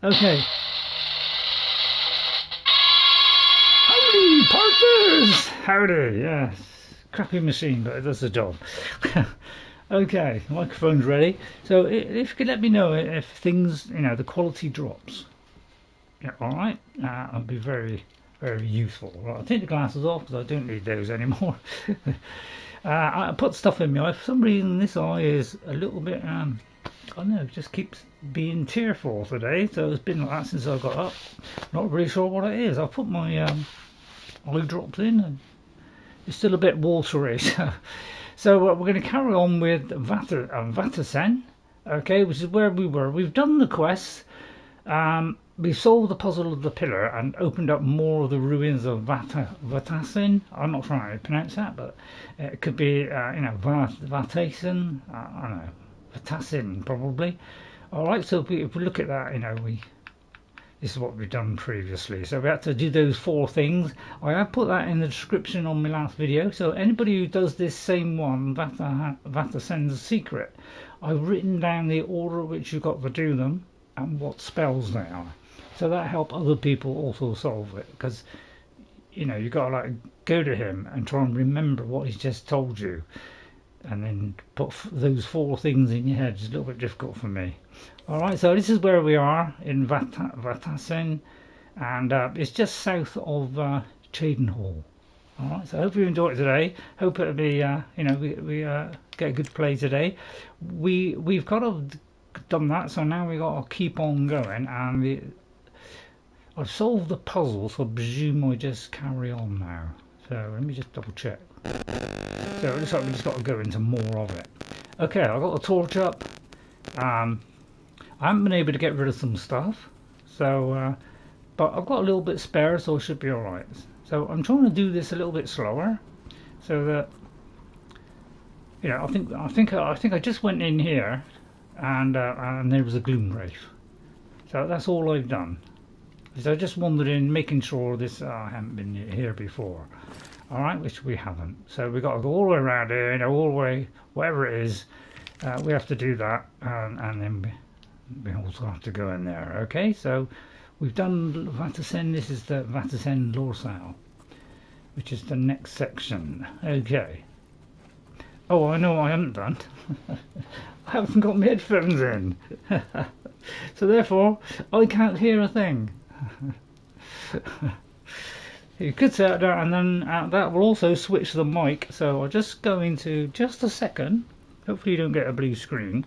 Okay. Howdy, partners! Howdy, yes. Crappy machine, but it does the job. Okay, microphone's ready. So if you could let me know if things, the quality drops. Yeah, alright. That'll be very, very useful. Right, I'll take the glasses off because I don't need those anymore. I put stuff in my eye. For some reason, this eye is a little bit, I don't know, just keeps being tearful today. So it's been like that since I got up. Not really sure what it is. I put my eye drops in and it's still a bit watery. So we're going to carry on with Vahtacen, okay, which is where we were. We've done the quest. We solved the puzzle of the pillar and opened up more of the ruins of Vahtacen. I'm not sure how to pronounce that, but it could be, Vahtacen. I don't know, Vahtacen probably. All right, so if we look at that, this is what we've done previously. So we had to do those 4 things. I have put that in the description on my last video. So anybody who does this same one, Vahtecen's secret, I've written down the order in which you've got to do them and what spells they are. So that helps other people also solve it, because you got to go to him and try and remember what he's just told you, and then put those 4 things in your head. It's a little bit difficult for me. All right, so this is where we are in Vahtacen, and it's just south of Cheydinhal. All right, so I hope you enjoyed it today. Hope it'll be we get a good play today. We've got to done that, so now we got to keep on going, and I've solved the puzzle, so I presume I just carry on now. So let me just double check. So it looks like we just got to go into more of it. Okay, I've got the torch up. I haven't been able to get rid of some stuff, so but I've got a little bit spare, so I should be alright. So I'm trying to do this a little bit slower, so that I think I just went in here, and there was a gloom wraith. So that's all I've done. So I just wandered in, making sure this I haven't been here before. All right, which we haven't. So we've got to go all the way around here, all the way, whatever it is. We have to do that, and then we also have to go in there. Okay, so we've done Vahtacen. This is the Vahtacen Lorsal, which is the next section. Okay. Oh, I know what I haven't done. I haven't got my headphones in. So therefore, I can't hear a thing. You could set that, and then that will also switch the mic. So I'll just go into just a second. Hopefully you don't get a blue screen.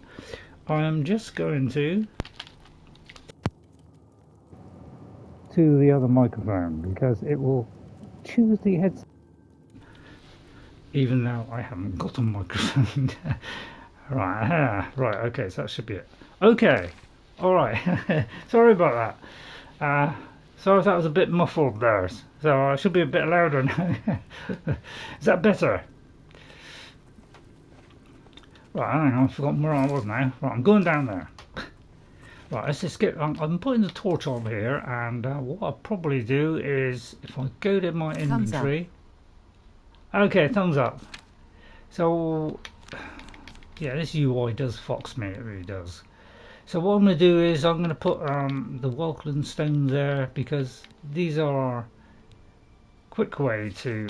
I am just going to the other microphone, because it will choose the headset, even though I haven't got a microphone. Right, okay, so that should be it. Okay, alright, sorry about that. Sorry if that was a bit muffled there, so I should be a bit louder now. Is that better? Right, I don't know, I've forgotten where I was now. Right, I'm going down there. Right, let's just get, I'm putting the torch on here, and what I'll probably do is, if I go to my inventory... Okay, thumbs up. So, yeah, this UI does fox me, it really does. So what I'm going to do is I'm going to put the Welcome stones there, because these are a quick way to...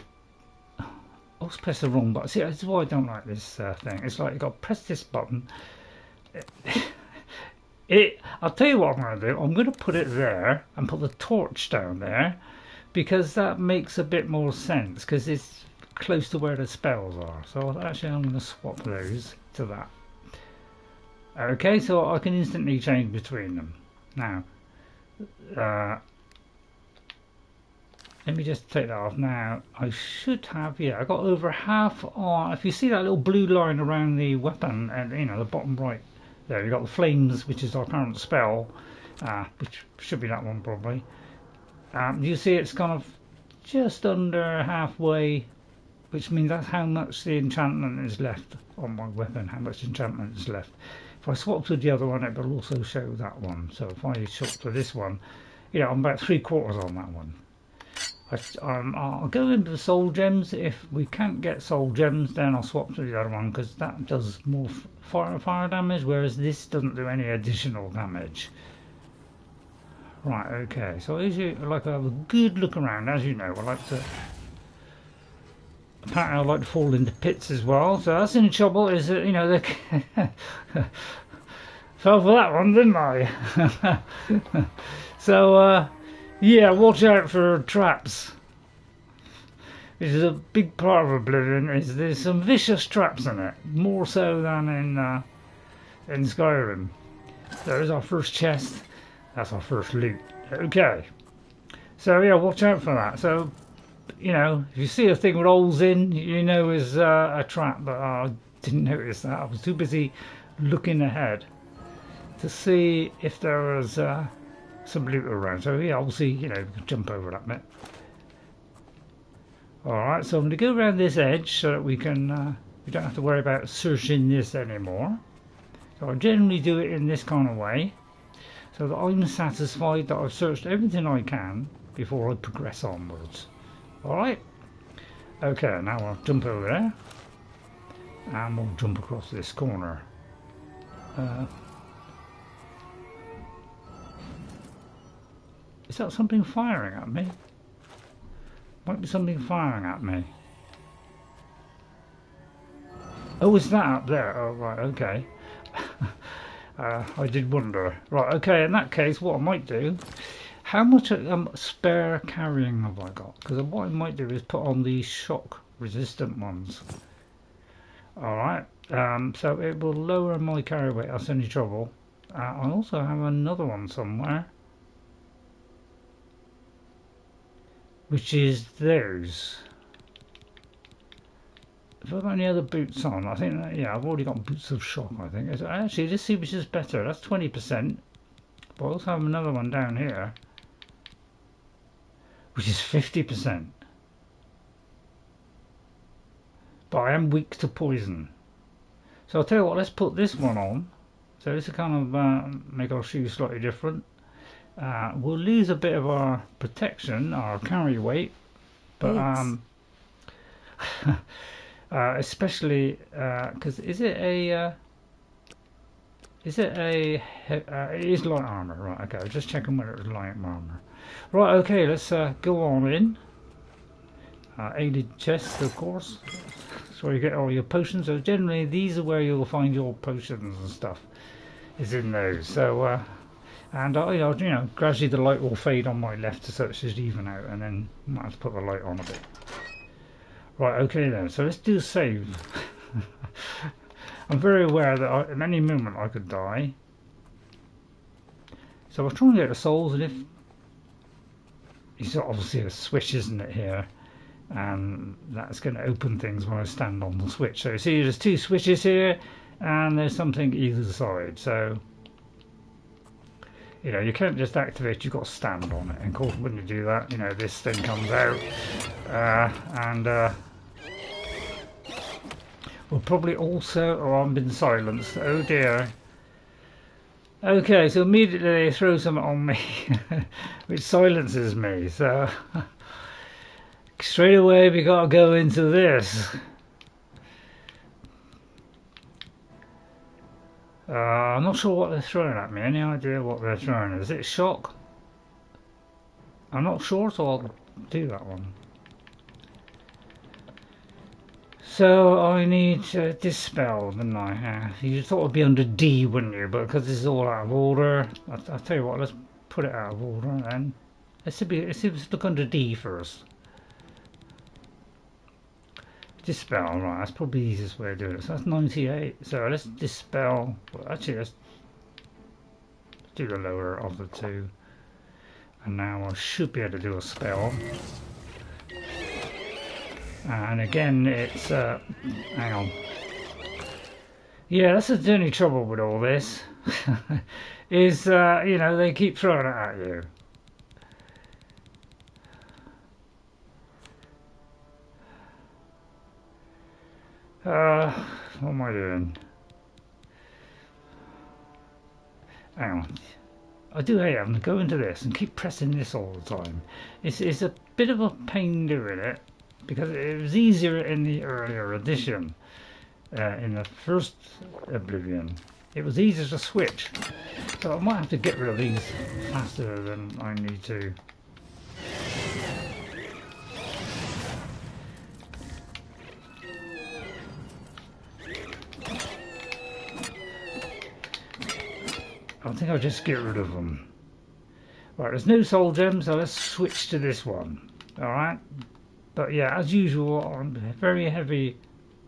I was pressing the wrong button. See, that's why I don't like this thing. It's like you've got to press this button. I'll tell you what I'm going to do. I'm going to put it there and put the torch down there, because that makes a bit more sense, because it's close to where the spells are. So actually I'm going to swap those to that. Okay, so I can instantly change between them. Now, let me just take that off. Now, I should have, I got over half on. If you see that little blue line around the weapon, and the bottom right there, you got the flames, which is our current spell, which should be that one probably. You see it's kind of just under halfway, which means that's how much the enchantment is left on my weapon, how much enchantment is left. If I swap to the other one, it will also show that one. So if I swap to this one, I'm about 3/4 on that one. I'll go into the soul gems. If we can't get soul gems, then I'll swap to the other one, because that does more fire damage, whereas this doesn't do any additional damage. Right, okay, so I usually like to have a good look around, as you know. Apparently I like to fall into pits as well, so that's the only trouble, is that, you know, they fell for that one, didn't I? So, yeah, watch out for traps. Which is a big part of Oblivion, is there's some vicious traps in it, more so than in Skyrim. There's our first chest, that's our first loot. Okay, so yeah, watch out for that. So, you know, if you see a thing with holes in, you know is a trap, but I didn't notice that. I was too busy looking ahead to see if there was some loot around. So yeah, obviously, you know, jump over that bit. Alright, so I'm going to go around this edge so that we don't have to worry about searching this anymore. So I generally do it in this kind of way, so that I'm satisfied that I've searched everything I can before I progress onwards. Alright, okay, now I'll jump over there, and we'll jump across this corner. Is that something firing at me? Might be something firing at me. Oh, is that up there? Oh, right, okay. I did wonder. Right, okay, in that case, what I might do... How much spare carrying have I got? Because what I might do is put on these shock resistant ones. Alright, so it will lower my carry weight, that's any trouble. I also have another one somewhere, which is those. If I've got any other boots on, I think that, yeah, I've already got boots of shock, I think. Actually, let's see which is better. That's 20%. But I also have another one down here, which is 50%. But I am weak to poison. So I'll tell you what, let's put this one on. So this will kind of make our shoes slightly different. We'll lose a bit of our protection, our carry weight, but especially because it is light armor, right? Okay, just checking whether it was light armor. Right, okay, let's go on in. Aided chest, of course. That's where you get all your potions. So generally, these are where you'll find your potions and stuff. Is in those. So. And you know, gradually the light will fade on my left so it should even out, and then I might have to put the light on a bit. Right, okay then, so let's do a save. I'm very aware that at any moment I could die. So I'll try and get the souls, and if... It's obviously a switch, isn't it, here? And that's going to open things when I stand on the switch. So you see there's two switches here, and there's something either side, so... You know, you can't just activate, you've got to stand on it. And of course, when you do that, you know, this thing comes out. We'll probably also... Oh, I've been silenced. Oh dear. Okay, so immediately they throw something on me, which silences me. So, straight away we got to go into this. I'm not sure what they're throwing at me. Any idea what they're throwing? Is it shock? I'm not sure, so I'll do that one. So I need to dispel, didn't I? You thought it would be under D, wouldn't you? But because this is all out of order, I'll tell you what. Let's put it out of order then. Let's look under D first. Dispel, right, that's probably the easiest way of doing it. So that's 98. So let's dispel. Well, actually, let's do the lower of the two. And now I should be able to do a spell. And again, it's hang on. Yeah, that's the only trouble with all this. Is you know, they keep throwing it at you. What am I doing? Hang on. I do hate having to go into this and keep pressing this all the time. It's a bit of a pain doing it, because it was easier in the earlier edition. In the first Oblivion, it was easier to switch. So I might have to get rid of these faster than I need to. I think I'll just get rid of them. Right, there's no soul gem, so let's switch to this one. Alright? But yeah, as usual, I'm very heavy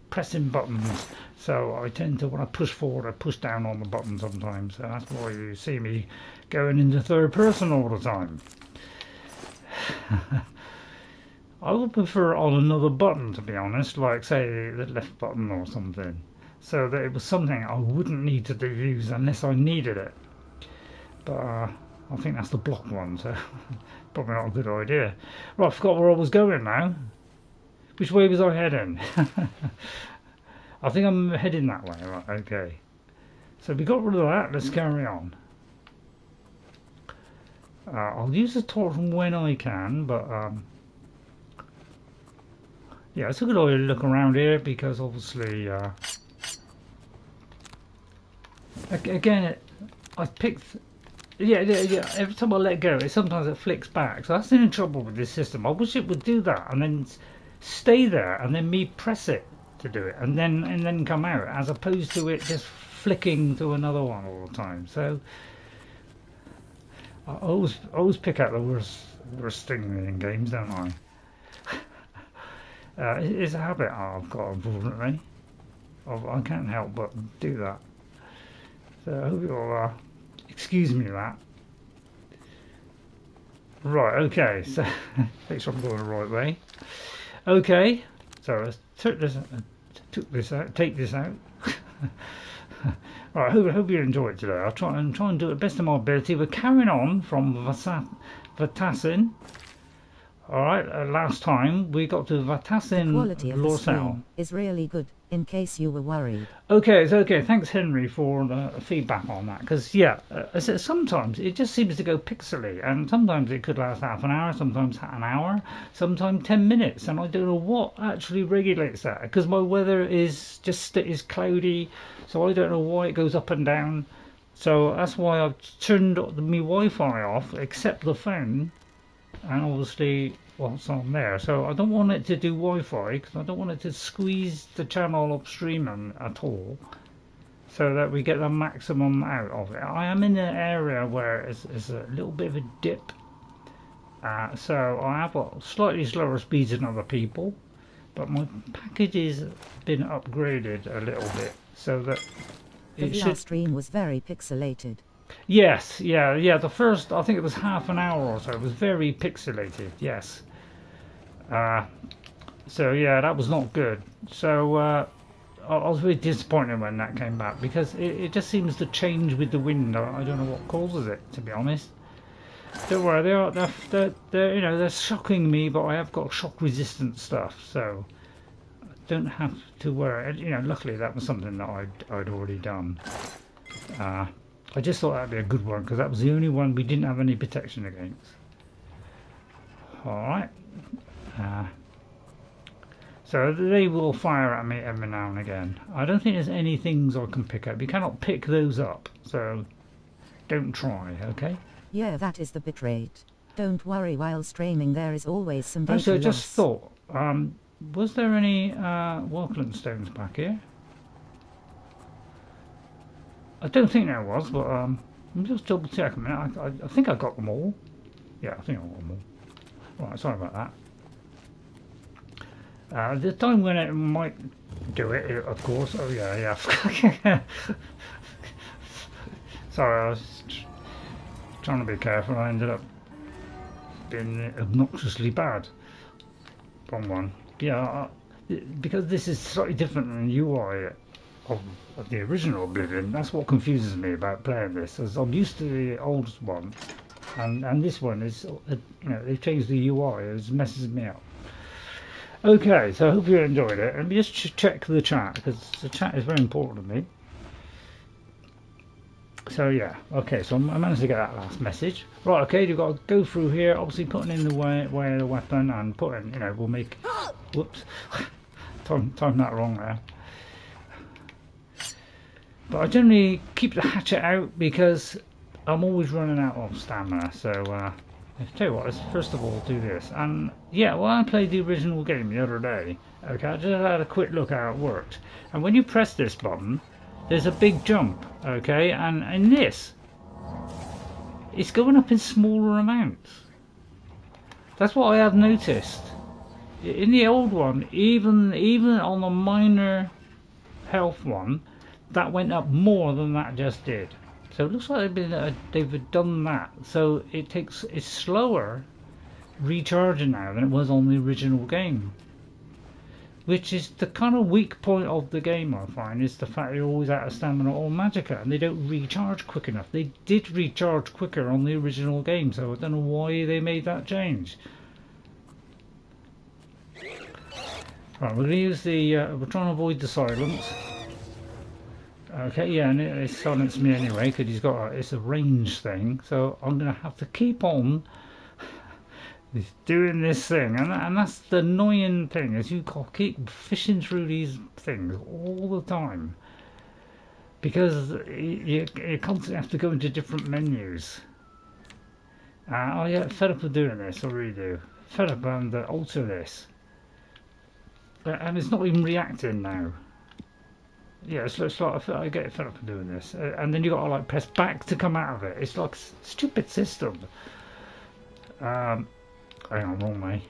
pressing buttons, so I tend to, when I push forward, I push down on the button sometimes, so that's why you see me going into third person all the time. I would prefer on another button, to be honest, like say the left button or something, so that it was something I wouldn't need to use unless I needed it. But I think that's the block one, so probably not a good idea. Right, I forgot where I was going now. Which way was I heading? I think I'm heading that way, right, okay. So we got rid of that, let's carry on. I'll use the torch when I can, but yeah, it's a good idea to look around here because obviously, again, I picked, yeah, every time I let go, sometimes it flicks back, so that's the only trouble with this system. I wish it would do that and then stay there and then me press it to do it and then come out, as opposed to it just flicking to another one all the time. So I always pick out the worst thing in games, don't I? It's a habit I've got, unfortunately. I can't help but do that. So I hope you'll excuse me that. Right, okay, so make sure I'm going the right way. Okay, so let's take this out. Right, I hope you enjoyed today. I'll try and do it best of my ability. We're carrying on from Vahtacen. Alright, last time we got to Vahtacen. The quality of the stream is really good, in case you were worried. Okay, it's okay. Thanks, Henry, for the feedback on that. Because, yeah, sometimes it just seems to go pixely. And sometimes it could last half an hour, sometimes an hour, sometimes 10 minutes. And I don't know what actually regulates that. Because my weather is cloudy, so I don't know why it goes up and down. So that's why I've turned my Wi-Fi off, except the phone. And obviously what's on there, so I don't want it to do Wi-Fi because I don't want it to squeeze the channel upstream at all, so that we get the maximum out of it. I am in an area where it's a little bit of a dip, so I have got slightly slower speeds than other people, but my package has been upgraded a little bit so that the VR stream was very pixelated. Yes, yeah. The first, I think it was half an hour or so, it was very pixelated. Yes. So yeah, that was not good. So I was really disappointed when that came back because it just seems to change with the wind. I don't know what causes it, to be honest. Don't worry, they're shocking me, but I have got shock resistant stuff, so I don't have to worry. Luckily that was something that I'd already done. I just thought that'd be a good one because that was the only one we didn't have any protection against. Alright. So they will fire at me every now and again. I don't think there's any things I can pick up. You cannot pick those up, so don't try, okay? Yeah, that is the bitrate. Don't worry, while streaming there is always some data So I loss. just thought, was there any Warclint stones back here? I don't think there was, but let me just double check a minute. I think I got them all. Yeah, I think I got them all. Right, sorry about that. The time when it might do it, of course. Oh yeah. Sorry, I was trying to be careful. I ended up being obnoxiously bad. Wrong one. Yeah, because this is slightly different than the UI of the original Oblivion. That's what confuses me about playing this, as I'm used to the old one, and this one is, they've changed the UI. It messes me up. Okay, so I hope you enjoyed it. Let me just check the chat, because the chat is very important to me. So yeah, okay, so I managed to get that last message. Right, okay, you've got to go through here, obviously putting in the way of the weapon, and putting, we'll make, whoops, timed that wrong there. But I generally keep the hatchet out because I'm always running out of stamina. So I'll tell you what, let's first of all do this. And yeah, well, I played the original game the other day. Okay, I just had a quick look how it worked. And when you press this button, there's a big jump. Okay, and in this, it's going up in smaller amounts. That's what I have noticed. In the old one, even on the minor health one, that went up more than that just did. So it looks like they've done that. So it's slower recharging now than it was on the original game. Which is the kind of weak point of the game, I find, is the fact you're always out of stamina or magicka and they don't recharge quick enough. They did recharge quicker on the original game, so I don't know why they made that change. Right, we're going to use the, we're trying to avoid the silence. Okay, yeah, and it silenced me anyway, because he's got it's a range thing, so I'm going to have to keep on doing this thing, and that's the annoying thing, is you got to keep fishing through these things all the time, because you constantly have to go into different menus. I get fed up of doing this, I really do. Fed up and alter this. And it's not even reacting now. Yeah, it's like I get fed up of doing this, and then you got to like press back to come out of it. It's like a stupid system. Hang on, wrong way.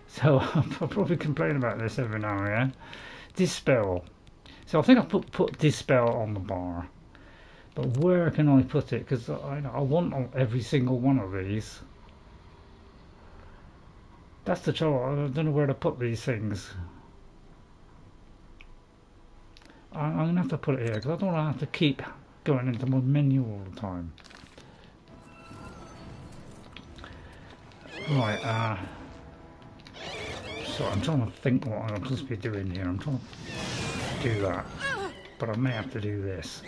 So I'll probably complain about this every now and again. Dispel. So I think I put Dispel on the bar, but where can I put it? Because I want every single one of these. That's the trouble. I don't know where to put these things. I'm going to have to put it here because I don't want to have to keep going into my menu all the time. Right, so I'm trying to think what I'm supposed to be doing here. I'm trying to do that, but I may have to do this.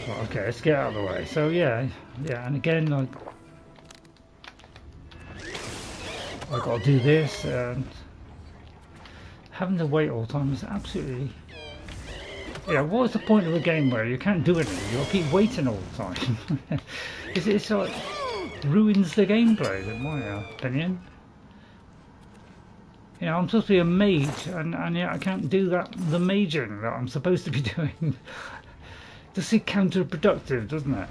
Right, okay, let's get out of the way. So yeah, and again, like, I've got to do this, and having to wait all the time is absolutely... Yeah, what is the point of a game where you can't do anything? You'll keep waiting all the time. It's like ruins the gameplay, in my opinion. You know, I'm supposed to be a mage, and yet I can't do the maging that I'm supposed to be doing. Just seems counterproductive, doesn't it?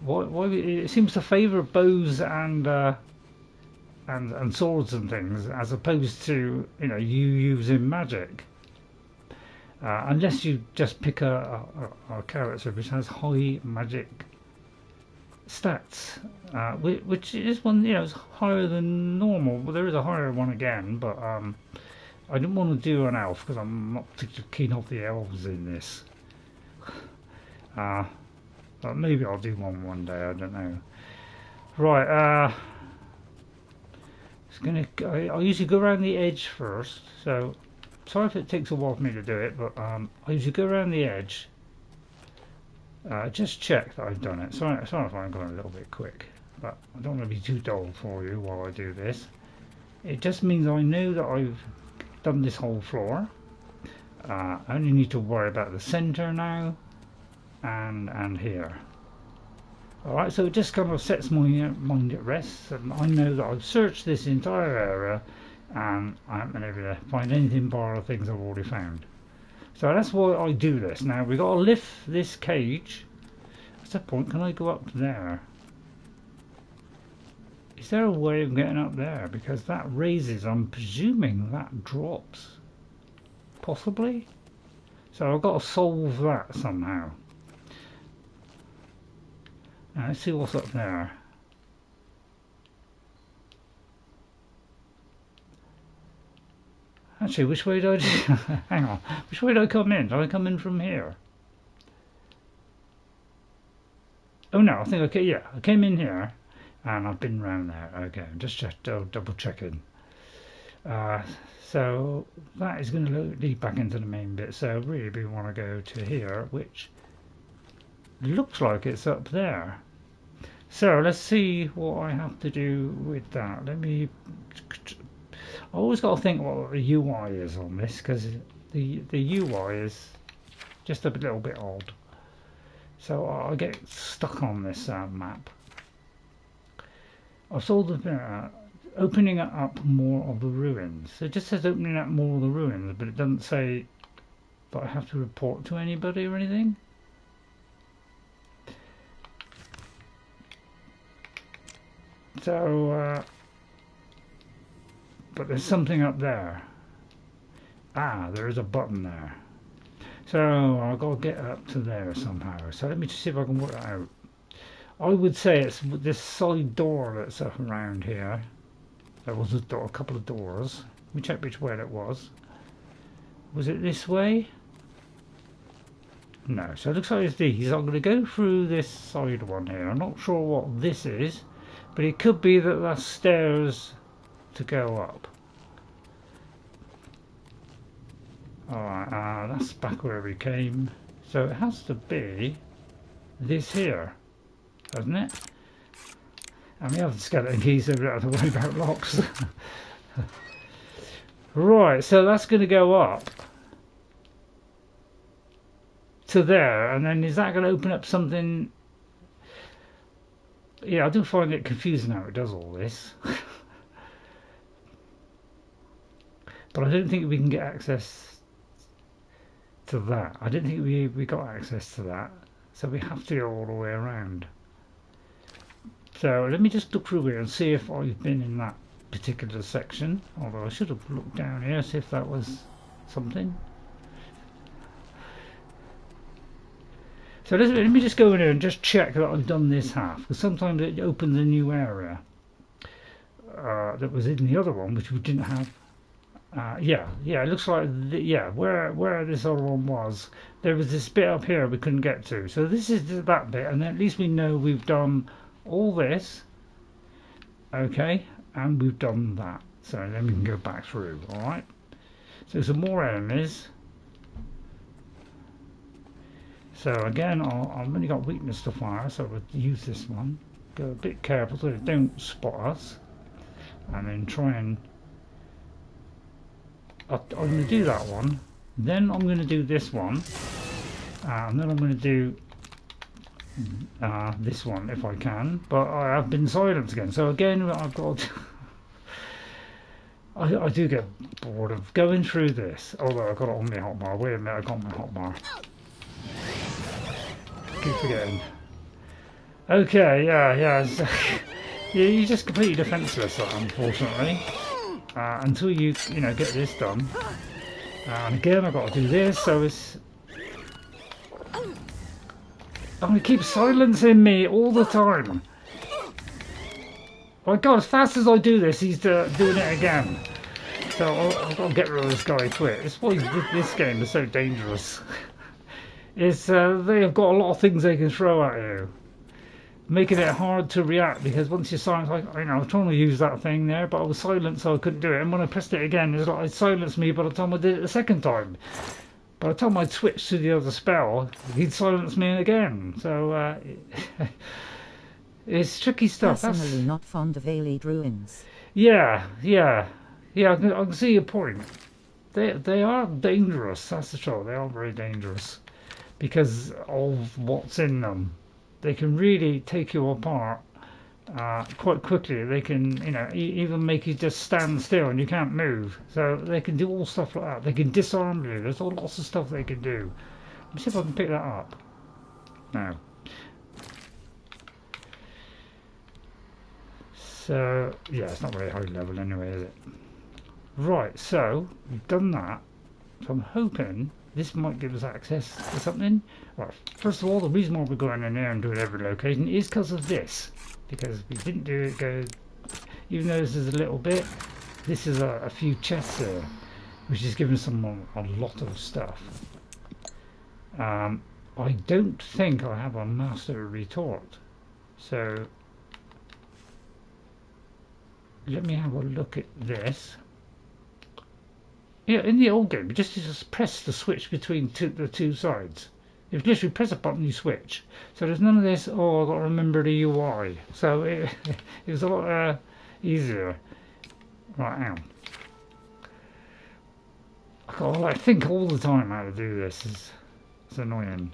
Why it seems to favour bows and swords and things as opposed to, you know, you using magic. Unless you just pick a character which has high magic stats, which is one, you know, is higher than normal. Well, there is a higher one again, but I didn't want to do an elf because I'm not particularly keen on the elves in this. But maybe I'll do one day, I don't know. Right, I usually go around the edge first, so sorry if it takes a while for me to do it, but I usually go around the edge, just check that I've done it. Sorry if I'm going a little bit quick, but I don't want to be too dull for you while I do this. It just means I know that I've done this whole floor. I only need to worry about the center now, and here. Alright, so it just kind of sets my mind at rest, and I know that I've searched this entire area and I haven't been able to find anything bar the things I've already found. So that's why I do this. Now we've got to lift this cage. What's the point? Can I go up there? Is there a way of getting up there? Because that raises, I'm presuming that drops. Possibly? So I've got to solve that somehow. Now let's see what's up there. Actually, which way did I do? Hang on. Which way did I come in? Did I come in from here? Oh no, I think I came in here and I've been round there. Okay, just double checking. So that is going to lead back into the main bit. So really we want to go to here, which looks like it's up there. So let's see what I have to do with that. I always got to think what the UI is on this, because the UI is just a little bit odd. So I get stuck on this map. I've sort of opening up more of the ruins. It just says opening up more of the ruins, but it doesn't say that I have to report to anybody or anything. So, but there's something up there. Ah, there is a button there. So I've got to get up to there somehow. So let me just see if I can work that out. I would say it's this side door that's up around here. There was a door, a couple of doors. Let me check which way it was. Was it this way? No. So it looks like it's these. I'm going to go through this side one here. I'm not sure what this is, but it could be that that's stairs to go up. Alright, that's back where we came. So it has to be this here, doesn't it? And we have the skeleton keys, so we don't have to worry about locks. Right, so that's going to go up to there, and then is that going to open up something? Yeah, I do find it confusing how it does all this. But I don't think we can get access to that. I don't think we got access to that, so we have to go all the way around. So let me just look through here and see if I've been in that particular section, although I should have looked down here, see if that was something. So let me just go in here and just check that I've done this half, because sometimes it opens a new area that was in the other one, which we didn't have. Yeah, it looks like where this other one was, there was this bit up here we couldn't get to. So this is that bit, and then at least we know we've done all this, okay, and we've done that. So then we can go back through. All right. So some more enemies. So again, I've only got weakness to fire, so we'll use this one. Go a bit careful so they don't spot us, and then try and. I'm going to do that one, then I'm going to do this one, and then I'm going to do this one if I can, but I have been silenced again, so again I've got I do get bored of going through this, although I've got it on my hotbar. Wait a minute, I got my hotbar. Keep forgetting. Okay, yeah, you're just completely defenseless, unfortunately. Until you get this done, and again I've got to do this, so it's he keeps silencing me all the time. My God, as fast as I do this, he's doing it again. So I've got to get rid of this guy quick. That's why this game is so dangerous. It's they have got a lot of things they can throw at you, making it hard to react, because once you're silenced, I was trying to use that thing there, but I was silenced, so I couldn't do it. And when I pressed it again, it's like it silenced me by the time I did it the second time. By the time I'd switched to the other spell, he'd silence me again. So it's tricky stuff. Personally, not fond of allied ruins. Yeah. I can see your point. They are dangerous. That's the trouble. They are very dangerous because of what's in them. They can really take you apart quite quickly. They can, even make you just stand still and you can't move. So they can do all stuff like that. They can disarm you. There's all lots of stuff they can do. Let me see if I can pick that up. No. So, yeah, it's not very high level anyway, is it? Right, so we've done that. So I'm hoping this might give us access to something. Well, first of all, the reason why we're going in there and doing every location is because of this. Because we didn't do it even though this is a little bit, this is a few chests here, which is giving someone a lot of stuff. I don't think I have a master retort. So let me have a look at this. Yeah, in the old game, you just press the switch between the two sides. You literally press a button, you switch. So there's none of this, I've got to remember the UI. So it was a lot easier. Right, now. God, I think all the time how to do this. It's annoying.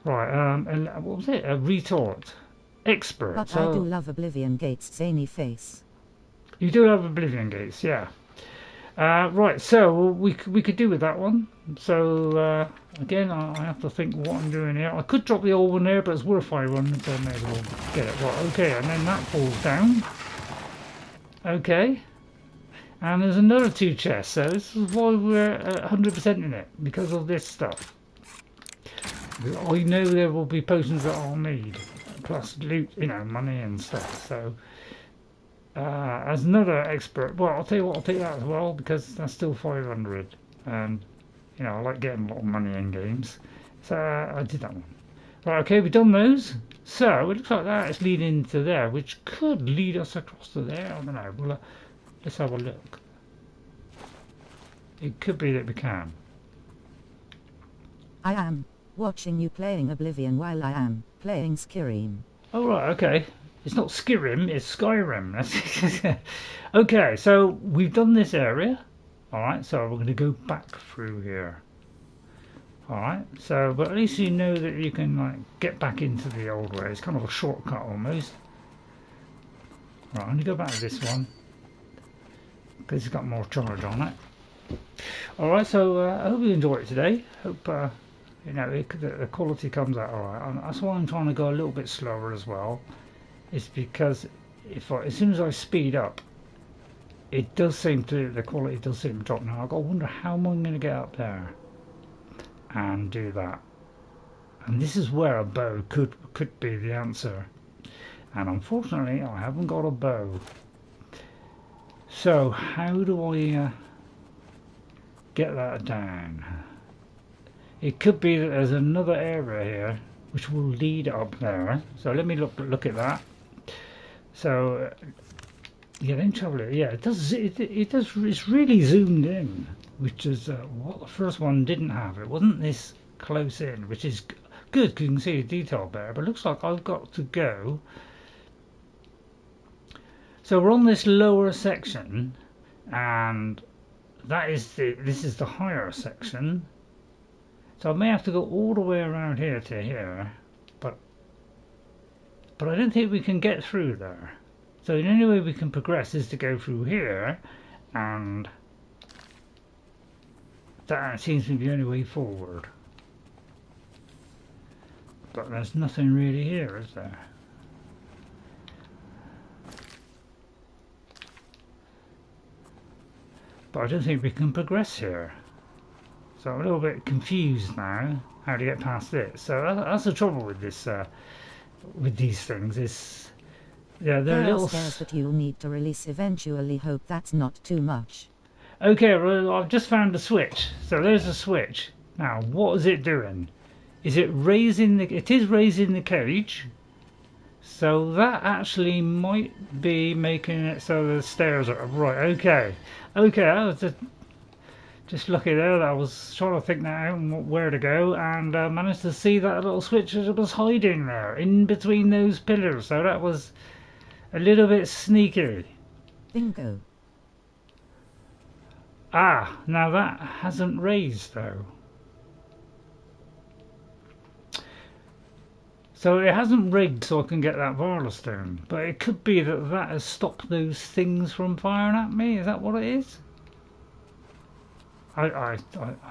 Right, and what was it? A retort. Expert. But so I do love Oblivion Gate's zany face. You do have Oblivion Gates, yeah. Right, so we could do with that one. So again, I have to think what I'm doing here. I could drop the old one there, but it's worth 500, so I may as well get it. Right, okay, and then that falls down. Okay. And there's another 2 chests, so this is why we're 100% in it, because of this stuff. I know there will be potions that I'll need, plus loot, you know, money and stuff, so... as another expert, well, I'll tell you what, I'll take that as well, because that's still 500, and, you know, I like getting a lot of money in games, so I did that one. Right, okay, we've done those, so it looks like that is leading to there, which could lead us across to there, I don't know, well, let's have a look. It could be that we can. I am watching you playing Oblivion while I am playing Skyrim. Oh, right, okay. It's not Skyrim, it's Skyrim. Okay, so we've done this area. Alright, so we're going to go back through here. Alright, so, but at least you know that you can like get back into the old way. It's kind of a shortcut almost. Right, I'm going to go back to this one, because it's got more charge on it. Alright, so I hope you enjoy it today. Hope you know the quality comes out alright. That's why I'm trying to go a little bit slower as well. It's because as soon as I speed up, it does seem to, the quality does seem to drop. Now I've got to wonder how am I going to get up there and do that. And this is where a bow could be the answer. And unfortunately, I haven't got a bow. So how do I get that down? It could be that there's another area here which will lead up there. So let me look at that. So yeah, then travel it. Yeah, it does. It's really zoomed in, which is what the first one didn't have. It wasn't this close in, which is good because you can see the detail better. But it looks like I've got to go. So we're on this lower section, and this is the higher section. So I may have to go all the way around here to here, but I don't think we can get through there. So the only way we can progress is to go through here, and that seems to be the only way forward. But there's nothing really here, is there? But I don't think we can progress here. So I'm a little bit confused now how to get past it. So that's the trouble with this, with these things. Is yeah, they're There little are stairs that you'll need to release eventually. Hope that's not too much. Okay, well I've just found a switch. So there's a switch. Now what is it doing? Is it raising the? It is raising the cage. So that actually might be making it so the stairs are right. Okay, okay. I was just lucky there that I was trying to think that out and where to go, and managed to see that little switch that was hiding there in between those pillars. So that was a little bit sneaky. Bingo. Ah, now that hasn't raised though. So it hasn't rigged so I can get that Varla Stone, but it could be that that has stopped those things from firing at me. Is that what it is? I'm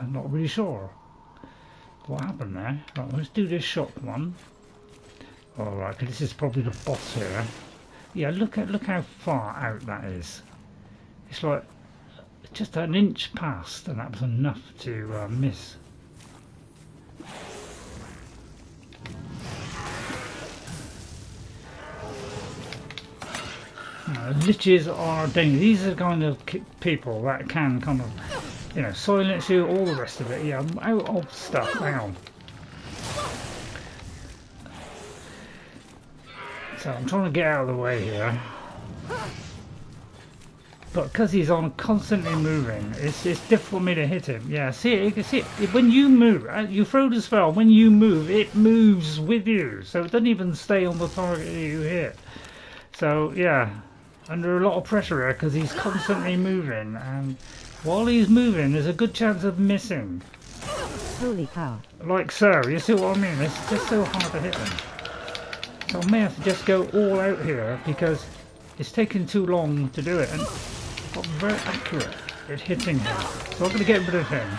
not really sure what happened there. Right, let's do this shot one. Alright, this is probably the boss here. Yeah, look how far out that is. It's like just an inch past, and that was enough to miss. Liches are dangerous. These are the kind of people that can kind of, you know, silence you, all the rest of it. Yeah, I'm out of stuff. Hang on. So I'm trying to get out of the way here. But because he's on constantly moving, it's difficult for me to hit him. Yeah, see it, you can see it. When you move, you throw the spell, when you move, it moves with you. So it doesn't even stay on the target you hit. So yeah, under a lot of pressure here because he's constantly moving, and while he's moving, there's a good chance of missing. Holy cow. Like so, you see what I mean? It's just so hard to hit them. So I may have to just go all out here because it's taking too long to do it, and I'm very accurate at hitting him. So I'm going to get rid of him.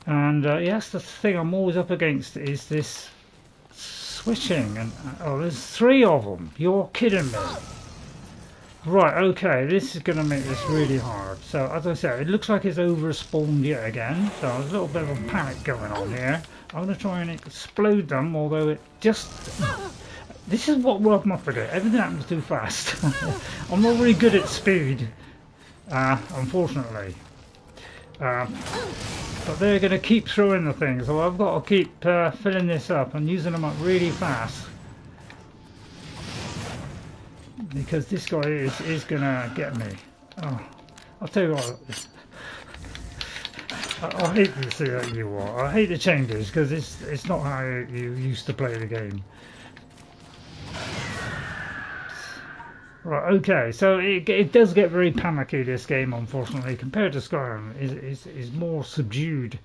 And yes, the thing I'm always up against is this switching. And oh, there's 3 of them. You're kidding me. Right, okay, this is going to make this really hard. So, as I said, it looks like it's over-spawned yet again. So, there's a little bit of a panic going on here. I'm going to try and explode them, although it just... This is what I'm up against. Everything happens too fast. I'm not very good at speed, unfortunately. But they're going to keep throwing the things, so I've got to keep filling this up and using them up really fast. Because this guy is going to get me. Oh, I'll tell you what. I hate this you are. I hate the changes because it's not how you used to play the game. Right, okay, so it does get very panicky, this game, unfortunately, compared to Skyrim. Is more subdued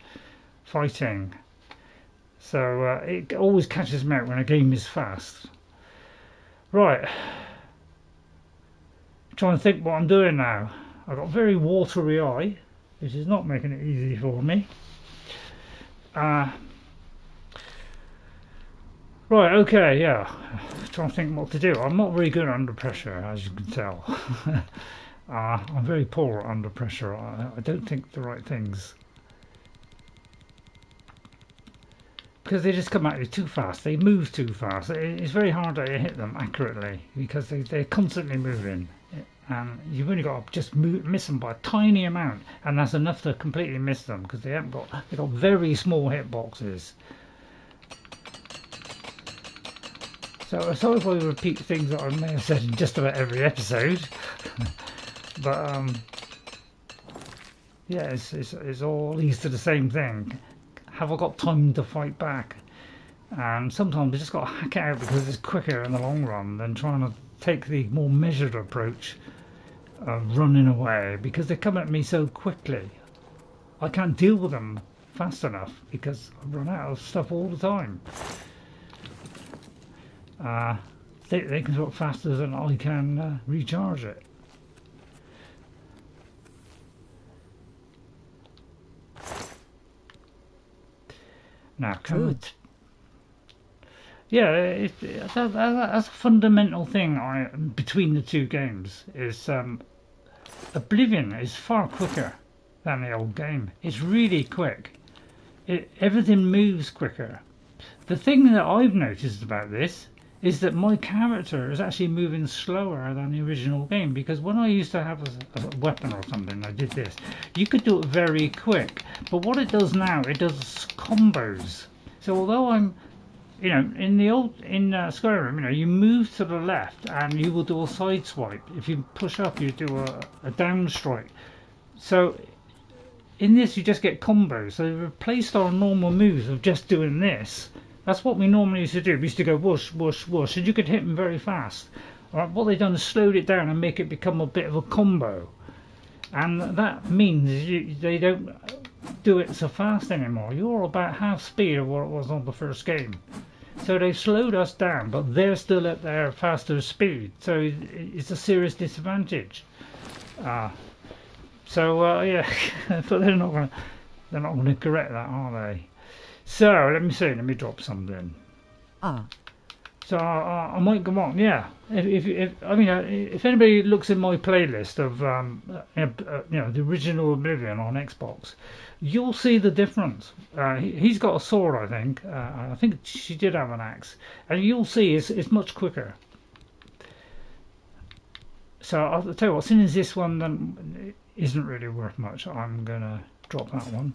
fighting. So it always catches me out when a game is fast. Right. Trying to think what I'm doing now. I've got a very watery eye, which is not making it easy for me. Right, okay, yeah. Trying to think what to do. I'm not very good under pressure, as you can tell. I'm very poor under pressure. I don't think the right things. Because they just come at you too fast. They move too fast. It's very hard to hit them accurately because they're constantly moving. And you've only got to just miss them by a tiny amount, and that's enough to completely miss them because they've got very small hitboxes. So sorry if I repeat things that I may have said in just about every episode, but yeah, it's all leads to the same thing. Have I got time to fight back? And sometimes I just got to hack it out because it's quicker in the long run than trying to take the more measured approach of running away because they come at me so quickly. I can't deal with them fast enough because I run out of stuff all the time. They can go faster than I can recharge it. Now, yeah, that's a fundamental thing between the two games. Is Oblivion is far quicker than the old game. It's really quick. Everything moves quicker. The thing that I've noticed about this is that my character is actually moving slower than the original game, because when I used to have a weapon or something, I did this, you could do it very quick, but what it does now, it does combos. So although I'm, you know, in Skyrim, you know, you move to the left and you will do a side swipe. If you push up, you do a down strike. So in this, you just get combos. So they replaced our normal moves of just doing this. That's what we normally used to do. We used to go whoosh, whoosh, whoosh, and you could hit them very fast. Right, what they've done is slowed it down and make it become a bit of a combo. And that means they don't do it so fast anymore. You're about half speed of what it was on the first game. So they've slowed us down, but they're still at their faster speed. So it's a serious disadvantage. Yeah, but they're not going to correct that, are they? So let me see. Let me drop something. So I might go on. Yeah. If anybody looks in my playlist of the original Oblivion on Xbox, you'll see the difference. He's got a sword, I think. I think she did have an axe, and you'll see it's much quicker. So I'll tell you what. Since this one then isn't really worth much, I'm gonna drop that one.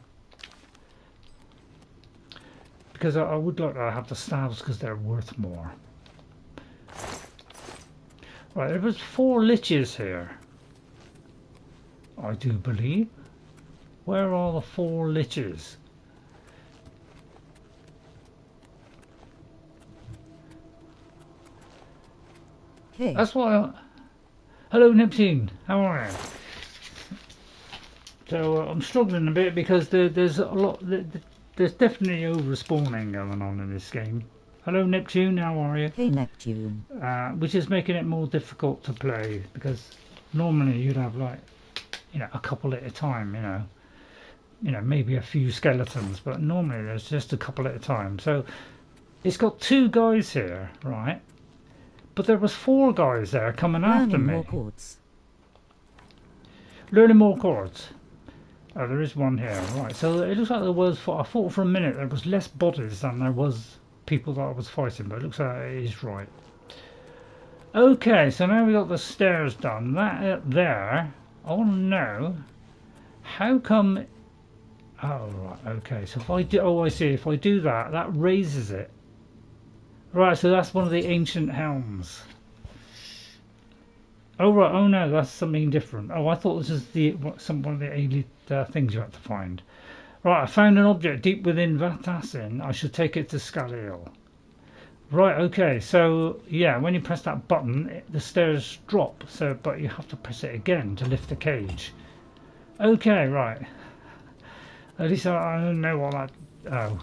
Because I would like to have the staves because they're worth more. Right, there was 4 liches here, I do believe. Where are the 4 liches? Hey. That's why. Hello, Neptune. How are you? So I'm struggling a bit because there's a lot. There's definitely over spawning going on in this game. Hello Neptune, how are you? Hey Neptune. Which is making it more difficult to play because normally you'd have like, you know, a couple at a time. You know, maybe a few skeletons, but normally there's just a couple at a time. So it's got 2 guys here, right? But there was 4 guys there coming after me. More chords. Learning more chords. Oh, there is one here, right. So it looks like there was, I thought for a minute there was less bodies than there was people that I was fighting, but it looks like it is right. Okay, so now we got the stairs done. That up there, I want to know, how come... Oh, right, okay. So if I do... Oh, I see. If I do that, that raises it. Right, so that's one of the ancient helms. Oh, right. Oh, no, that's something different. Oh, I thought this was one of the alien things you had to find. Right, I found an object deep within Vahtacen. I should take it to Skaleel. Right, okay. So, yeah, when you press that button, the stairs drop. So, but you have to press it again to lift the cage. Okay, right. At least I don't know what that... Oh.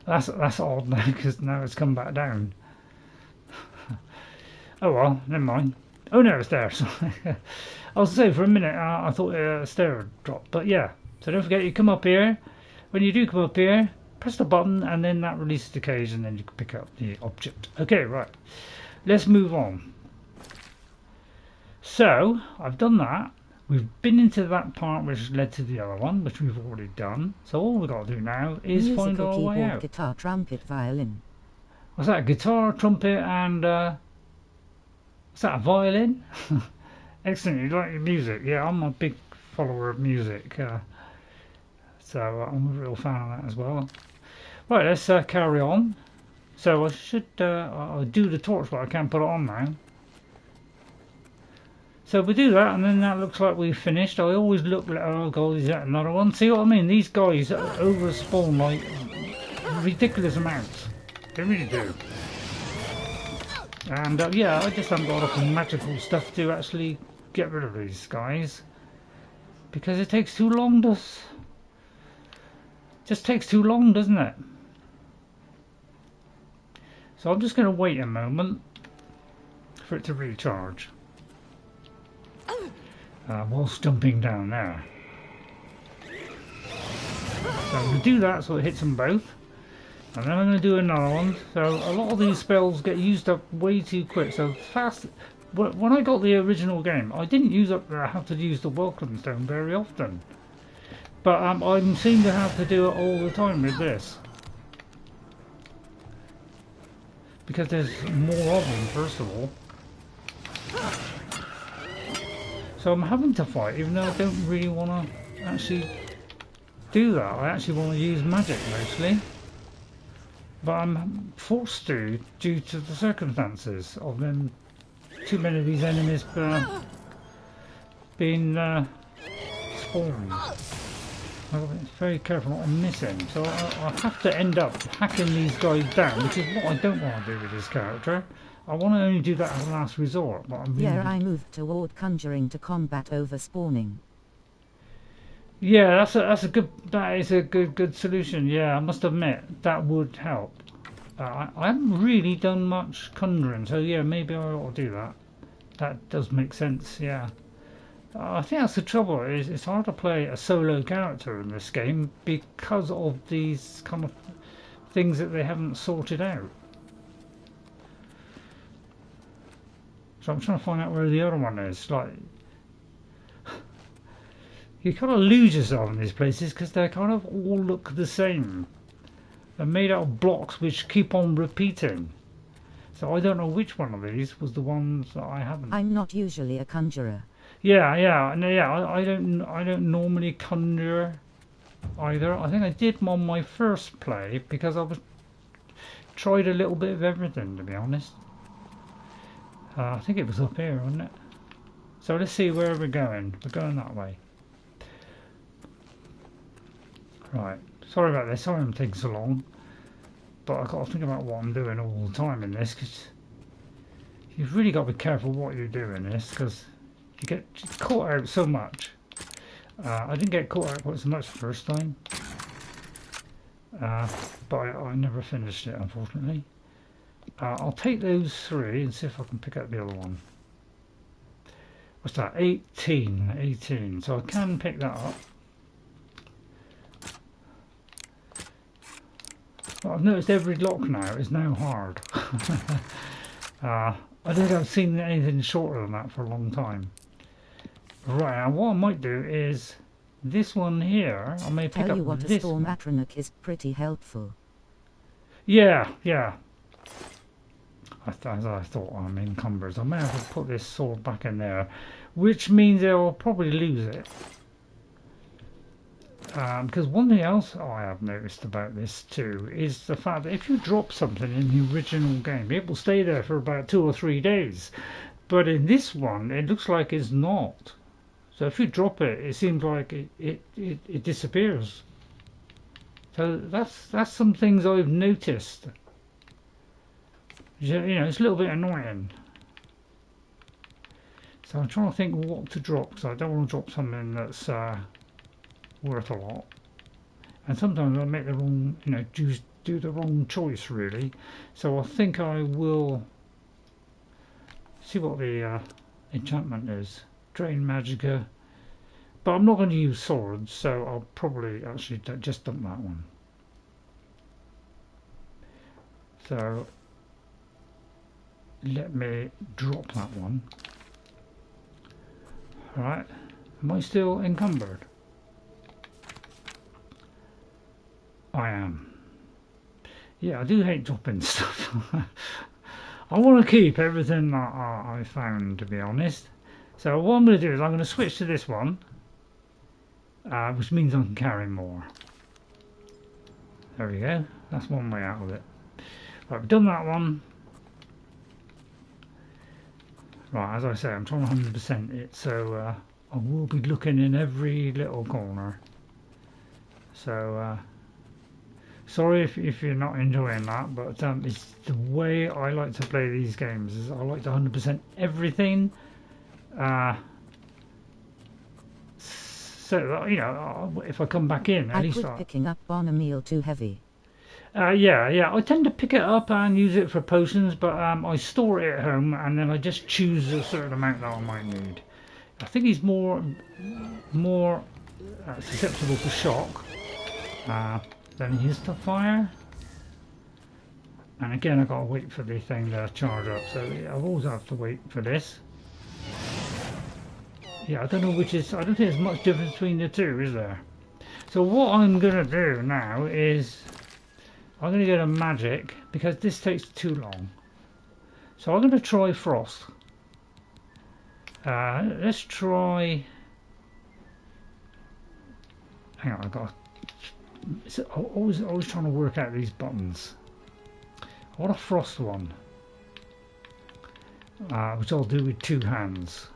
That's odd now, because now it's come back down. Oh well, never mind. Oh no, it's there. I was going to say, for a minute I thought a stair would drop, but yeah. So don't forget, you come up here. When you do come up here, press the button and then that releases the cage and then you can pick up the object. Okay, right. Let's move on. So, I've done that. We've been into that part which led to the other one, which we've already done. So all we've got to do now is find our way out. Guitar, trumpet, violin. What's that? Guitar, trumpet, and what's that? A violin? Excellent. You like your music? Yeah, I'm a big follower of music, so I'm a real fan of that as well. Right, let's carry on. So I should I'll do the torch, but I can't put it on now. So we do that, and then that looks like we've finished. I always look like, oh god, is that another one? See what I mean? These guys over spawn like ridiculous amounts. They really do. And yeah, I just haven't got enough magical stuff to actually get rid of these guys because it takes too long. Just takes too long, doesn't it? So I'm just going to wait a moment for it to recharge. Whilst jumping down there. So I'm going to do that so it hits them both. And then I'm going to do another one. So a lot of these spells get used up way too quick. So fast. When I got the original game, I didn't have to use the Welcome Stone very often. But I seem to have to do it all the time with this. Because there's more of them, first of all. So I'm having to fight, even though I don't really want to actually do that. I actually want to use magic mostly. But I'm forced to, due to the circumstances of them, too many of these enemies being spawned. I've got to be very careful not to miss him. So I have to end up hacking these guys down, which is what I don't want to do with this character. I want to only do that as a last resort. But I'm really... Yeah, I moved toward conjuring to combat over spawning. Yeah, that is a good solution. Yeah, I must admit that would help. I haven't really done much conjuring, so yeah, maybe I ought to do that. That does make sense. Yeah, I think that's the trouble. Is it's hard to play a solo character in this game because of these kind of things that they haven't sorted out. So I'm trying to find out where the other one is. Like, you kind of lose yourself in these places because they kind of all look the same. They're made out of blocks which keep on repeating. So I don't know which one of these was the ones that I haven't. I'm not usually a conjurer. Yeah. I don't normally conjure either. I think I did on my first play because I tried a little bit of everything, to be honest. I think it was up here, wasn't it? So let's see where we're going. We're going that way. Right. Sorry about this. Sorry I'm taking so long. But I've got to think about what I'm doing all the time in this. Because you've really got to be careful what you do in this, because you get caught out so much. I didn't get caught out quite so much the first time, but I never finished it, unfortunately. I'll take those 3 and see if I can pick up the other one. What's that? 18. So I can pick that up. Well, I've noticed every lock now is now hard. I don't think I've seen anything shorter than that for a long time. Right, now what I might do is this one here. I may pick up this. Tell you what, a storm atronach is pretty helpful. Yeah. As I thought, I'm encumbered. I may have to put this sword back in there, which means I'll probably lose it. Because one thing else I have noticed about this too is the fact that if you drop something in the original game, it will stay there for about 2 or 3 days. But in this one, it looks like it's not. So if you drop it, it seems like it disappears. So that's some things I've noticed. You know, it's a little bit annoying. So I'm trying to think what to drop, because I don't want to drop something that's worth a lot. And sometimes I make the wrong, you know, do the wrong choice really. So I think I will see what the enchantment is. Drain Magicka. But I'm not going to use swords, so I'll probably actually just dump that one. So let me drop that one. Alright, am I still encumbered? I am. Yeah, I do hate dropping stuff. I want to keep everything that I found, to be honest. So what I'm going to do is I'm going to switch to this one, which means I can carry more. There we go. That's one way out of it. Right, we've done that one. Right, as I say, I'm trying to 100% it, so I will be looking in every little corner. So sorry if you're not enjoying that, but it's the way I like to play these games. Is I like to 100% everything. So that, you know, if I come back in, at least I picking up on a meal too heavy. Yeah, I tend to pick it up and use it for potions, but I store it at home and then I just choose a certain amount that I might need. I think he's more susceptible to shock than he is to fire. And again, I've got to wait for the thing to charge up, so I've always have to wait for this. Yeah, I don't know which is. I don't think there's much difference between the two, is there? So what I'm gonna do now is I'm going to go to magic because this takes too long. So I'm going to try frost. Let's try. Hang on, I got. Always trying to work out these buttons. I want a frost one, which I'll do with 2 hands.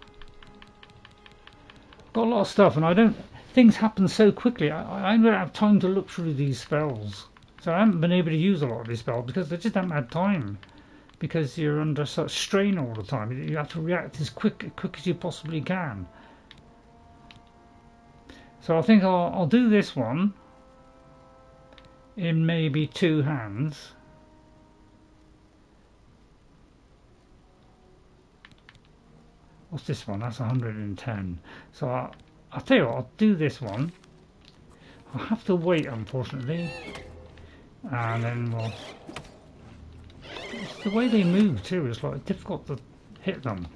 Got a lot of stuff, and I don't. Things happen so quickly. I don't have time to look through these spells. So I haven't been able to use a lot of these spells because I just haven't had time. Because you're under such strain all the time. You have to react as quick as you possibly can. So I think I'll do this one in maybe 2 hands. What's this one? That's 110. So I'll tell you what, I'll do this one. I'll have to wait, unfortunately. And then we'll... It's the way they move too, it's like difficult to hit them.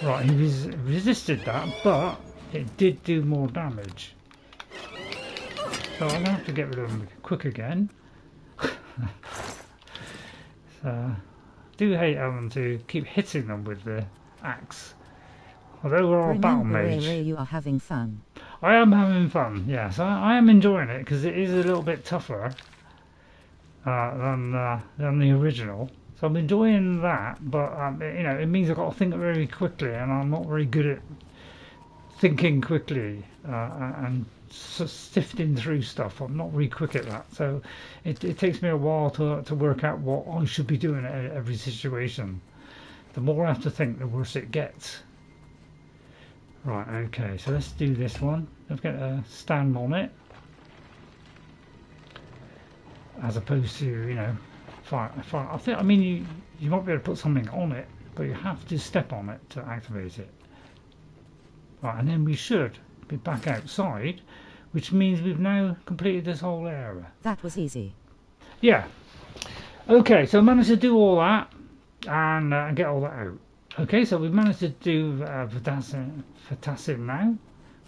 Right, he resisted that, but it did do more damage. So I'm going to have to get rid of him quick again. So, I do hate having to keep hitting them with the axe. Although we're all Battlemage. You are having fun. I am having fun, yes. I am enjoying it because it is a little bit tougher than the original. So I'm enjoying that, but you know, it means I've got to think very quickly, and I'm not very good at thinking quickly and sifting through stuff. I'm not really quick at that, so it takes me a while to work out what I should be doing at every situation. The more I have to think, the worse it gets. Right, okay, so let's do this one. Let's get a stand on it, as opposed to, you know, fire. I think, I mean, you might be able to put something on it, but you have to step on it to activate it. Right, and then we should be back outside, which means we've now completed this whole area. That was easy. Yeah. Okay, so I managed to do all that and get all that out. Okay, so we've managed to do Vahtacen now.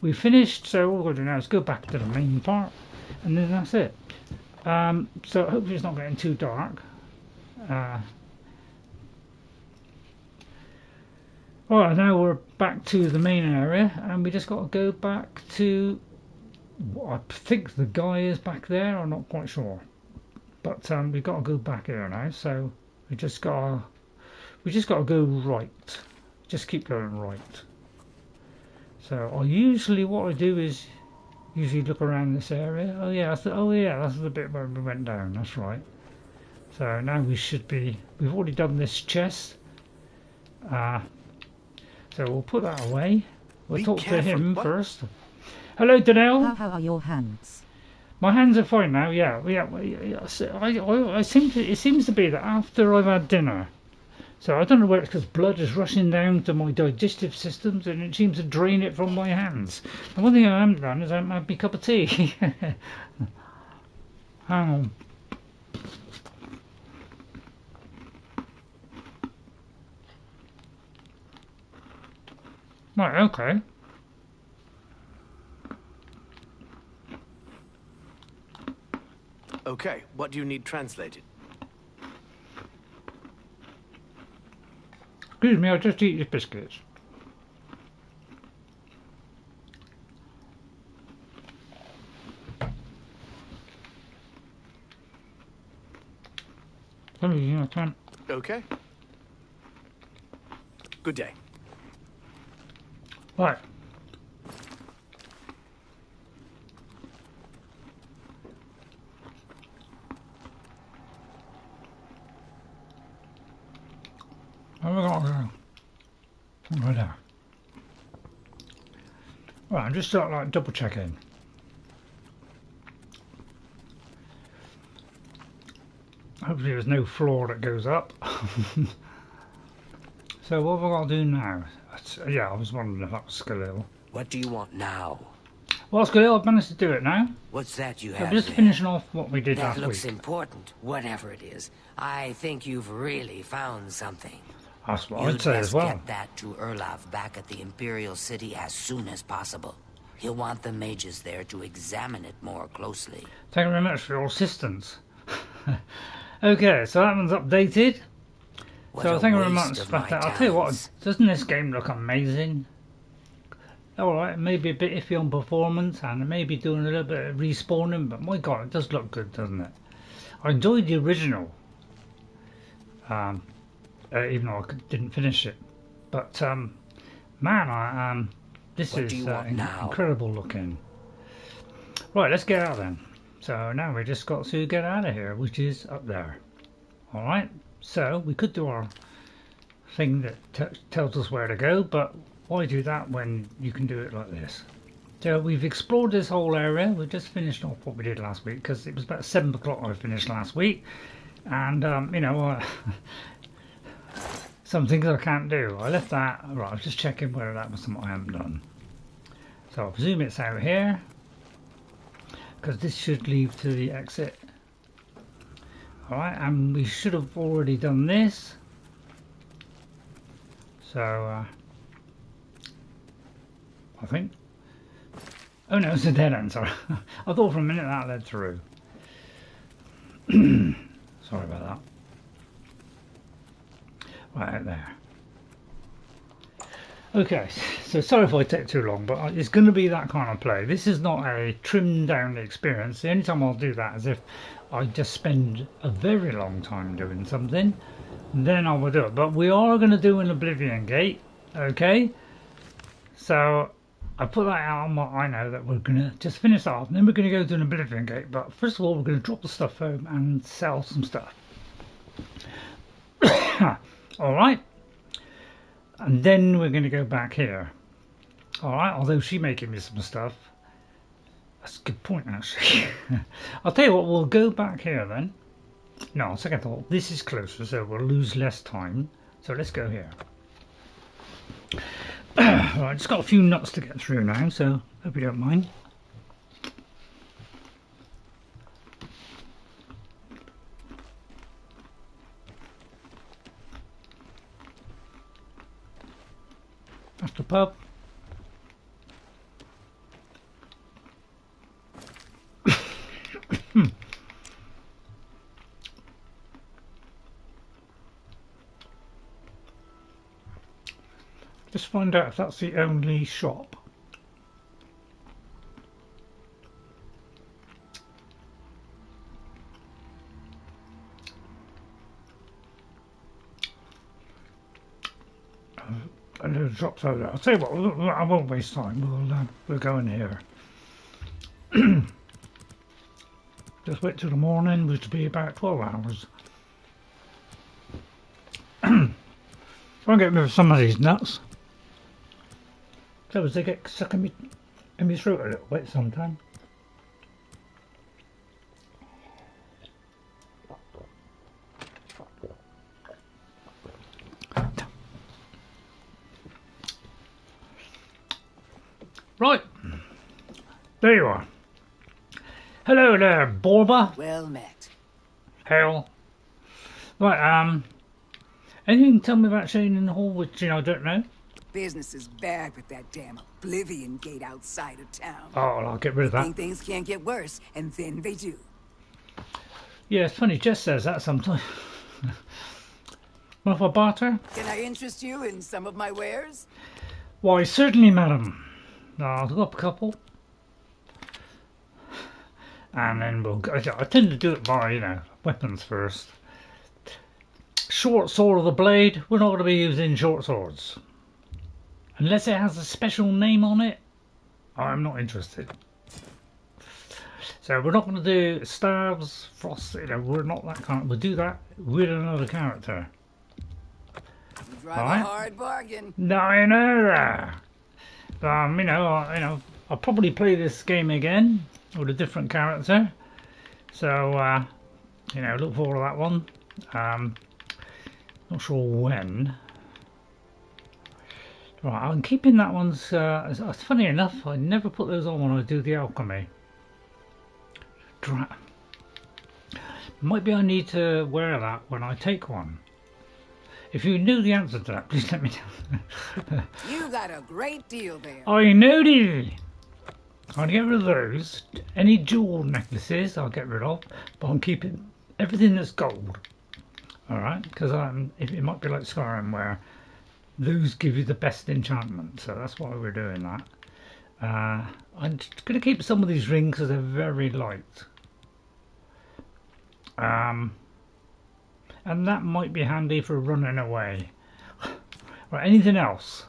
We finished, so all we're going to do now is go back to the main part, and then that's it. So hopefully it's not getting too dark. Alright, now we're back to the main area, and we just got to go back to, I think the guy is back there, I'm not quite sure. But we've got to go back here now, so we just got to go right. Just keep going right. So what I do is usually look around this area. Oh yeah, that's the bit where we went down. That's right. So now we've already done this chest. So we'll put that away. We'll talk to him first. Hello, Donnell. How are your hands? My hands are fine now. Yeah. It seems to be that after I've had dinner. So I don't know whether it's because blood is rushing down to my digestive systems and it seems to drain it from my hands. The one thing I haven't done is I haven't had my cup of tea. Hang on. Right, okay. Okay, what do you need translated? Excuse me, I'll just eat your biscuits. Okay. Good day. Right. Right there. Right, I'm just like double checking. Hopefully there's no floor that goes up. So what have I got to do now? Yeah, I was wondering if that was Skaleel. What do you want now? Well, Skaleel, I've managed to do it now. What's that you So have I'm just there? finishing off what we did That last looks week. important, whatever it is. I think you've really found something. That's what You'd I'd say best as well. get that to Erlaf back at the Imperial City as soon as possible. He'll want the mages there to examine it more closely. Thank you very much for your assistance. Okay, so that one's updated. What So a thank you very waste much of for my that. I'll tell you what, talents. doesn't this game look amazing? Alright, maybe a bit iffy on performance and it may be doing a little bit of respawning, but my god, it does look good, doesn't it? I enjoyed the original, even though I didn't finish it. But man, this What is do you want now? incredible looking. Right, let's get out then. So now we just got to get out of here, which is up there. Alright, so we could do our thing that tells us where to go, but why do that when you can do it like this? So we've explored this whole area. We've just finished off what we did last week, because it was about 7 o'clock I finished last week, and you know, some things I can't do. I left that. Right, I was just checking whether that was something I haven't done. So I presume it's out here, because this should lead to the exit. Alright, and we should have already done this. So, I think. Oh no, it's a dead end, sorry. I thought for a minute that led through. Sorry about that. Right out there. Okay, so sorry if I take too long, but it's going to be that kind of play. This is not a trimmed down experience. The only time I'll do that is if I just spend a very long time doing something, then I will do it. But we are going to do an Oblivion Gate, okay? So I put that out on what I know that we're going to just finish off, and then we're going to go to an Oblivion Gate. But first of all, we're going to drop the stuff home and sell some stuff. Alright. And then we're going to go back here. Alright, although she may give me some stuff. That's a good point, actually. I'll tell you what, we'll go back here then. No, second thought, this is closer, so we'll lose less time. So let's go here. Right, just got a few nuts to get through now, so hope you don't mind. That's the pub. Just find out if that's the only shop. And the shops over there. I'll tell you what, I won't waste time. We'll go in here. Just wait till the morning, which will be about 12 hours. I'll get rid of some of these nuts. So as they get stuck in my throat a little bit sometimes. Right, there you are. Hello there, Borba. Well met. Hell. Right, anything to tell me about Cheydinhal, which, I don't know? Business is bad with that damn Oblivion Gate outside of town. Oh, well, I'll get rid of that. Think things can't get worse, and then they do. Yeah, it's funny, Jess says that sometimes. Well, if I barter? Can I interest you in some of my wares? Why, certainly, madam. I'll go up a couple. And then we'll go. I tend to do it by, weapons first. Short sword of the blade, we're not going to be using short swords. Unless it has a special name on it, I'm not interested. So we're not going to do stabs, frost, we're not that kind. We'll do that with another character. You drive a hard bargain. No, I know that. I'll probably play this game again with a different character. So, look forward to that one. Not sure when. Right, I'm keeping that one. Funny enough, I never put those on when I do the alchemy. Maybe I need to wear that when I take one. If you knew the answer to that, please let me know. You got a great deal there. I know it. I'll get rid of those. Any jewel necklaces I'll get rid of, but I'm keeping everything that's gold. Alright, because it might be like Skyrim where those give you the best enchantment, so that's why we're doing that. I'm going to keep some of these rings because they're very light. And that might be handy for running away. Right, anything else?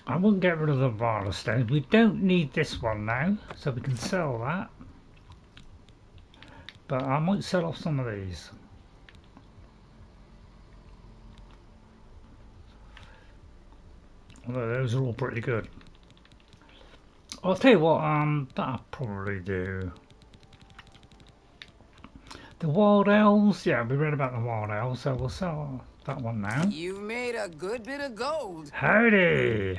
I won't get rid of the Varla Stone. We don't need this one now, so we can sell that. But I might sell off some of these. Although those are all pretty good. I'll tell you what, that I'll probably do. The Wild Elves, yeah, we read about the Wild Elves, so we'll sell that one now. You made a good bit of gold. Howdy!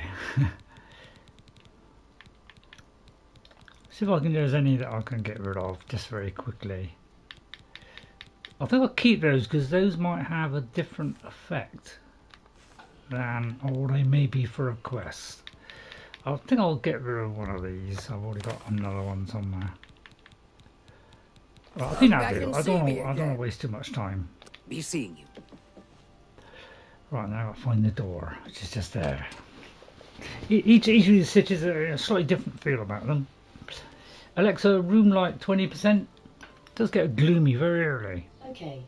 See if I can, there's any that I can get rid of just very quickly. I think I'll keep those because those might have a different effect than, or they may be for a quest. I think I'll get rid of one of these. I've already got another one somewhere. Well, I think I'll do. I don't want to waste too much time. Be seeing you. Right, now I've got to find the door, which is just there. Each of these cities have a slightly different feel about them. Alexa, room light 20%. Does get gloomy very early. Okay.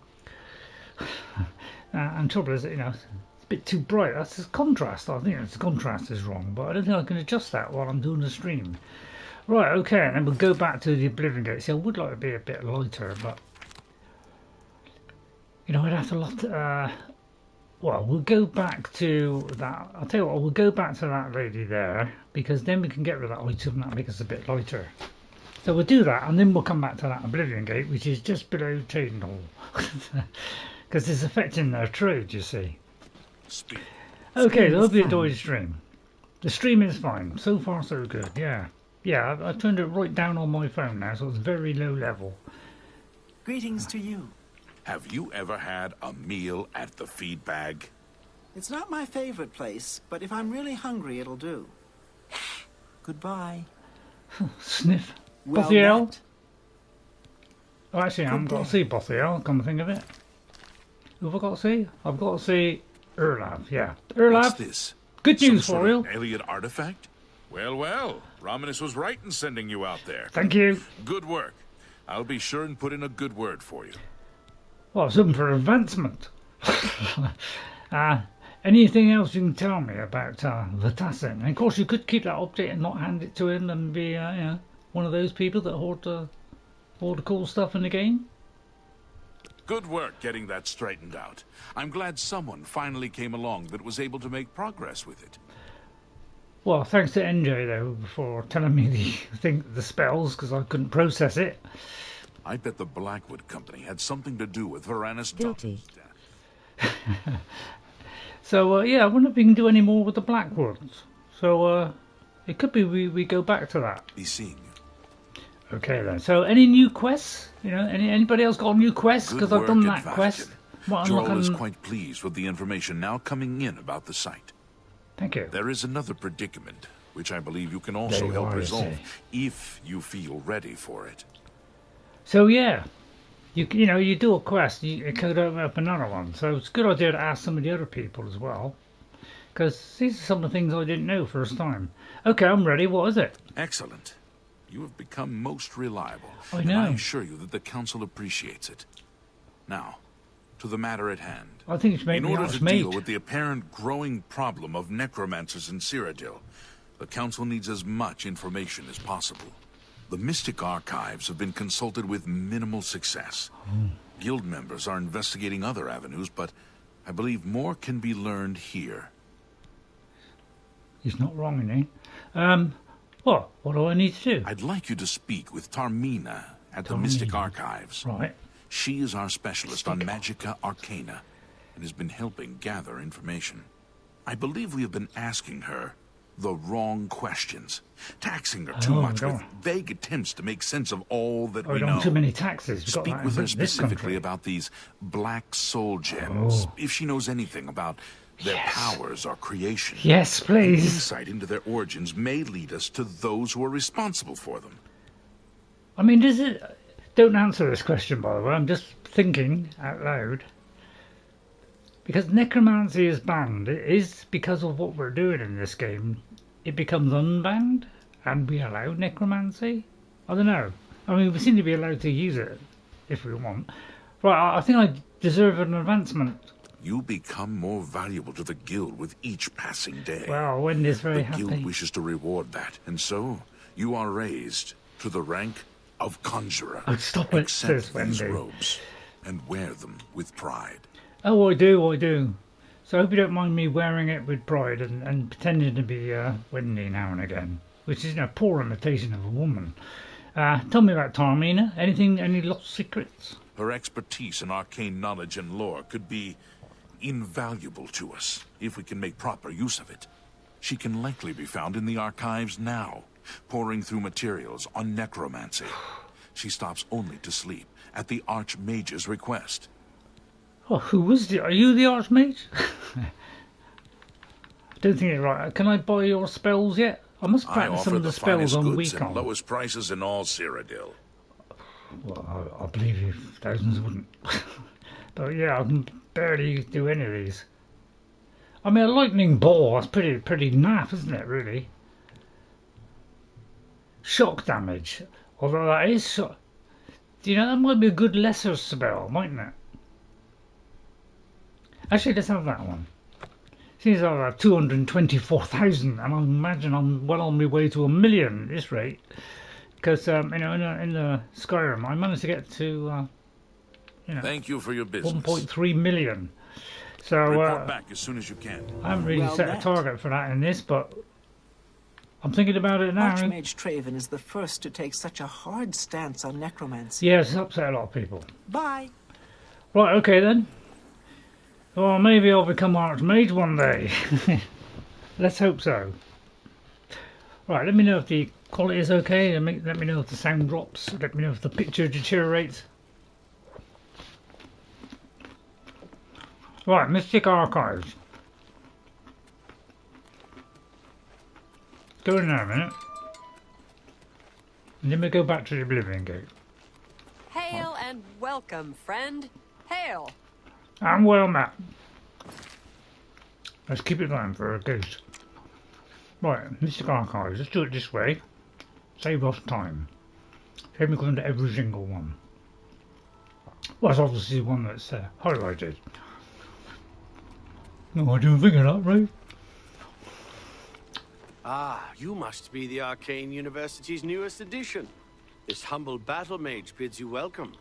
And trouble is, it's a bit too bright. That's the contrast. I think the contrast is wrong, but I don't think I can adjust that while I'm doing the stream. Right, okay, and then we'll go back to the Oblivion Gate. See, I would like to be a bit lighter, but you know, I'd have to well, we'll go back to that. I'll tell you what, we'll go back to that lady there, because then we can get rid of that item and that'll make us a bit lighter. So we'll do that, and then we'll come back to that Oblivion Gate, which is just below Cheydinhal. Because it's affecting their trade, you see. Okay, there'll be a doy stream. The stream is fine. So far, so good, yeah. Yeah, I turned it right down on my phone now, so it's very low level. Greetings to you. Have you ever had a meal at the feed bag? It's not my favorite place, but if I'm really hungry, it'll do. Goodbye. Sniff. Well Vahtecen? met. Oh, actually, I haven't got to see Vahtecen, come to think of it. Who have I got to see? I've got to see Urlav, yeah. Urlav, What's this? good news Some for sort you. of alien artifact? Well, well, Rominus was right in sending you out there. Thank you. Good work. I'll be sure and put in a good word for you. Well, something for advancement. Anything else you can tell me about Vahtacen? And of course, you could keep that update and not hand it to him and be, you know, one of those people that hoard the cool stuff in the game. Good work getting that straightened out. I'm glad someone finally came along that was able to make progress with it. Well, thanks to NJ though for telling me the spells, because I couldn't process it. I bet the Blackwood Company had something to do with Varanus' Guilty. death. So yeah, I wonder if we can do any more with the Blackwoods. So it could be we go back to that. Be seeing you. Okay then. So any new quests? You know, anybody else got a new quest? Good Because I've done work that at quest. Vahtecen. Well, Joel is quite pleased with the information now coming in about the site. Thank you. There is another predicament, which I believe you can There also you help are, you resolve, see. if you feel ready for it. So yeah, you know, you do a quest, it could open up another one. So it's a good idea to ask some of the other people as well, because these are some of the things I didn't know first time. Okay, I'm ready. What is it? Excellent. You have become most reliable. I And know. I assure you that the Council appreciates it. Now, to the matter at hand. I think it's made In me order to Arch-Mage. deal with the apparent growing problem of necromancers in Cyrodiil, the Council needs as much information as possible. The Mystic Archives have been consulted with minimal success. Guild members are investigating other avenues, but I believe more can be learned here. He's not wrong, is he? What do I need to do? I'd like you to speak with Tar-Meena at the Mystic Tar-Meena. Archives. Right. She is our specialist on Magica Arcana and has been helping gather information. I believe we have been asking her the wrong questions, taxing her too Oh, much with don't. vague attempts to make sense of all that I we don't know. want too many taxes. We've got Speak that with in her this specifically country. about these black soul gems, Oh. if she knows anything about their Yes. powers or creation. Yes, please. Insight into their origins may lead us to those who are responsible for them. I mean, does it... Don't answer this question, by the way. I'm just thinking out loud. Because necromancy is banned. It is because of what we're doing in this game. It becomes unbanned, and we allow necromancy? I don't know. I mean, we seem to be allowed to use it, if we want. Right, I think I deserve an advancement. You become more valuable to the guild with each passing day. Well, Wendy's very The happy. guild wishes to reward that, and so you are raised to the rank of conjurer. Oh, stop it, Accept says these Wendy. robes and wear them with pride. Oh, I do. So I hope you don't mind me wearing it with pride and pretending to be Wendy now and again, which is a poor imitation of a woman. Tell me about Tar-Meena. Any lost secrets? Her expertise in arcane knowledge and lore could be invaluable to us if we can make proper use of it. She can likely be found in the archives now, poring through materials on necromancy. She stops only to sleep at the Arch-Mage's request. Oh, are you the Arch-Mage? I don't think it's right. Can I buy your spells yet? I must I practice some offer of the the spells finest I'm goods weak and on. lowest prices in all Cyrodiil. Well, I believe you. Thousands wouldn't. But yeah, I can barely do any of these. I mean, a lightning ball, that's pretty naff, isn't it, really? Shock damage. Although that is shock. Do you know, that might be a good lesser spell, mightn't it? Actually, let's have that one. Seems like I have 224,000, and I imagine I'm well on my way to 1 million at this rate. Because you know, in the Skyrim, I managed to get to you know, Thank you for your business. 1.3 million. So Report back as soon as you can. I haven't really Well set met. a target for that in this, but I'm thinking about it now. Arch-Mage Traven is the first to take such a hard stance on necromancy. Yes, it's upset a lot of people. Bye. Right, okay then. Well, maybe I'll become Arch-Mage one day. Let's hope so. Right, let me know if the quality is okay. Let me know if the sound drops. Let me know if the picture deteriorates. Right, Mystic Archives. Go in there a minute. And then we go back to the Oblivion Gate. Hail and welcome, friend. Hail. I'm well, Matt. Let's keep it going for a goose. Right, Mystic Archives. Let's do it this way. Save us time. Save me going to every single one. Well, that's obviously the one that's highlighted. No, I didn't think of that, right? Ah, you must be the Arcane University's newest addition. This humble battle mage bids you welcome.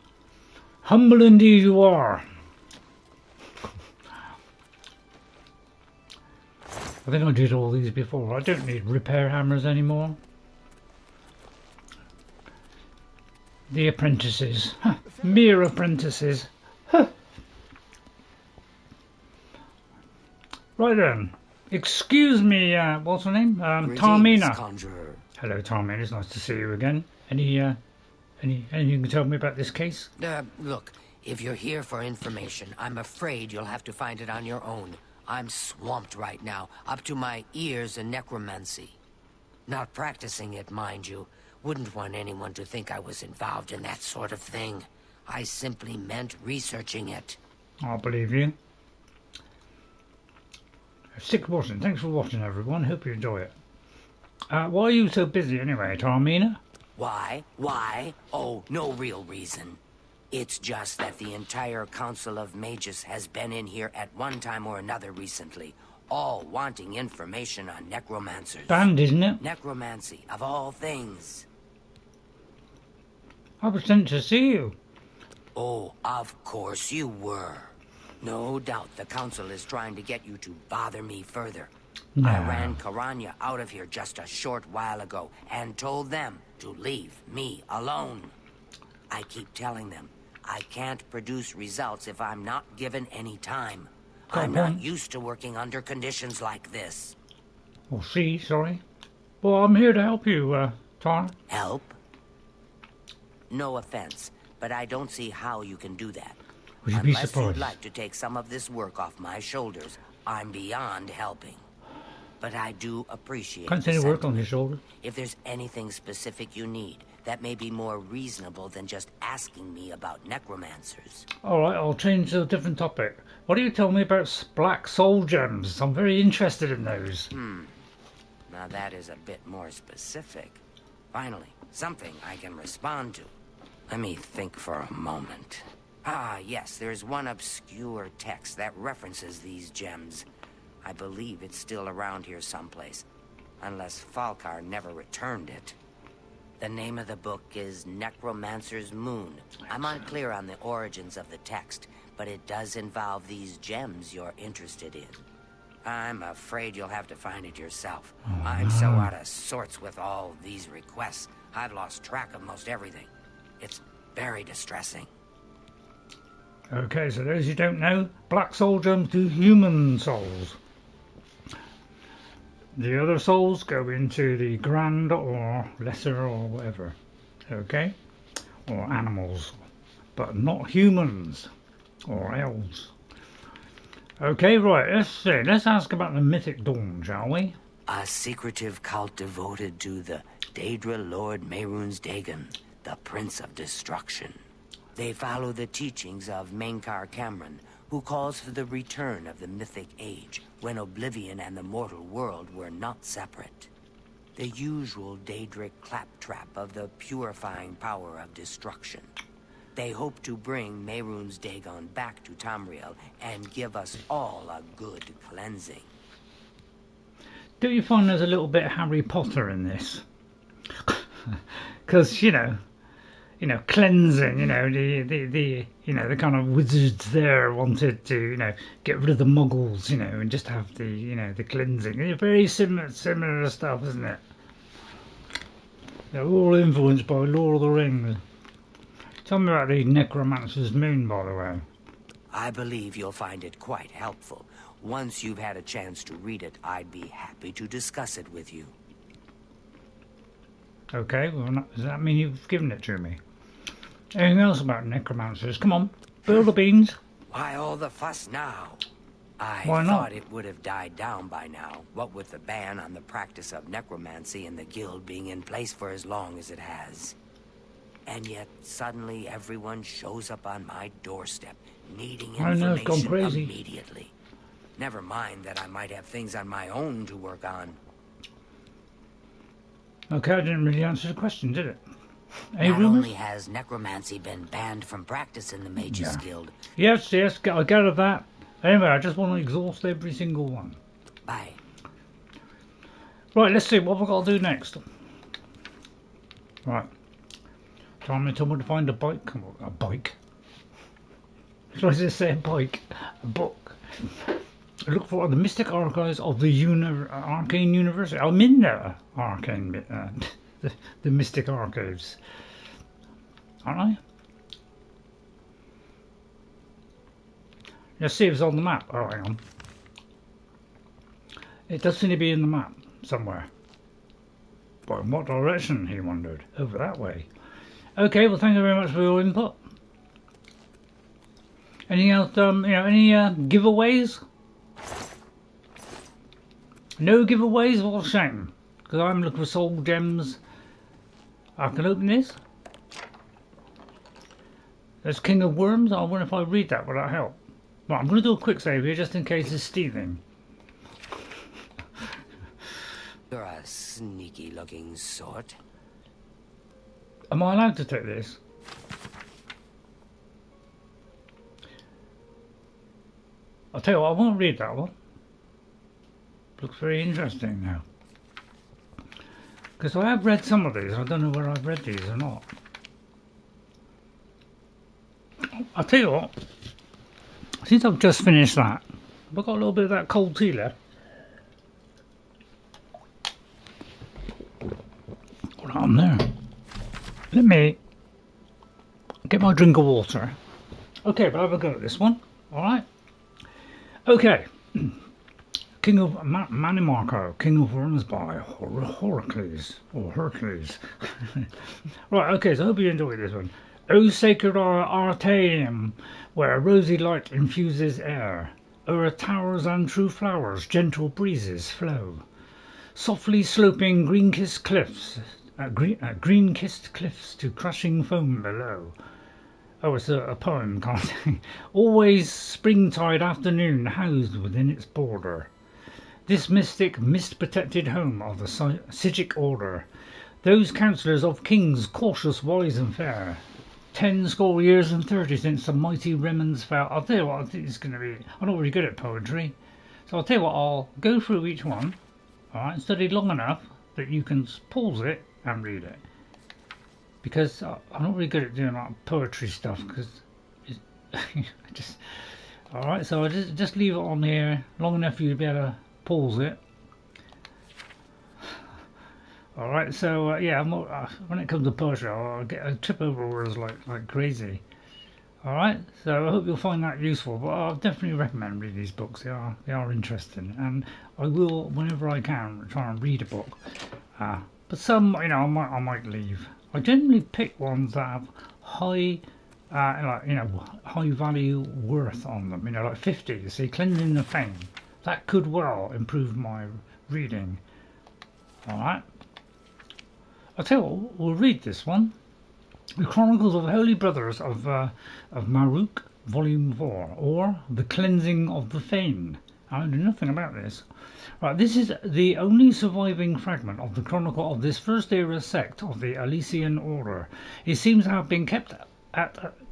Humble indeed you are. I think I did all these before. I don't need repair hammers anymore. The apprentices. Huh. Mere apprentices. Huh. Right then. Excuse me, what's her name? Tar-Meena. Conjurer. Hello, Tar-Meena. It's nice to see you again. Anything you can tell me about this case? Look, if you're here for information, I'm afraid you'll have to find it on your own. I'm swamped right now, up to my ears in necromancy. Not practicing it, mind you. Wouldn't want anyone to think I was involved in that sort of thing. I simply meant researching it. I believe you. Stick watching. Thanks for watching, everyone. Hope you enjoy it. Why are you so busy anyway, Tar-Meena? Why? Why? Oh, no real reason. It's just that the entire Council of Mages has been in here at one time or another recently, all wanting information on necromancers. Banned, isn't it? Necromancy, of all things. I was sent to see you. Oh, of course you were. No doubt the Council is trying to get you to bother me further. No. I ran Karanya out of here just a short while ago and told them to leave me alone. I keep telling them I can't produce results if I'm not given any time. I'm not used to working under conditions like this. Oh, see, sorry. Well, I'm here to help you, Tar. Help? No offense, but I don't see how you can do that. Would you be Unless surprised? you'd like to take some of this work off my shoulders, I'm beyond helping. But I do appreciate Can't the say any work on sentiment. your shoulder. If there's anything specific you need, that may be more reasonable than just asking me about necromancers. Alright, I'll change to a different topic. What do you tell me about black soul gems? I'm very interested in those. Now that is a bit more specific. Finally, something I can respond to. Let me think for a moment. Ah, yes, there's one obscure text that references these gems. I believe it's still around here someplace, unless Falkar never returned it. The name of the book is Necromancer's Moon. I'm unclear on the origins of the text, but it does involve these gems you're interested in. I'm afraid you'll have to find it yourself. I'm so out of sorts with all these requests, I've lost track of most everything. It's very distressing. Okay, so those who don't know, black soul gems do human souls. The other souls go into the grand or lesser or whatever. Okay? Or animals. But not humans. Or elves. Okay, right, let's see. Let's ask about the Mythic Dawn, shall we? A secretive cult devoted to the Daedra Lord Mehrunes Dagon, the Prince of Destruction. They follow the teachings of Menkaure Cameron, who calls for the return of the Mythic Age, when Oblivion and the mortal world were not separate. The usual Daedric claptrap of the purifying power of destruction. They hope to bring Mehrunes Dagon back to Tamriel and give us all a good cleansing. don't you find there's a little bit of Harry Potter in this? Because you know, cleansing. You know, the the kind of wizards there wanted to get rid of the Muggles. And just have the the cleansing. It's very similar stuff, isn't it? They're all influenced by Lord of the Rings. Tell me about the Necromancer's Moon, by the way. I believe you'll find it quite helpful. Once you've had a chance to read it, I'd be happy to discuss it with you. Okay, well, does that mean you've given it to me? Anything else about necromancers? Come on, spill the beans. Why all the fuss now? I Why not? thought it would have died down by now, what with the ban on the practice of necromancy and the guild being in place for as long as it has. And yet, suddenly everyone shows up on my doorstep, needing I know, it's gone information crazy. immediately. Never mind that I might have things on my own to work on. Okay, I didn't really answer the question, did it? Any Not rumours? only has necromancy been banned from practice in the Mages Guild, Yes, I gathered that. Anyway, I just want to exhaust every single one. bye. Right, let's see what we've got to do next. Right. Time to tell me to find a bike. Come on, a bike. Should I just say a bike? A book. Look for the Mystic Archives of the Arcane University. I'm in there, Arcane, the Mystic Archives. Aren't I? Let's see if it's on the map. Oh, hang on. It does seem to be in the map somewhere. But in what direction, he wondered. Over that way. Okay, well, thank you very much for your input. Anything else, any giveaways? No giveaways? What a shame. Because I'm looking for soul gems. I can open this. There's King of Worms. I wonder if I read that, will that help? Right, I'm going to do a quick save here just in case it's stealing. You're a sneaky looking sort. Am I allowed to take this? I'll tell you what, I won't read that one. Looks very interesting now. Because I have read some of these. I don't know whether I've read these or not. I'll tell you what. Since I've just finished that, I've got a little bit of that cold tea left. Hold on there. Let me get my drink of water. Okay, but I'll have a go at this one. Alright. Okay. King of Manimarco, King of Worms by Hercules. Right, okay, so I hope you enjoyed this one. O sacred Artaeum, where rosy light infuses air. O'er towers and true flowers, gentle breezes flow. Softly sloping green-kissed cliffs to crushing foam below. Oh, it's a poem, can't I? Always springtide afternoon housed within its border. This mystic, mist-protected home of the Sigic order. Those counsellors of kings, cautious, wise and fair. 10 score years and 30 since the mighty Remans fell. I'll tell you what, I think it's going to be... I'm not really good at poetry. So I'll tell you what, I'll go through each one. Alright, study long enough that you can pause it and read it. Because I'm not really good at doing like poetry stuff. Because alright, so I'll just leave it on here long enough for you to be able to pause it. Alright, so yeah, I'm not, when it comes to poetry, I'll trip over words like crazy. Alright, so I hope you'll find that useful, but I'll definitely recommend reading these books. They are interesting, and I will, whenever I can, try and read a book. But some, I might leave. I generally pick ones that have high, high value worth on them. Like 50. You see, Cleansing the Fame. That could well improve my reading. Alright. I'll tell you what, we'll read this one. The Chronicles of Holy Brothers of Maruk, Volume 4, or The Cleansing of the Fane. I know nothing about this. Right, this is the only surviving fragment of the chronicle of this first era sect of the Alesian order. It seems to have been kept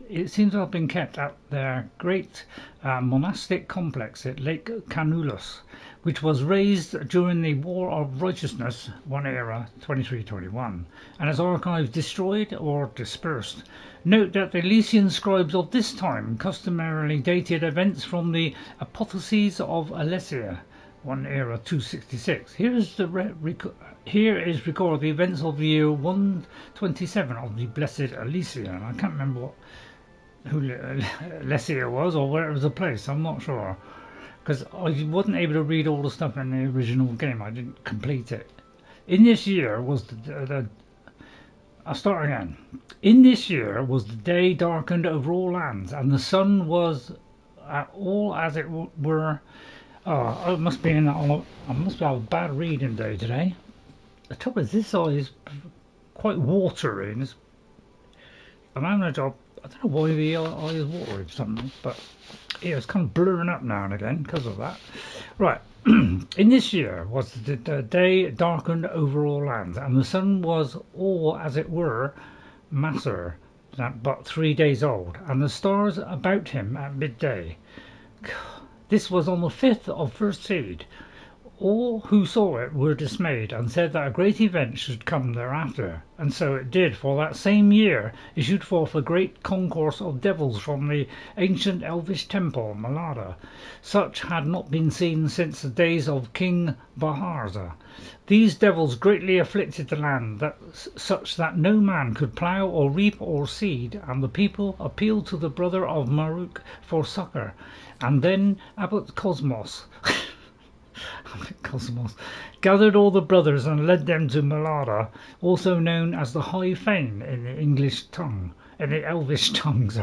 it seems to have been kept at their great monastic complex at Lake Canulus, which was raised during the War of Righteousness, one era, 23-21, and its archives destroyed or dispersed. Note that the Elysian scribes of this time customarily dated events from the Apotheoses of Alesia, one era, 266. Here is recorded the events of the year 127 of the Blessed Elysia. And I can't remember who Alesia was or where it was a place. I'm not sure, because I wasn't able to read all the stuff in the original game. I didn't complete it. In this year was I'll start again. In this year was the day darkened over all lands, and the sun was all as it were. Oh, it must be I must have a bad reading day today. The trouble is, this eye is quite watery, and I'm having a job. I don't know why the eye is watery or something, but yeah, it's kind of blurring up now and again because of that. Right. In this year was the day darkened over all lands, and the sun was all as it were Maser, but 3 days old, and the stars about him at midday. This was on the 5th of first seed. All who saw it were dismayed, and said that a great event should come thereafter. And so it did, for that same year issued forth a great concourse of devils from the ancient elvish temple, Malada. Such had not been seen since the days of King Baharza. These devils greatly afflicted the land, such that no man could plough or reap or seed, and the people appealed to the brother of Maruk for succour. And then Abbot Cosmos gathered all the brothers and led them to Malada, also known as the High Fane in the Elvish tongue,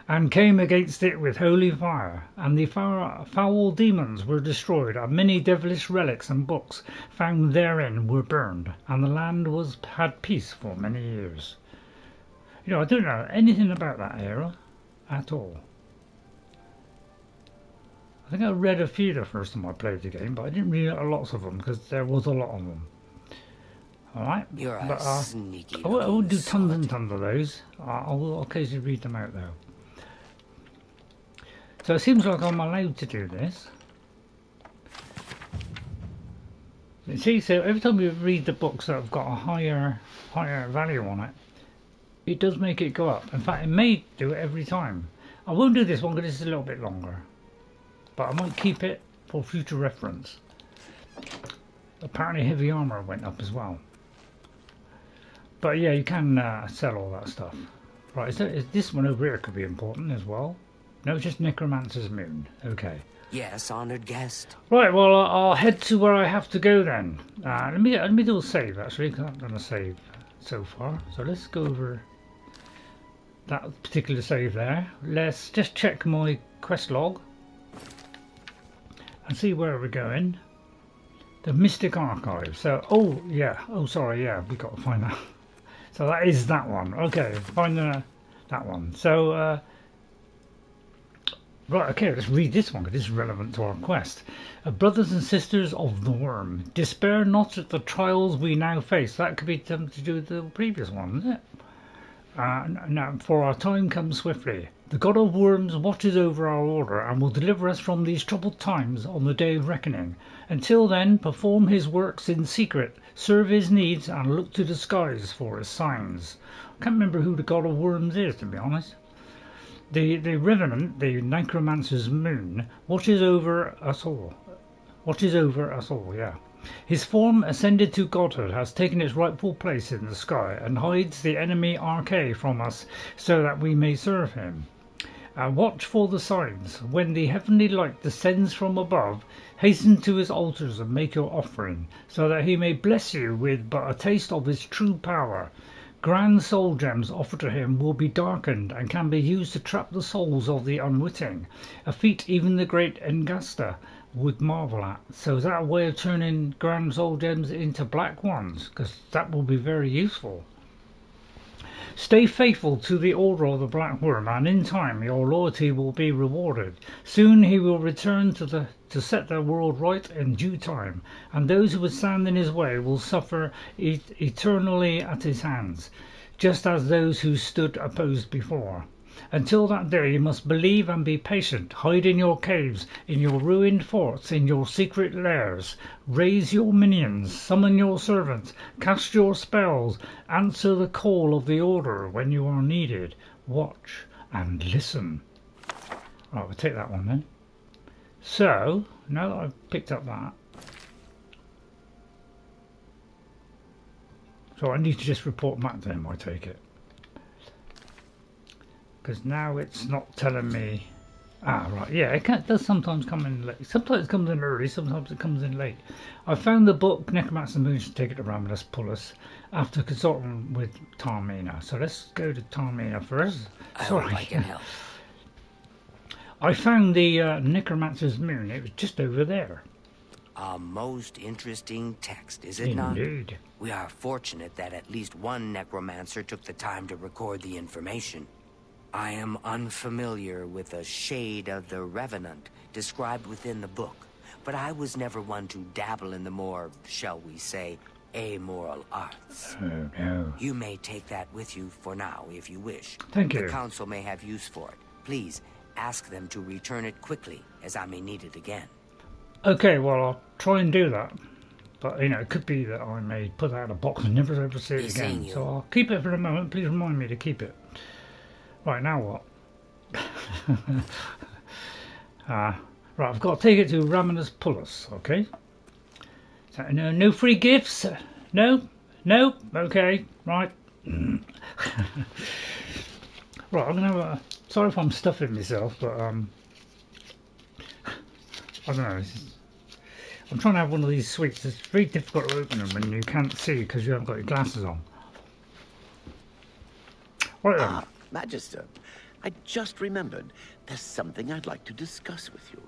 and came against it with holy fire, and the foul demons were destroyed, and many devilish relics and books found therein were burned, and the land had peace for many years. You know, I don't know anything about that era at all. I think I read a few the first time I played the game, but I didn't read lots of them because there was a lot of them. Alright, but sneaky I won't do tons and tons of those. I'll occasionally read them out though. So it seems like I'm allowed to do this. You see, so every time you read the books that have got a higher value on it, it does make it go up. In fact, it may do it every time. I won't do this one because it's a little bit longer, but I might keep it for future reference. Apparently heavy armor went up as well. But yeah, you can sell all that stuff. Right, is this one over here could be important as well. No, just Necromancer's Moon. Okay. Yes, honored guest. Right, well, I'll head to where I have to go then. Let me do a save actually, because I'm going to save so far. So let's go over that particular save there. Let's just check my quest log and see where we're going. The Mystic Archive. So, oh yeah, oh sorry, yeah, we got to find that. So that is that one. Okay, find that one. So, right, okay, let's read this one because this is relevant to our quest. Brothers and sisters of the worm, despair not at the trials we now face. That could be something to do with the previous one, isn't it? Now, for our time comes swiftly. The god of worms watches over our order and will deliver us from these troubled times on the day of reckoning. Until then, perform his works in secret, serve his needs, and look to the skies for his signs. I can't remember who the god of worms is, to be honest. The Revenant, the Necromancer's Moon, watches over us all. Yeah. His form, ascended to godhood, has taken its rightful place in the sky and hides the enemy Arch-Mage from us so that we may serve him. Watch for the signs. When the heavenly light descends from above, hasten to his altars and make your offering, so that he may bless you with but a taste of his true power. Grand soul gems offered to him will be darkened and can be used to trap the souls of the unwitting, a feat even the great Engasta would marvel at. So is that a way of turning grand soul gems into black ones? Because that will be very useful. Stay faithful to the order of the Black Worm, and in time your loyalty will be rewarded. Soon he will return to set the world right in due time, and those who would stand in his way will suffer eternally at his hands, just as those who stood opposed before. Until that day you must believe and be patient. Hide in your caves, in your ruined forts, in your secret lairs. Raise your minions, summon your servants, cast your spells, answer the call of the Order when you are needed. Watch and listen. Right, we'll take that one then. So, now that I've picked up that, so I need to just report back to him, I take it. Because now it's not telling me... Ah, right, yeah, it does sometimes come in late. Sometimes it comes in early, sometimes it comes in late. I found the book Necromancer Moon to take it to Rominus Pullus after consulting with Tar-Meena. So let's go to Tar-Meena first. Sorry. I can help. I found the Necromancer's Moon. It was just over there. A most interesting text, is it not? Indeed. We are fortunate that at least one necromancer took the time to record the information. I am unfamiliar with the shade of the Revenant described within the book, but I was never one to dabble in the more, shall we say, amoral arts. Oh, no. You may take that with you for now, if you wish. Thank you. The council may have use for it. Please, ask them to return it quickly, as I may need it again. Okay, well, I'll try and do that. But, you know, it could be that I may put that in a box and never ever see it again. So I'll keep it for a moment. Please remind me to keep it. Right, now what? Right, I've got to take it to Rominus Pullus, okay? So, no free gifts? No? Okay, right. Right, I'm going to have a... Sorry if I'm stuffing myself, but, I don't know. I'm trying to have one of these sweets. It's very difficult to open them when you can't see because you haven't got your glasses on. Right then. Magister, I just remembered there's something I'd like to discuss with you.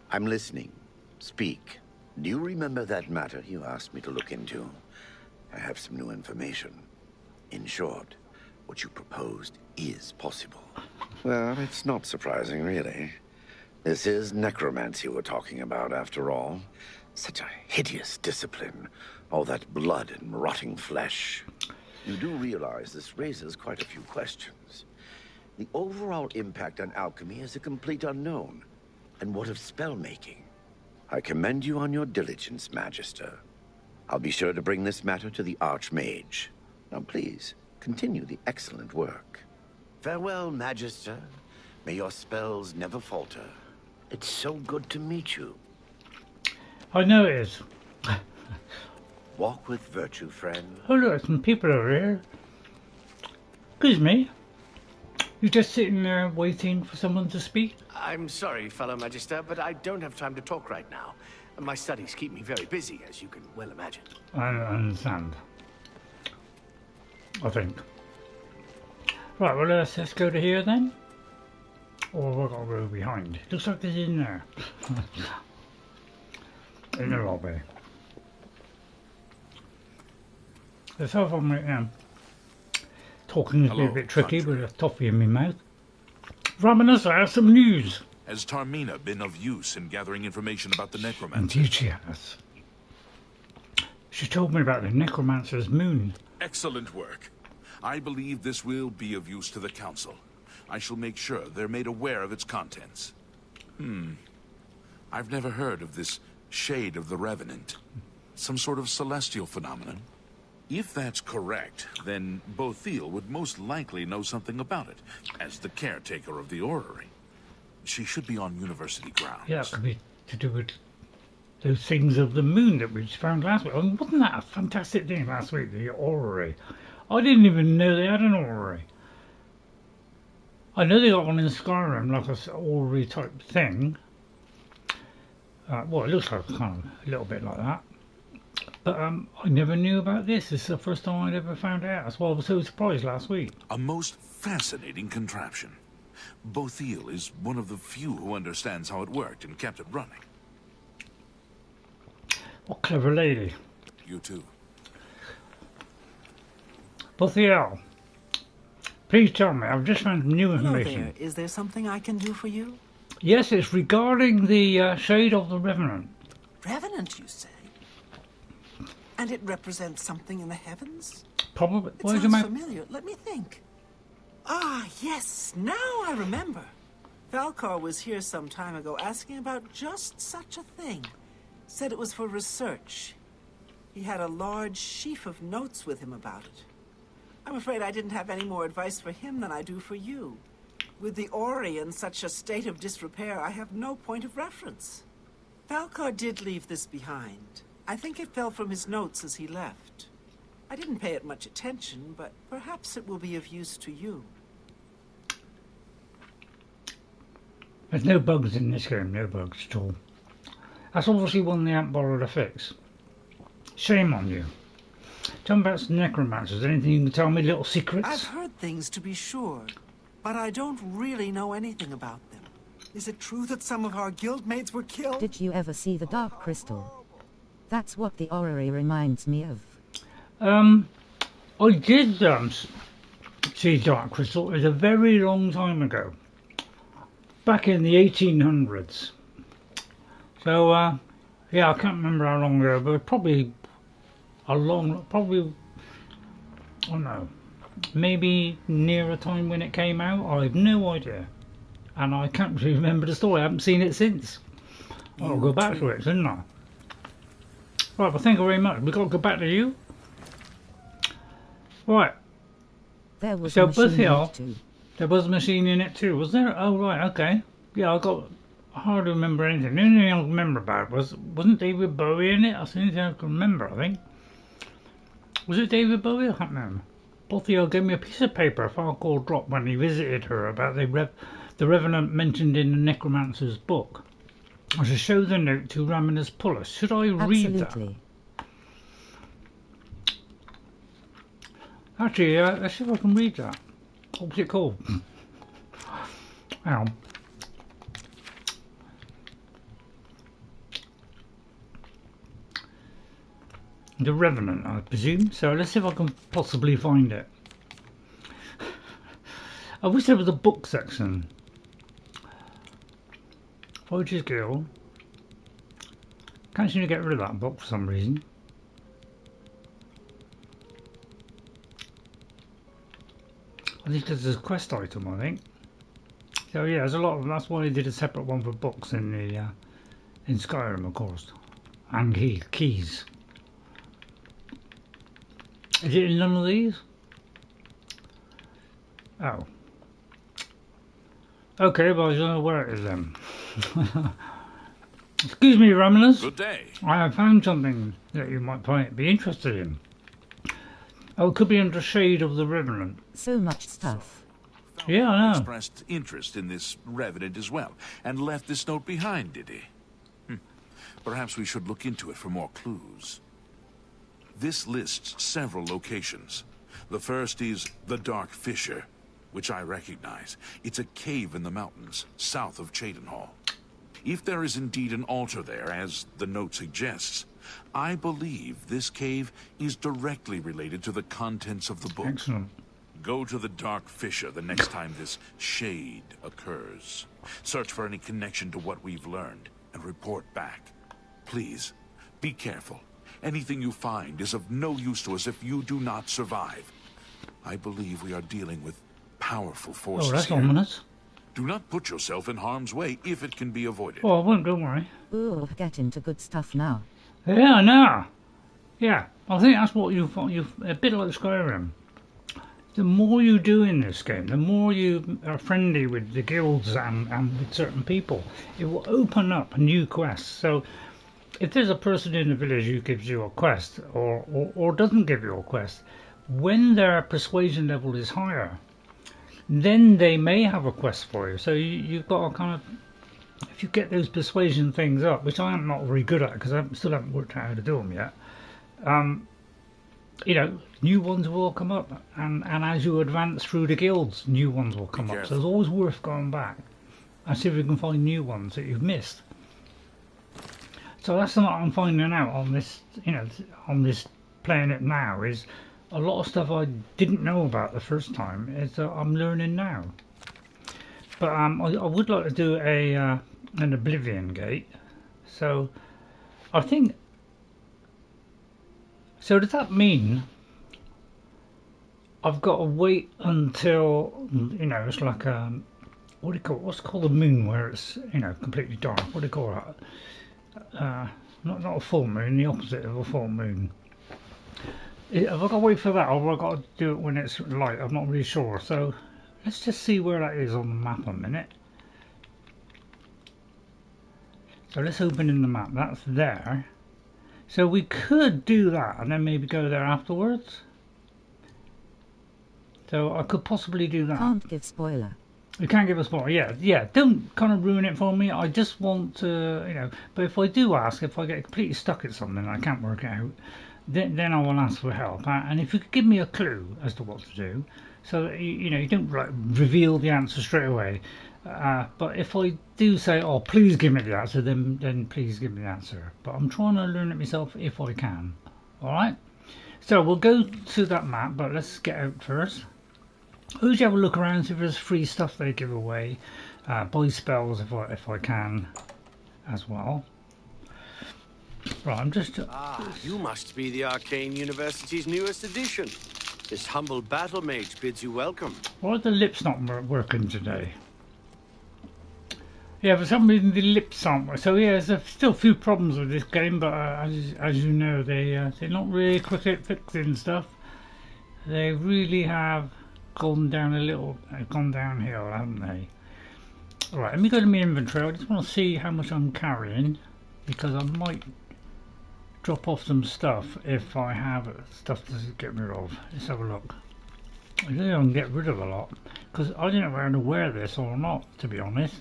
I'm listening. Speak. Do you remember that matter you asked me to look into? I have some new information. In short, what you proposed is possible. Well, it's not surprising, really. This is necromancy we're talking about, after all. Such a hideous discipline. All that blood and rotting flesh. You do realize this raises quite a few questions. The overall impact on alchemy is a complete unknown. And what of spell-making? I commend you on your diligence, Magister. I'll be sure to bring this matter to the Arch-Mage. Now please, continue the excellent work. Farewell, Magister. May your spells never falter. It's so good to meet you. I know it is. Walk with virtue, friend. Oh look, some people over here. Excuse me. You just sitting there waiting for someone to speak? I'm sorry, fellow Magister, but I don't have time to talk right now. My studies keep me very busy, as you can well imagine. I understand. I think. Right, well let's go to here then. Or we've got to go behind. Looks like there's in there. In the lobby. Let's have one right now. Talking is a bit tricky with a toffee in my mouth. Rominus, I have some news. Has Tar-Meena been of use in gathering information about the Necromancer? Indeed she has. She told me about the Necromancer's moon. Excellent work. I believe this will be of use to the Council. I shall make sure they're made aware of its contents. I've never heard of this shade of the Revenant. Some sort of celestial phenomenon? If that's correct, then Vahtecen would most likely know something about it, as the caretaker of the orrery. She should be on university grounds. Yeah, it could be to do with those things of the moon that we just found last week. I mean, wasn't that a fantastic thing last week, the orrery? I didn't even know they had an orrery. I know they got one in Skyrim, like a orrery type thing. Well, it looks like kind of a little bit like that. But I never knew about this. This is the first time I'd ever found out. That's why I was so surprised last week. A most fascinating contraption. Vahtecen is one of the few who understands how it worked and kept it running. What a clever lady. You too. Vahtecen, please tell me. I've just found new information. Hello there. Is there something I can do for you? Yes, it's regarding the shade of the Revenant. Revenant, you say? And it represents something in the heavens? Probably. It Where's sounds your familiar. Let me think. Ah, yes, now I remember. Falcar was here some time ago asking about just such a thing. Said it was for research. He had a large sheaf of notes with him about it. I'm afraid I didn't have any more advice for him than I do for you. With the Ori in such a state of disrepair, I have no point of reference. Falcar did leave this behind. I think it fell from his notes as he left. I didn't pay it much attention, but perhaps it will be of use to you. There's no bugs in this game, no bugs at all. That's obviously one they haven't bothered to fix. Shame on you. Tell me about some necromancers. Anything you can tell me, little secrets? I've heard things, to be sure, but I don't really know anything about them. Is it true that some of our guildmates were killed? Did you ever see the Dark Crystal? That's what the orrery reminds me of. I did see Dark Crystal. It was a very long time ago. Back in the 1800s. So, yeah, I can't remember how long ago, but probably I don't know, maybe near a time when it came out. I have no idea. And I can't really remember the story. I haven't seen it since. I'll go back to it, didn't I? Right, well, thank you very much. We've got to go back to you. Right. There was so, a machine in here, it too. there was a machine in it too, was there? Oh, right, okay. Yeah, I hardly remember anything. The only thing I remember about wasn't David Bowie in it? That's the only thing I can remember, I think. Was it David Bowie? I can't remember. Bothiel gave me a piece of paper a Faregyl dropped when he visited her about the Revenant mentioned in the Necromancer's book. I should show the note to Rominus Pullus. Should I read that? Absolutely. Actually, let's see if I can read that. What's it called? Hang on. The Revenant, I presume. So let's see if I can possibly find it. I wish there was a book section. Faregyl Guild. Can't seem to get rid of that book for some reason. I think this is a quest item, I think. So yeah, there's a lot of them. That's why they did a separate one for books in the in Skyrim, of course. And keys. Is it in none of these? Oh. Okay, well I don't know where it is then. Excuse me, Rominus. Good day. I have found something that you might be interested in. Oh, it could be under shade of the Revenant. So much stuff. Yeah, I know. Expressed interest in this Revenant as well, and left this note behind, did he? Perhaps we should look into it for more clues. This lists several locations. The first is the Dark Fissure, which I recognize. It's a cave in the mountains, south of Cheydinhal. If there is indeed an altar there, as the note suggests, I believe this cave is directly related to the contents of the book. Excellent. Go to the Dark Fissure the next time this shade occurs. Search for any connection to what we've learned, and report back. Please, be careful. Anything you find is of no use to us if you do not survive. I believe we are dealing with powerful forces. Oh, that's here. ominous. Do not put yourself in harm's way if it can be avoided. Oh, I won't, don't worry. Ooh, get into good stuff now. Yeah, no. Yeah, I think that's what you a bit like Skyrim. The more you do in this game, the more you are friendly with the guilds and with certain people, it will open up new quests. So if there's a person in the village who gives you a quest or doesn't give you a quest, when their persuasion level is higher, then they may have a quest for you. So you've got to kind of, if you get those persuasion things up, which I am not very good at because I still haven't worked out how to do them yet, you know, new ones will come up, and as you advance through the guilds, new ones will come up. So it's always worth going back and see if you can find new ones that you've missed. So that's what I'm finding out on this, you know, on this playing it now, is a lot of stuff I didn't know about the first time is I'm learning now. But I would like to do an Oblivion Gate. So I think. So does that mean I've got to wait until, you know, it's like what do you call it? What's called a moon where it's, you know, completely dark? What do you call that? Not a full moon, the opposite of a full moon. Have I got to wait for that, or have I got to do it when it's light? I'm not really sure. So let's just see where that is on the map a minute. So let's open in the map. That's there. So we could do that and then maybe go there afterwards. So I could possibly do that. Can't give spoiler. You can't give a spoiler. Yeah. Don't kind of ruin it for me. I just want to, you know. But if I do ask, if I get completely stuck at something and I can't work it out, then I will ask for help. And if you could give me a clue as to what to do, so that you know, you don't like reveal the answer straight away. But if I do say, oh, please give me the answer, then please give me the answer. But I'm trying to learn it myself if I can. Alright? So we'll go to that map, but let's get out first. Usually have a look around, see if there's free stuff they give away. Buy spells if I can as well. Right, I'm just... you must be the Arcane University's newest addition. This humble battle mage bids you welcome. Why are the lips not working today? Yeah, for some reason the lips aren't working. So yeah, there's still a few problems with this game, but as you know, they're not really quick at fixing stuff. They really have gone down gone downhill, haven't they? Alright, let me go to my inventory. I just want to see how much I'm carrying, because I might drop off some stuff if I have stuff to get rid of. Let's have a look. I think I can get rid of a lot, because I don't know whether to wear this or not, to be honest.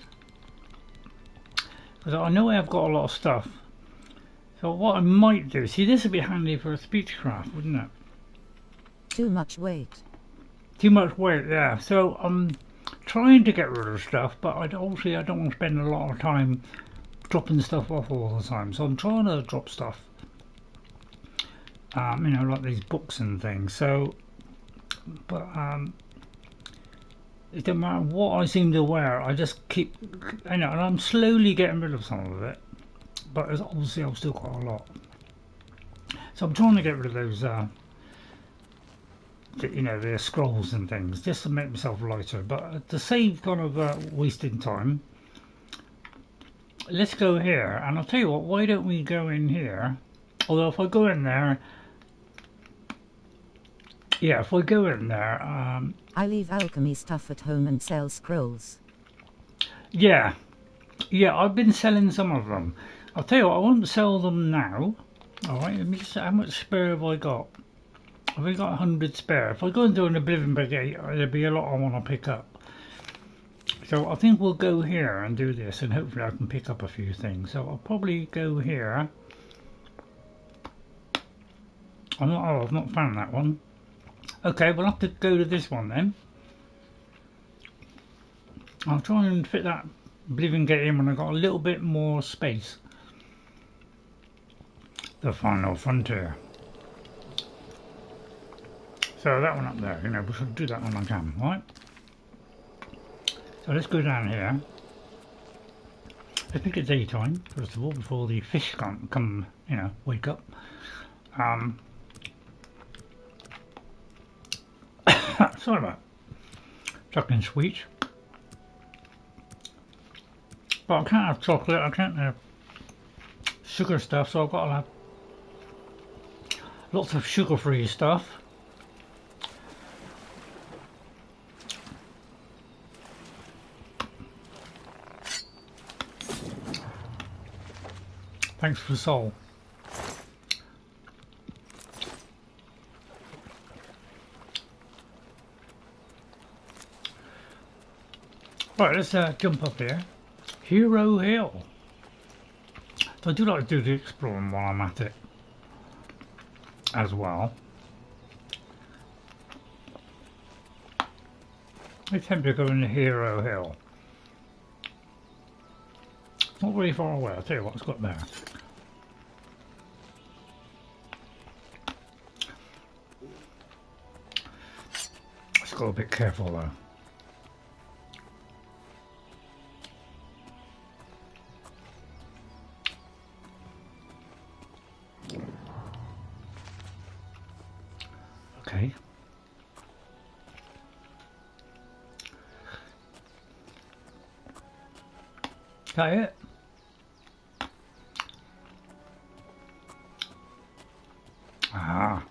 Because I know I've got a lot of stuff. So what I might do, see, this would be handy for a speechcraft, wouldn't it? Too much weight. Too much weight, yeah. So I'm trying to get rid of stuff, but I don't want to spend a lot of time dropping stuff off all the time. So I'm trying to drop stuff, you know, like these books and things. So, but it doesn't matter what I seem to wear. I just keep, you know, and I'm slowly getting rid of some of it. But obviously I've still got a lot. So I'm trying to get rid of those. You know, the scrolls and things, just to make myself lighter, but to save kind of wasting time, let's go here. And I'll tell you what, why don't we go in here? Although if I go in there, yeah, if I go in there, I leave alchemy stuff at home and sell scrolls. Yeah, I've been selling some of them. I'll tell you what, I won't sell them now. Alright, let me just, how much spare have I got? I've only got 100 spare. If I go into an Oblivion Gate, there'll be a lot I want to pick up. So I think we'll go here and do this, and hopefully I can pick up a few things. So I'll probably go here. I've not found that one. Okay, we'll have to go to this one then. I'll try and fit that Oblivion Gate in when I've got a little bit more space. The final frontier. So that one up there, you know, we should do that when I can, right? So let's go down here. Let's make it daytime, first of all, before the fish come, you know, wake up. Sorry about chucking sweets. But I can't have chocolate, I can't have sugar stuff, so I've got to have lots of sugar-free stuff. Thanks for the soul. Right, let's jump up here. Hero Hill. So I do like to do the exploring while I'm at it as well. I tend to go into Hero Hill. Not very far away, I'll tell you what it's got there. It's got to be a bit careful though. Okay. that it? Ah.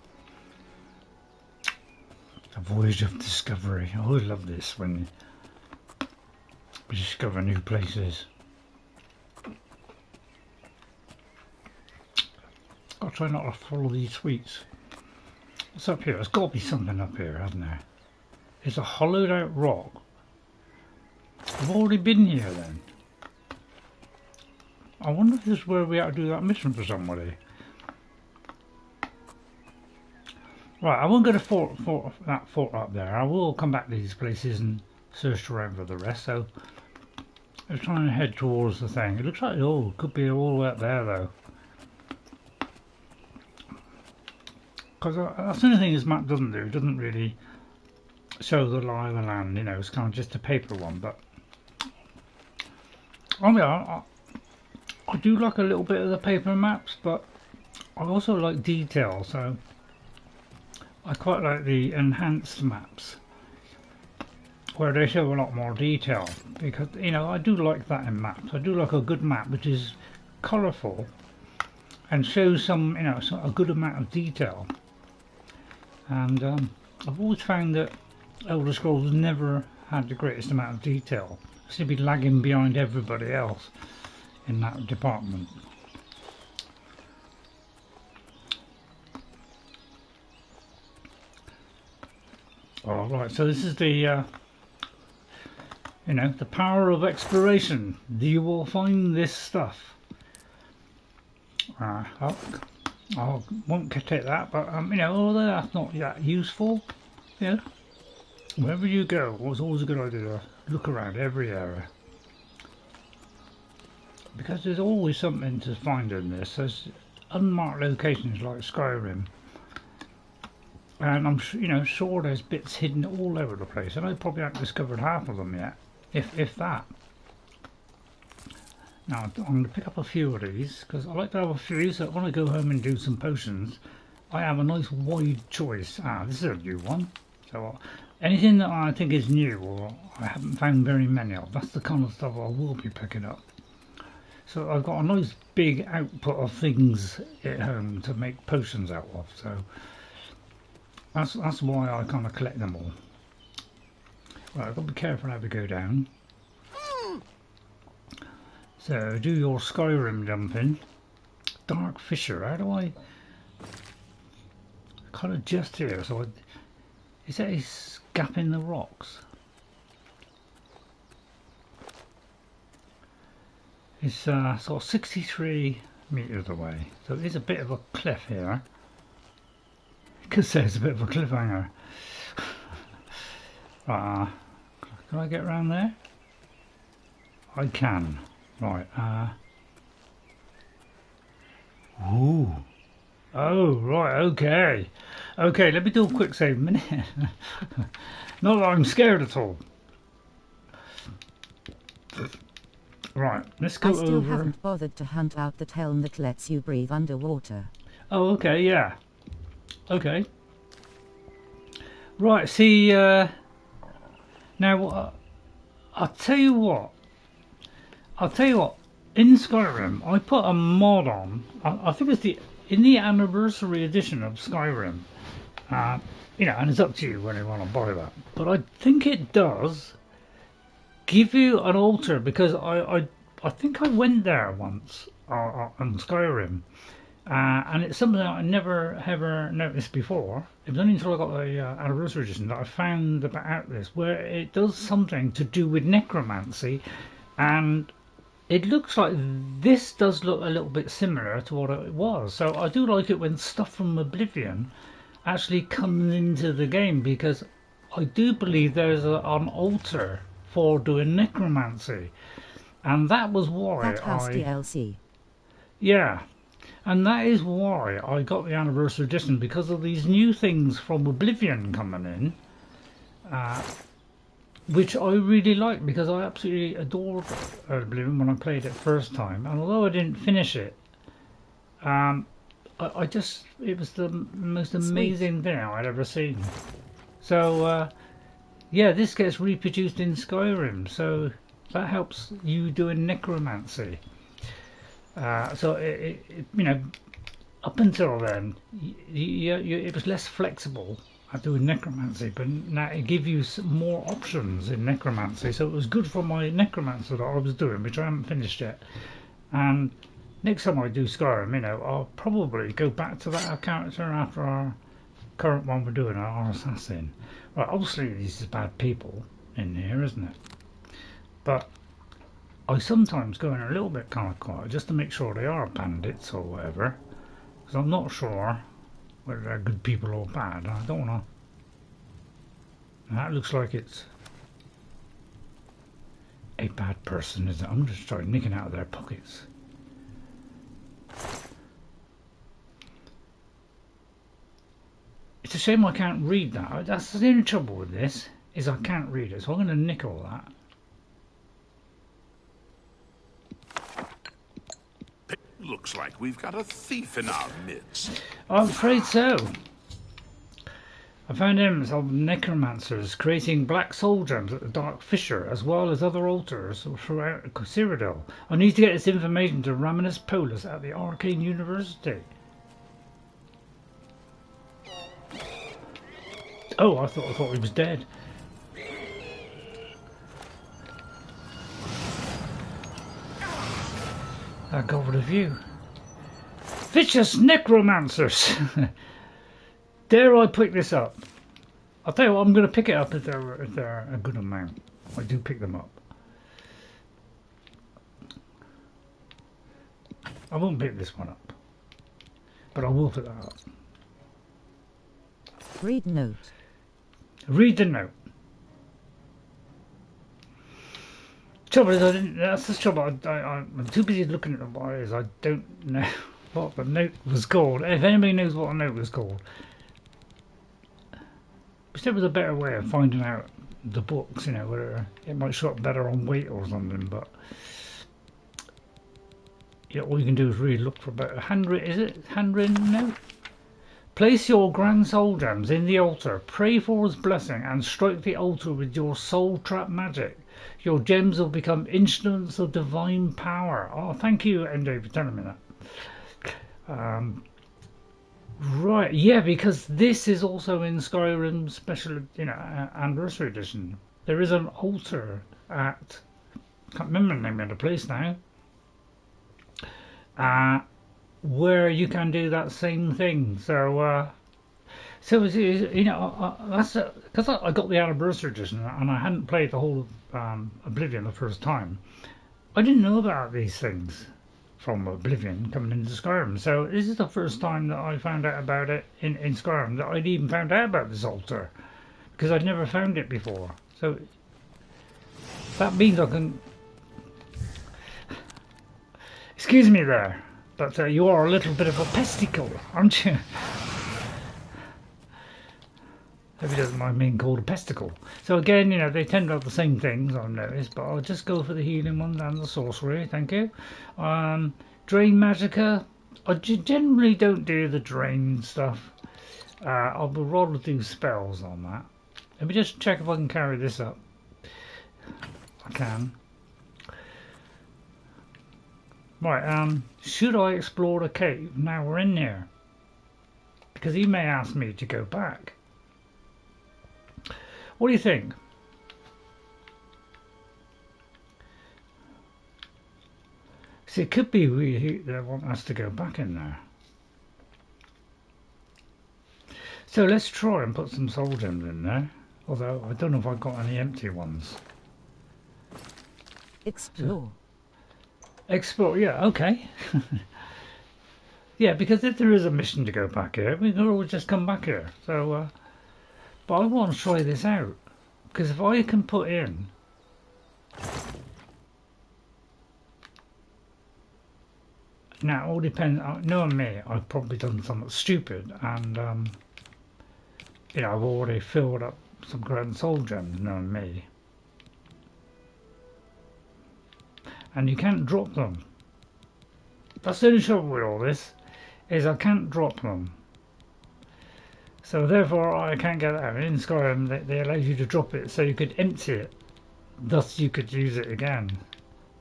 A voyage of discovery. I always love this when we discover new places. I'll try not to follow these tweets. What's up here? There's got to be something up here, hasn't there? It's a hollowed out rock. I've already been here then. I wonder if this is where we have to do that mission for somebody. Right, I won't go to that fort up there. I will come back to these places and search around for the rest. So I'm trying to head towards the thing. It looks like it could be all the way up there though. Because that's the only thing this map doesn't do. It doesn't really show the lie of the land. You know, it's kind of just a paper one. But I mean, I do like a little bit of the paper maps, but I also like detail. So I quite like the enhanced maps where they show a lot more detail, because you know I do like that in maps. I do like a good map which is colourful and shows some, you know, a good amount of detail. And I've always found that Elder Scrolls never had the greatest amount of detail. It seemed to be lagging behind everybody else in that department. Alright, so this is the, you know, the power of exploration. You will find this stuff. I won't take that, but, you know, although that's not that useful, you know, wherever you go, it's always a good idea to look around every area. Because there's always something to find in this. There's unmarked locations like Skyrim. And I'm sure there's bits hidden all over the place, and I probably haven't discovered half of them yet, if that. Now I'm going to pick up a few of these because I like to have a few, so when I go home and do some potions, I have a nice wide choice. This is a new one, so anything that I think is new or I haven't found very many of, that's the kind of stuff I will be picking up. So I've got a nice big output of things at home to make potions out of. So. That's why I kind of collect them all. Right, I've got to be careful how we go down. So do your Skyrim jumping. Dark Fissure. How do I? Kind of just here. So is that a gap in the rocks? It's sort of 63 meters away. So it is a bit of a cliff here. Because there's a bit of a cliffhanger. Can I get around there? I can. Right. Ooh. Oh, right. Okay. Okay. Let me do a quick save a minute. Not that I'm scared at all. Right. Let's go over. I still haven't bothered to hunt out the helm that lets you breathe underwater. Oh, okay. Yeah. Okay. Right, see, now, I'll tell you what, in Skyrim, I put a mod on, I think it's in the anniversary edition of Skyrim, you know, and it's up to you when you want to buy that, but I think it does give you an altar, because I think I went there once, on Skyrim, and it's something that I never ever noticed before. It was only until I got the anniversary edition that I found about this, where it does something to do with necromancy, and it looks like this does look a little bit similar to what it was. So I do like it when stuff from Oblivion actually comes into the game, because I do believe there's an altar for doing necromancy, and that was why DLC. Yeah. And that is why I got the anniversary edition, because of these new things from Oblivion coming in, which I really like, because I absolutely adored Oblivion when I played it first time. And although I didn't finish it, it was the most amazing thing I'd ever seen. So yeah, this gets reproduced in Skyrim. So That helps you doing necromancy. So you know, up until then, it was less flexible at doing necromancy, but now it gives you some more options in necromancy. So it was good for my necromancer that I was doing, which I haven't finished yet. And next time I do Skyrim, you know, I'll probably go back to that character after our current one we're doing, our assassin. Right, obviously these are bad people in here, isn't it? But I sometimes go in a little bit kind of quiet just to make sure they are bandits or whatever, because I'm not sure whether they're good people or bad. I don't want to. That looks like it's a bad person, isn't it? I'm just trying nicking out of their pockets. It's a shame I can't read that. That's the only trouble with this, is I can't read it. So I'm going to nick all that. Looks like we've got a thief in our midst. I'm afraid so. I found evidence of necromancers creating black soul gems at the Dark Fissure, as well as other altars throughout Cyrodiil. I need to get this information to Rominus Paulus at the Arcane University. Oh, I thought he was dead. I got rid of you. Vicious necromancers! Dare I pick this up? I'll tell you what, I'm going to pick it up if they're a good amount. I do pick them up. I won't pick this one up, but I will pick that up. Read note. Read the note. Trouble is, that's the trouble. I'm too busy looking at the wires. I don't know what the note was called. If anybody knows what the note was called, wish there was a better way of finding out the books. You know, whether it might show up better on weight or something. But yeah, all you can do is really look for a handwritten. Is it handwritten note? Place your grand soul gems in the altar, pray for his blessing, and strike the altar with your soul trap magic. Your gems will become instruments of divine power. Oh, thank you, MJ, for telling me that. Right, yeah, because this is also in Skyrim Special, you know, Anniversary Edition. There is an altar at, can't remember the name of the place now, where you can do that same thing. So, you know, that's because I got the Anniversary Edition and I hadn't played the whole of Oblivion the first time. I didn't know about these things from Oblivion coming into Skyrim. So this is the first time that I found out about it in Skyrim, that I'd even found out about this altar, because I'd never found it before. So that means I can... Excuse me there, but you are a little bit of a pesticle, aren't you? Hope he doesn't mind being called a pesticle. So again, you know, they tend to have the same things, I've noticed, but I'll just go for the healing ones and the sorcery, thank you. Drain Magicka, I generally don't do the drain stuff. I would rather do spells on that. Let me just check if I can carry this up. I can. Right, should I explore the cave now we're in here? Because he may ask me to go back. What do you think? See, it could be they want us to go back in there. So let's try and put some soul gems in there. Although I don't know if I've got any empty ones. Explore. Explore, yeah, okay. Yeah, because if there is a mission to go back here, we can always just come back here. So, but I want to try this out, because if I can put in now, it all depends. Knowing me, I've probably done something stupid, and you know, I've already filled up some grand soul gems. Knowing me, and you can't drop them. That's the only trouble with all this, is I can't drop them. So therefore I can't get it out. In Skyrim they allow you to drop it so you could empty it. thus you could use it again.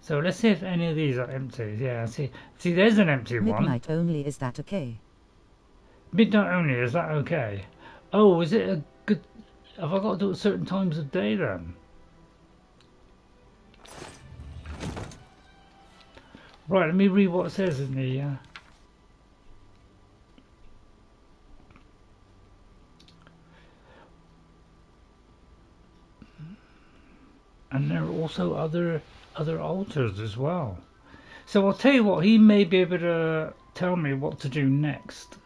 So let's see if any of these are empty. Yeah, see, there's an empty one. Midnight only, is that okay? Midnight only, is that okay? Oh, is it a good... Have I got to do it at certain times of day then? Right, let me read what it says in the... And there are also other altars as well. So I'll tell you what, he may be able to tell me what to do next.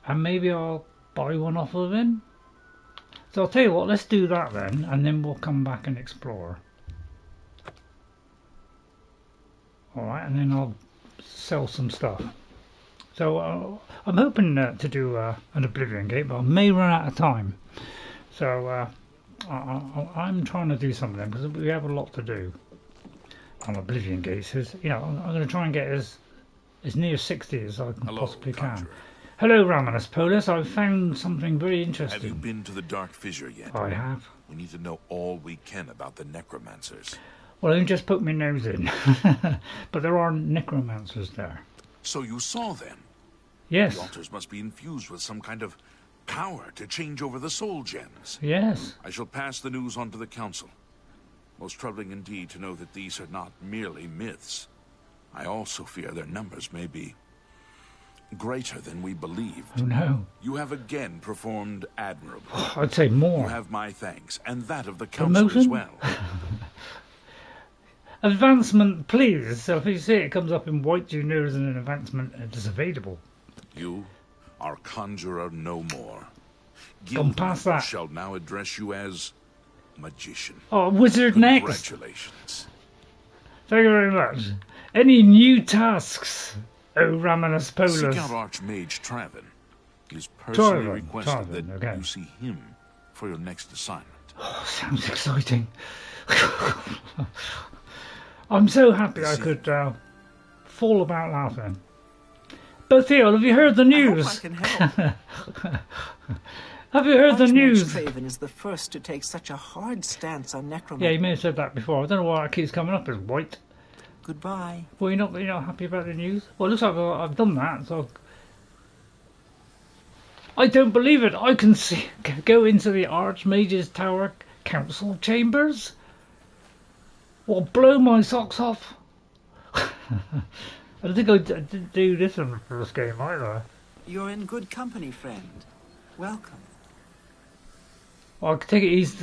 And maybe I'll buy one off of him. So I'll tell you what, let's do that then, and then we'll come back and explore. Alright, and then I'll sell some stuff. So I'm hoping to do an Oblivion Gate, but I may run out of time. So I'm trying to do something because we have a lot to do on Oblivion Gate. So, you know, I'm going to try and get as near 60 as I possibly can. Hello, Rominus Polus. I've found something very interesting. Have you been to the Dark Fissure yet? I have. We need to know all we can about the Necromancers. Well, I just put my nose in. But there are Necromancers there. So you saw them? Yes. The altars must be infused with some kind of power to change over the soul gems. Yes. I shall pass the news on to the council. Most troubling indeed to know that these are not merely myths. I also fear their numbers may be greater than we believed. Oh no. You have again performed admirably. I'd say more. You have my thanks, and that of the council as well. Advancement, please. So if you see it comes up in white, you know there's an advancement and it's available. You are conjurer no more. Come past that. Shall now address you as magician. Oh, wizard next. Congratulations. Thank you very much. Any new tasks? Oh, Rominus Polus. Seek out Arch-Mage Traven. He's personally requested that you see him for your next assignment. Oh, sounds exciting. I'm so happy I could fall about laughing. Vahtecen, have you heard the news? I hope I can help. Have you heard the Arch-Mage news? Traven is the first to take such a hard stance on necromancy. Yeah, you may have said that before. I don't know why it keeps coming up as white. Goodbye. Well, you're not happy about the news? Well, it looks like I've done that, so... I don't believe it. I can go into the Arch-Mage's Tower Council Chambers? Well, blow my socks off. I don't think I did do this in the first game either. You're in good company, friend. Welcome. Well, I take it he's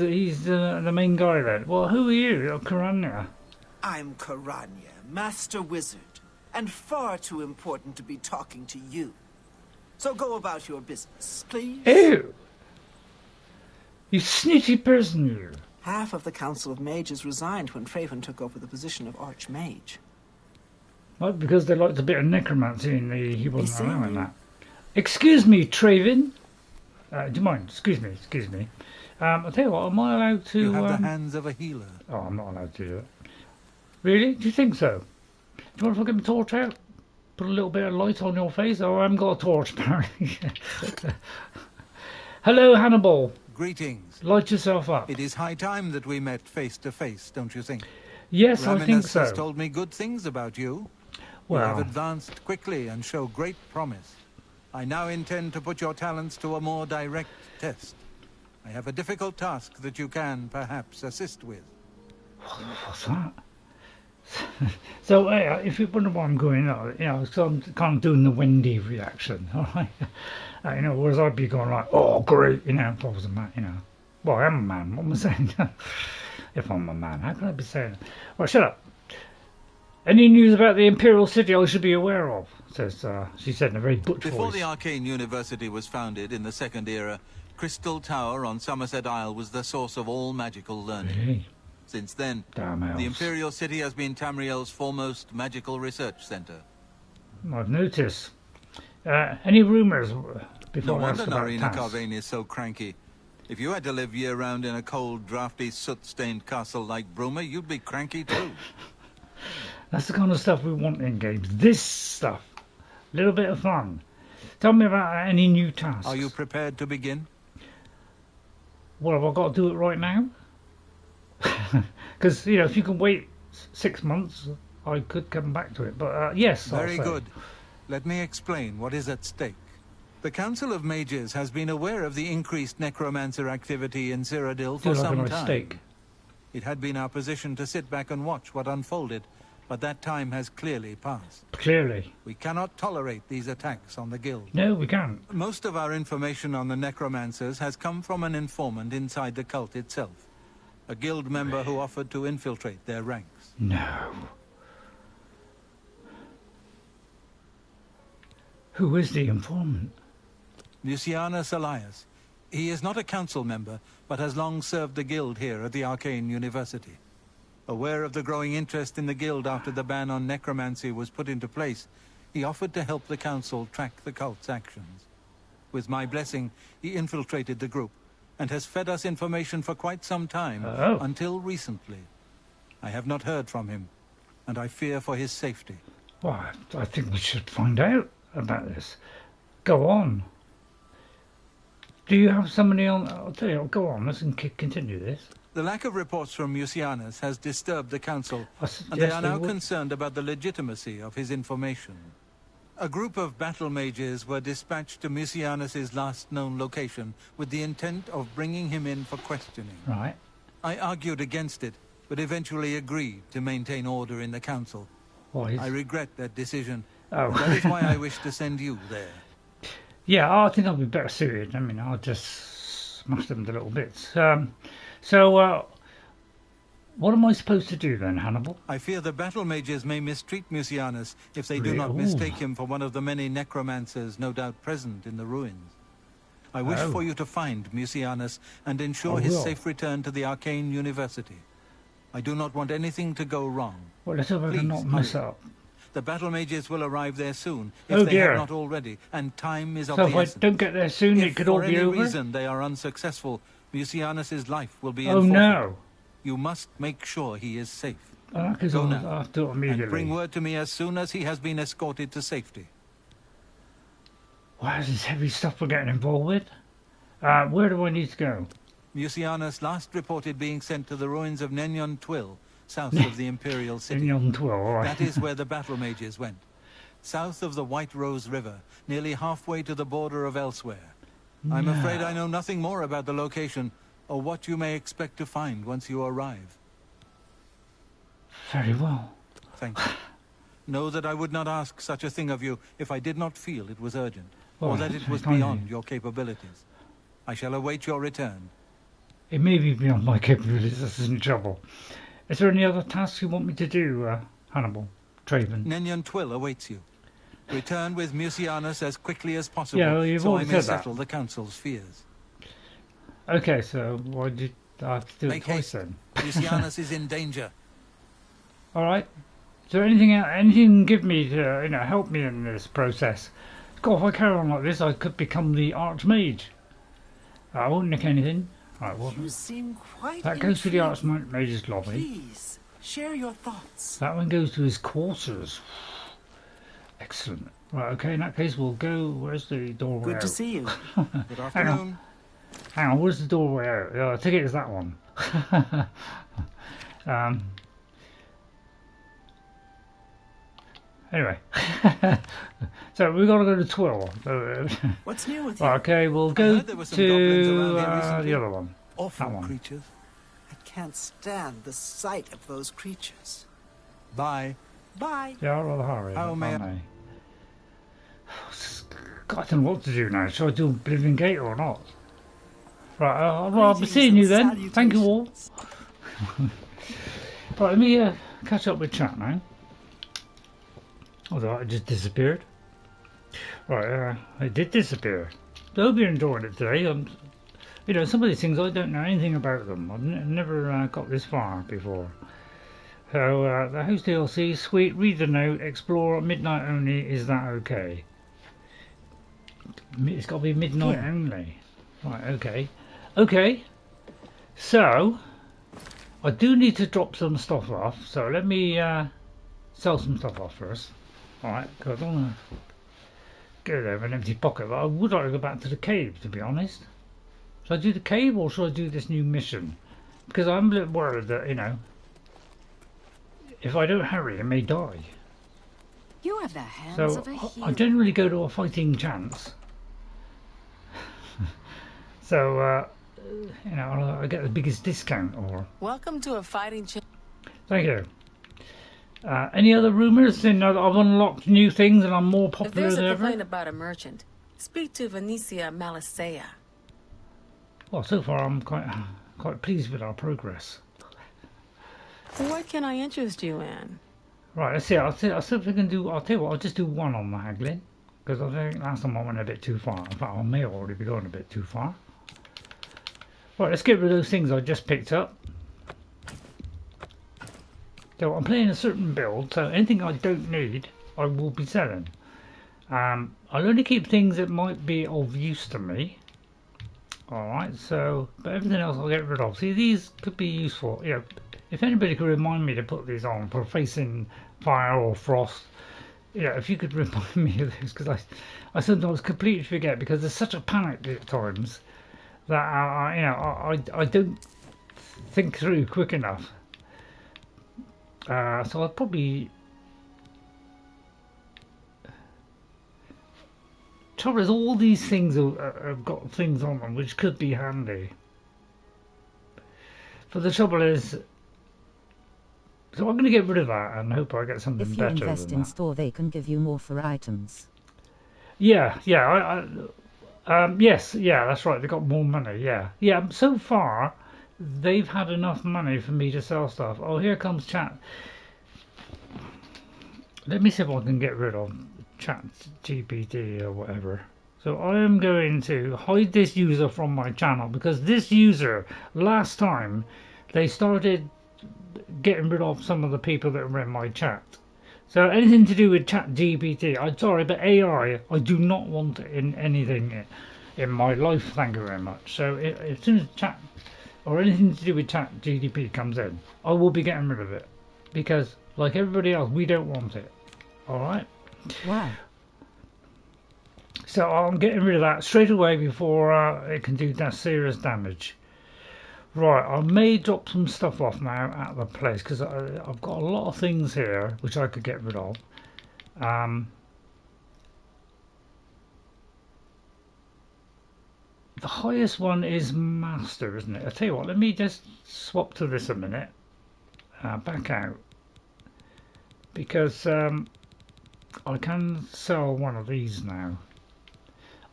the main guy then. Well, who are you? You're Karanya. I'm Karanya, Master Wizard, and far too important to be talking to you. So go about your business, please. Ew! You snitty person, you. Half of the Council of Mages resigned when Traven took over the position of Arch-Mage. Well, because they liked a bit of necromancy and he wasn't allowing that. Excuse me, Traven. Do you mind? Excuse me. I'll tell you what, am I allowed to... You have the hands of a healer. Oh, I'm not allowed to do it. Really? Do you think so? Do you want to get my torch out? Put a little bit of light on your face? Oh, I haven't got a torch, apparently. Hello, Hannibal. Greetings. Light yourself up. It is high time that we met face to face, don't you think? Yes, I think so. Rominus has told me good things about you. Well, you have advanced quickly and show great promise. I now intend to put your talents to a more direct test. I have a difficult task that you can, perhaps, assist with. What's that? So, if you wonder why I'm going on, so I'm kind of doing the Wendy reaction, alright? Whereas I'd be going like, oh, great, if I was a man, Well, I am a man, what am I saying? If I'm a man, how can I be saying it? Well, shut up. Any news about the Imperial City I should be aware of? Says, she said in a very butch Before voice. the Arcane University was founded in the Second Era, Crystal Tower on Somerset Isle was the source of all magical learning. Really? Since then, Damn elves. the Imperial City has been Tamriel's foremost magical research center. I've noticed. Any rumours before No I ask wonder about Narina tasks? Carvane is so cranky. If you had to live year-round in a cold, drafty, soot-stained castle like Bruma, you'd be cranky too. That's the kind of stuff we want in games. This stuff. A little bit of fun. Tell me about any new tasks. Are you prepared to begin? Well, have I got to do it right now? Because, you know, if you can wait 6 months, I could come back to it. But, yes, I'll Very say. good. Let me explain what is at stake. The Council of Mages has been aware of the increased necromancer activity in Cyrodiil for Feel like a some nice time. steak. It had been our position to sit back and watch what unfolded, but that time has clearly passed. Clearly. We cannot tolerate these attacks on the guild. No, we can't. Most of our information on the necromancers has come from an informant inside the cult itself. A guild member who offered to infiltrate their ranks. No. Who is the informant? Mucianus Alias. He is not a council member, but has long served the guild here at the Arcane University. Aware of the growing interest in the guild after the ban on necromancy was put into place, he offered to help the council track the cult's actions. With my blessing, he infiltrated the group, and has fed us information for quite some time, until recently. I have not heard from him, and I fear for his safety. Well, I think we should find out about this. Go on. Do you have somebody on? I'll tell you, go on, let's continue this. The lack of reports from Mucianus has disturbed the council, and yes, they are now would. concerned about the legitimacy of his information. A group of battle mages were dispatched to Mucianus's last known location with the intent of bringing him in for questioning. Right. I argued against it, but eventually agreed to maintain order in the council. Why? I regret that decision. Oh. And that is why I wish to send you there. Yeah, I think I'll be better suited. I mean, I'll just smash them to little bits. What am I supposed to do then, Hannibal? I fear the battle mages may mistreat Mucianus if they do not mistake him for one of the many necromancers no doubt present in the ruins. I wish for you to find Mucianus and ensure his safe return to the Arcane University. I do not want anything to go wrong. Well, let's hope I can not mess up. The battle mages will arrive there soon, if they have not already, and time is of the essence. So if I don't get there soon, it could all be over? If for any reason they are unsuccessful, Mucianus's life will be in forfeit. No. You must make sure he is safe. Go now. I'll do it immediately. And bring word to me as soon as he has been escorted to safety. Wow, this is heavy stuff we're getting involved with. Where do I need to go? Mucianus last reported being sent to the ruins of Nenyond Twyll, south of the Imperial City. Nenyond Twyll, all right. That is where the battle mages went. South of the White Rose River, nearly halfway to the border of elsewhere. I'm afraid I know nothing more about the location, or what you may expect to find once you arrive. Very well. Thank you. Know that I would not ask such a thing of you if I did not feel it was urgent, or that it was beyond your capabilities. I shall await your return. It may be beyond my capabilities, this isn't trouble. Is there any other tasks you want me to do, Hannibal Traven? Nenyond Twyll awaits you. Return with Mucianus as quickly as possible, yeah, well, you've so I already may said settle the council's fears. Okay, so why did I have to do Make it twice haste. then? Mucianus is in danger. All right. Is there anything else, anything you can give me to help me in this process? God, if I carry on like this, I could become the Arch-Mage. I won't nick anything. Right, well, You seem quite that goes to the intrigued. Arch-Mage's lobby. Please, share your thoughts. That one goes to his quarters. Excellent. Right, okay, in that case we'll go. Where's the doorway Good out? to see you. Good afternoon. Hang on, where's the doorway out? I think it's that one. Anyway, so we've got to go to Twyll. What's new with you? Okay, we'll go there were some goblins to around here recently. the other one. Awful That one. creatures. I can't stand the sight of those creatures. Bye. Bye. Yeah, I'd rather hurry. How may I? God, I don't know what to do now. Should I do Oblivion Gate or not? Right, I'll be seeing you then. Thank you all. Right, let me catch up with chat now. Although it just disappeared. Right, it did disappear. I hope you're enjoying it today. Some of these things I don't know anything about them. I've never got this far before. So, the host DLC, sweet, read the note, explore, midnight only, is that okay? It's got to be midnight only. Right, okay. Okay, so, I do need to drop some stuff off, so let me sell some stuff off first. Alright, because I don't want to go there with an empty pocket, but I would like to go back to the cave, to be honest. Should I do the cave or should I do this new mission? because I'm a little worried that, you know, if I don't hurry, I may die. You have the hands So of a hero. I generally go to a fighting chance. So, you know, I get the biggest discount. Or Welcome to a fighting chance. thank you. Any other rumours? You know, that I've unlocked new things and I'm more If popular there's than a ever. complaint about a merchant, speak to Venetia Malicea. Well, so far I'm quite pleased with our progress. What can I interest you in? Right, let's see. I'll see if we can do. I'll tell you what. I'll just do one on the haggling because I think last time I went a bit too far. In fact, I may already be going a bit too far. Right, let's get rid of those things I just picked up. So I'm playing a certain build, so anything I don't need, I will be selling. I'll only keep things that might be of use to me. Alright, so, but everything else I'll get rid of. See, these could be useful. You know, if anybody could remind me to put these on for facing fire or frost, you know, if you could remind me of this, because I sometimes completely forget because there's such a panic at times that, you know, I don't think through quick enough. So I'll probably... Trouble is, all these things have got things on them which could be handy. But the trouble is, so I'm going to get rid of that and hope I get something better. If you invest in store, they can give you more for items. Yeah, yeah, yes, yeah, that's right. They got more money. Yeah, yeah. So far, they've had enough money for me to sell stuff. Oh, here comes chat. Let me see if I can get rid of chat GPT or whatever. So I am going to hide this user from my channel because this user, last time, they started getting rid of some of the people that were in my chat. So anything to do with chat GPT, I'm sorry, but AI, I do not want it in anything in my life, thank you very much. So as soon as chat or anything to do with chat GDP comes in, I will be getting rid of it because, like everybody else, we don't want it. Alright? Wow. So I'm getting rid of that straight away before it can do that serious damage. Right, I may drop some stuff off now at the place because I've got a lot of things here which I could get rid of. The highest one is Master, isn't it? I'll tell you what, let me just swap to this a minute. Back out. Because I can sell one of these now.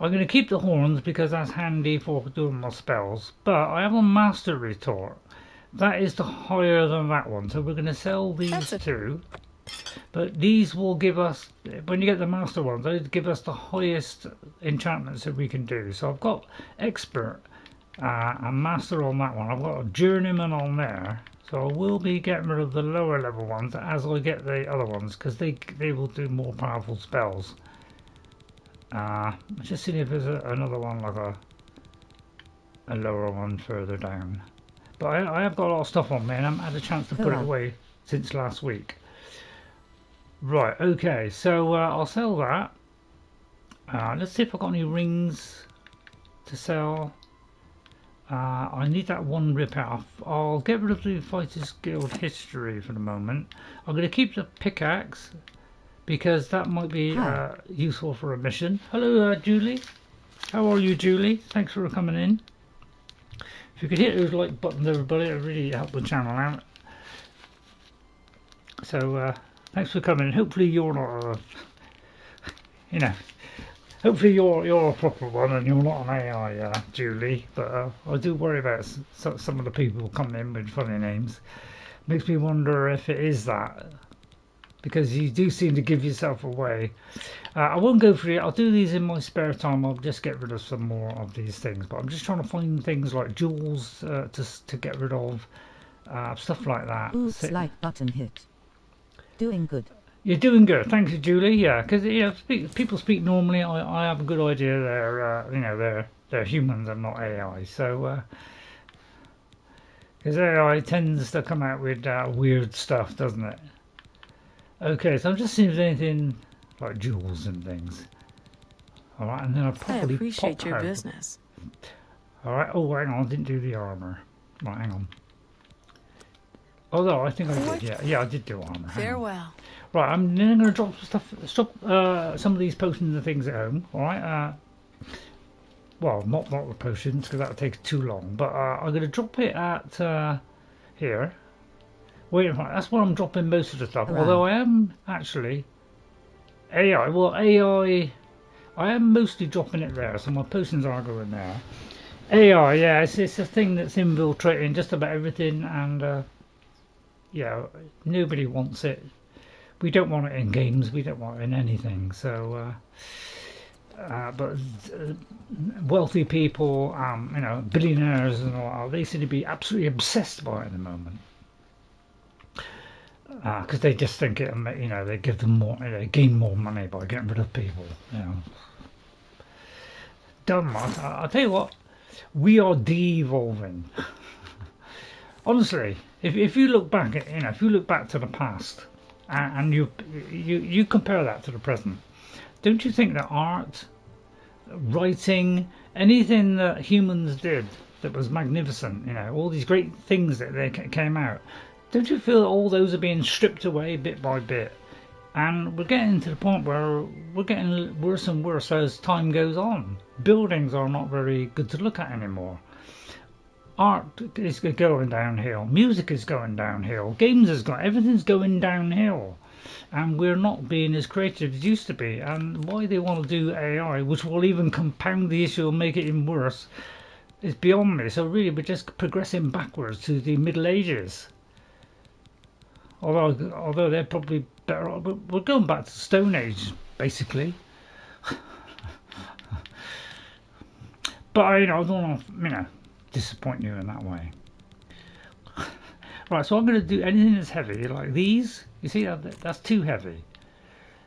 I'm going to keep the horns because that's handy for doing my spells. But I have a Master Retort. That is the higher than that one. So we're going to sell these two. But these will give us, when you get the Master ones, they give us the highest enchantments that we can do. So I've got Expert and Master on that one. I've got a Journeyman on there. So I will be getting rid of the lower level ones as I get the other ones because they will do more powerful spells. Just seeing if there's another one like a lower one further down. But I have got a lot of stuff on me and I haven't had a chance to put it away since last week. Right, okay, so I'll sell that. Let's see if I've got any rings to sell. I need that one rip off. I'll get rid of the Fighters Guild history for the moment. I'm going to keep the pickaxe because that might be useful for a mission. Hello, Julie. How are you, Julie? Thanks for coming in. If you could hit those like buttons, everybody, it would really help the channel out. So, thanks for coming in. Hopefully you're not, you know, hopefully you're a proper one and you're not an AI, Julie. But I do worry about some of the people coming in with funny names. Makes me wonder if it is that. Because you do seem to give yourself away. I won't go through it. I'll do these in my spare time. I'll just get rid of some more of these things. But I'm just trying to find things like jewels to get rid of. Stuff like that. Oops, like button hit. Doing good. You're doing good. Thank you, Julie. Yeah, because you know, people speak normally. I have a good idea they're you know they're humans and not AI. So because AI tends to come out with weird stuff, doesn't it? Okay, so I'm just seeing if there's anything like jewels and things. All right, and then I'll probably appreciate your business. All right. Oh, hang on, I didn't do the armor. Right, hang on. Although I think I did, yeah, I did do armor. Farewell. Right, I'm then going to drop some of these potions and things at home. All right. Well, not the potions because that would take too long. But I'm going to drop it at here. Wait, that's where I'm dropping most of the stuff. Right. Although I am actually AI. Well, AI. I am mostly dropping it there, so my potions are going there. AI, yeah, it's a thing that's infiltrating just about everything, and yeah, nobody wants it. We don't want it in games. We don't want it in anything. So, but wealthy people, you know, billionaires and all that, they seem to be absolutely obsessed by it at the moment. Because they just think it, you know, they give them more, they gain more money by getting rid of people. You know, dumb. I'll tell you what, we are de-evolving. Honestly, if you look back at, you know, if you look back to the past and you compare that to the present, don't you think that art, writing, anything that humans did that was magnificent, you know, all these great things that they came out, don't you feel that all those are being stripped away bit by bit? And we're getting to the point where we're getting worse and worse as time goes on. Buildings are not very good to look at anymore. Art is going downhill. Music is going downhill. Games has got, everything's going downhill. And we're not being as creative as used to be. And why they want to do AI, which will even compound the issue and make it even worse, is beyond me. So really, we're just progressing backwards to the Middle Ages. Although they're probably better off, we're going back to the Stone Age, basically. But you know, I don't want to, you know, disappoint you in that way. Right, so I'm going to do anything that's heavy, like these. You see, that's too heavy.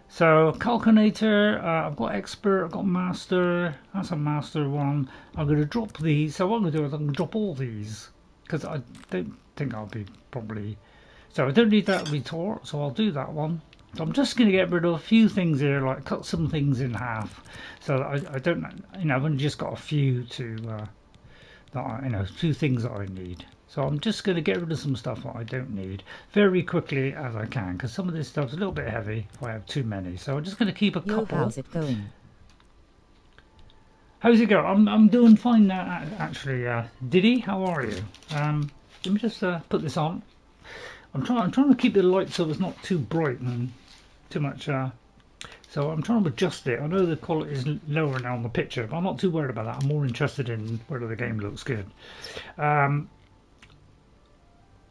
So Calculator, I've got Expert, I've got Master. That's a Master one. I'm going to drop these. So what I'm going to do is I'm going to drop all these because I don't think I'll be probably. So I don't need that retort, so I'll do that one. So I'm just going to get rid of a few things here, like cut some things in half, so that I don't, you know, I've only just got a few to, that I, you know, few things that I need. So I'm just going to get rid of some stuff that I don't need very quickly as I can, because some of this stuff's a little bit heavy if I have too many. So I'm just going to keep a couple. How's it going? How's it going? I'm doing fine now, actually. Diddy, how are you? Let me just put this on. I'm trying to keep the light so it's not too bright and too much. So I'm trying to adjust it. I know the quality is lower now on the picture, but I'm not too worried about that. I'm more interested in whether the game looks good. I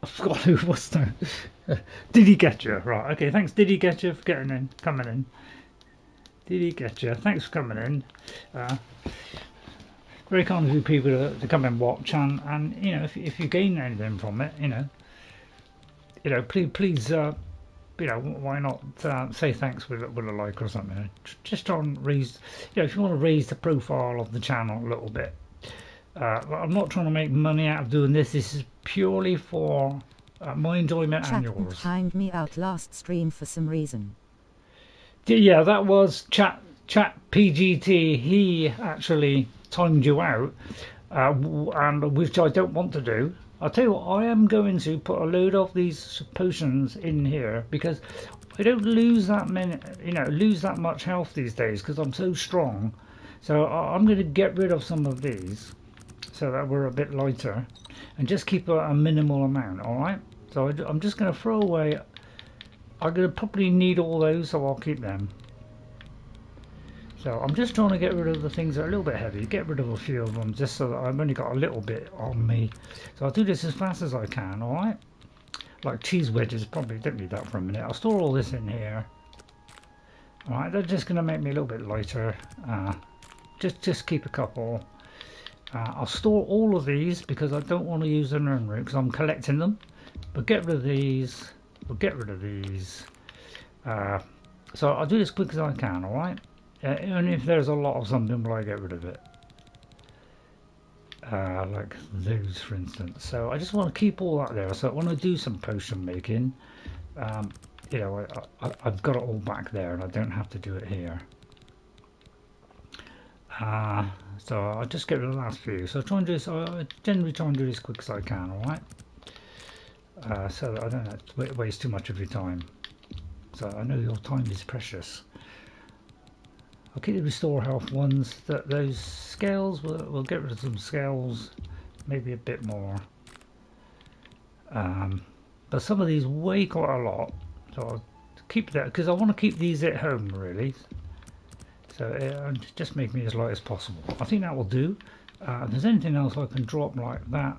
forgot who was there. Did he get you? Right. Okay. Thanks. Did he get you for coming in? Did he get you? Thanks for coming in. Very kind of you people to come and watch, and you know, if you gain anything from it, you know, please, you know, why not say thanks with a like or something. Just try and raise, you know, if you want to raise the profile of the channel a little bit. I'm not trying to make money out of doing this. This is purely for my enjoyment and yours. Timed me out last stream for some reason. Yeah, that was Chat PGT. He actually timed you out, and which I don't want to do. I'll tell you what, I am going to put a load of these potions in here because I don't lose that many, you know, lose that much health these days because I'm so strong. So I'm going to get rid of some of these so that we're a bit lighter and just keep a minimal amount. All right. So I'm just going to throw away. I'm going to probably need all those, so I'll keep them. So I'm just trying to get rid of the things that are a little bit heavy, get rid of a few of them just so that I've only got a little bit on me. So I'll do this as fast as I can, alright? Like cheese wedges, probably don't need that for a minute. I'll store all this in here. Alright, they're just going to make me a little bit lighter. Just keep a couple. I'll store all of these because I don't want to use the urn route because I'm collecting them. But get rid of these. We'll get rid of these. So I'll do this as quick as I can, alright? And if there's a lot of something, will I get rid of it? Like those, for instance. So I just want to keep all that there. So when I do some potion making, you know, I've got it all back there, and I don't have to do it here. So I'll just get rid of the last few. So try and do this. I generally try and do this as quick as I can. All right. so that I don't have to waste too much of your time. So I know your time is precious. I'll keep the restore health ones. Those scales, we'll get rid of some scales, maybe a bit more. But some of these weigh quite a lot, so I'll keep that because I want to keep these at home really. So just make me as light as possible. I think that will do. If there's anything else I can drop like that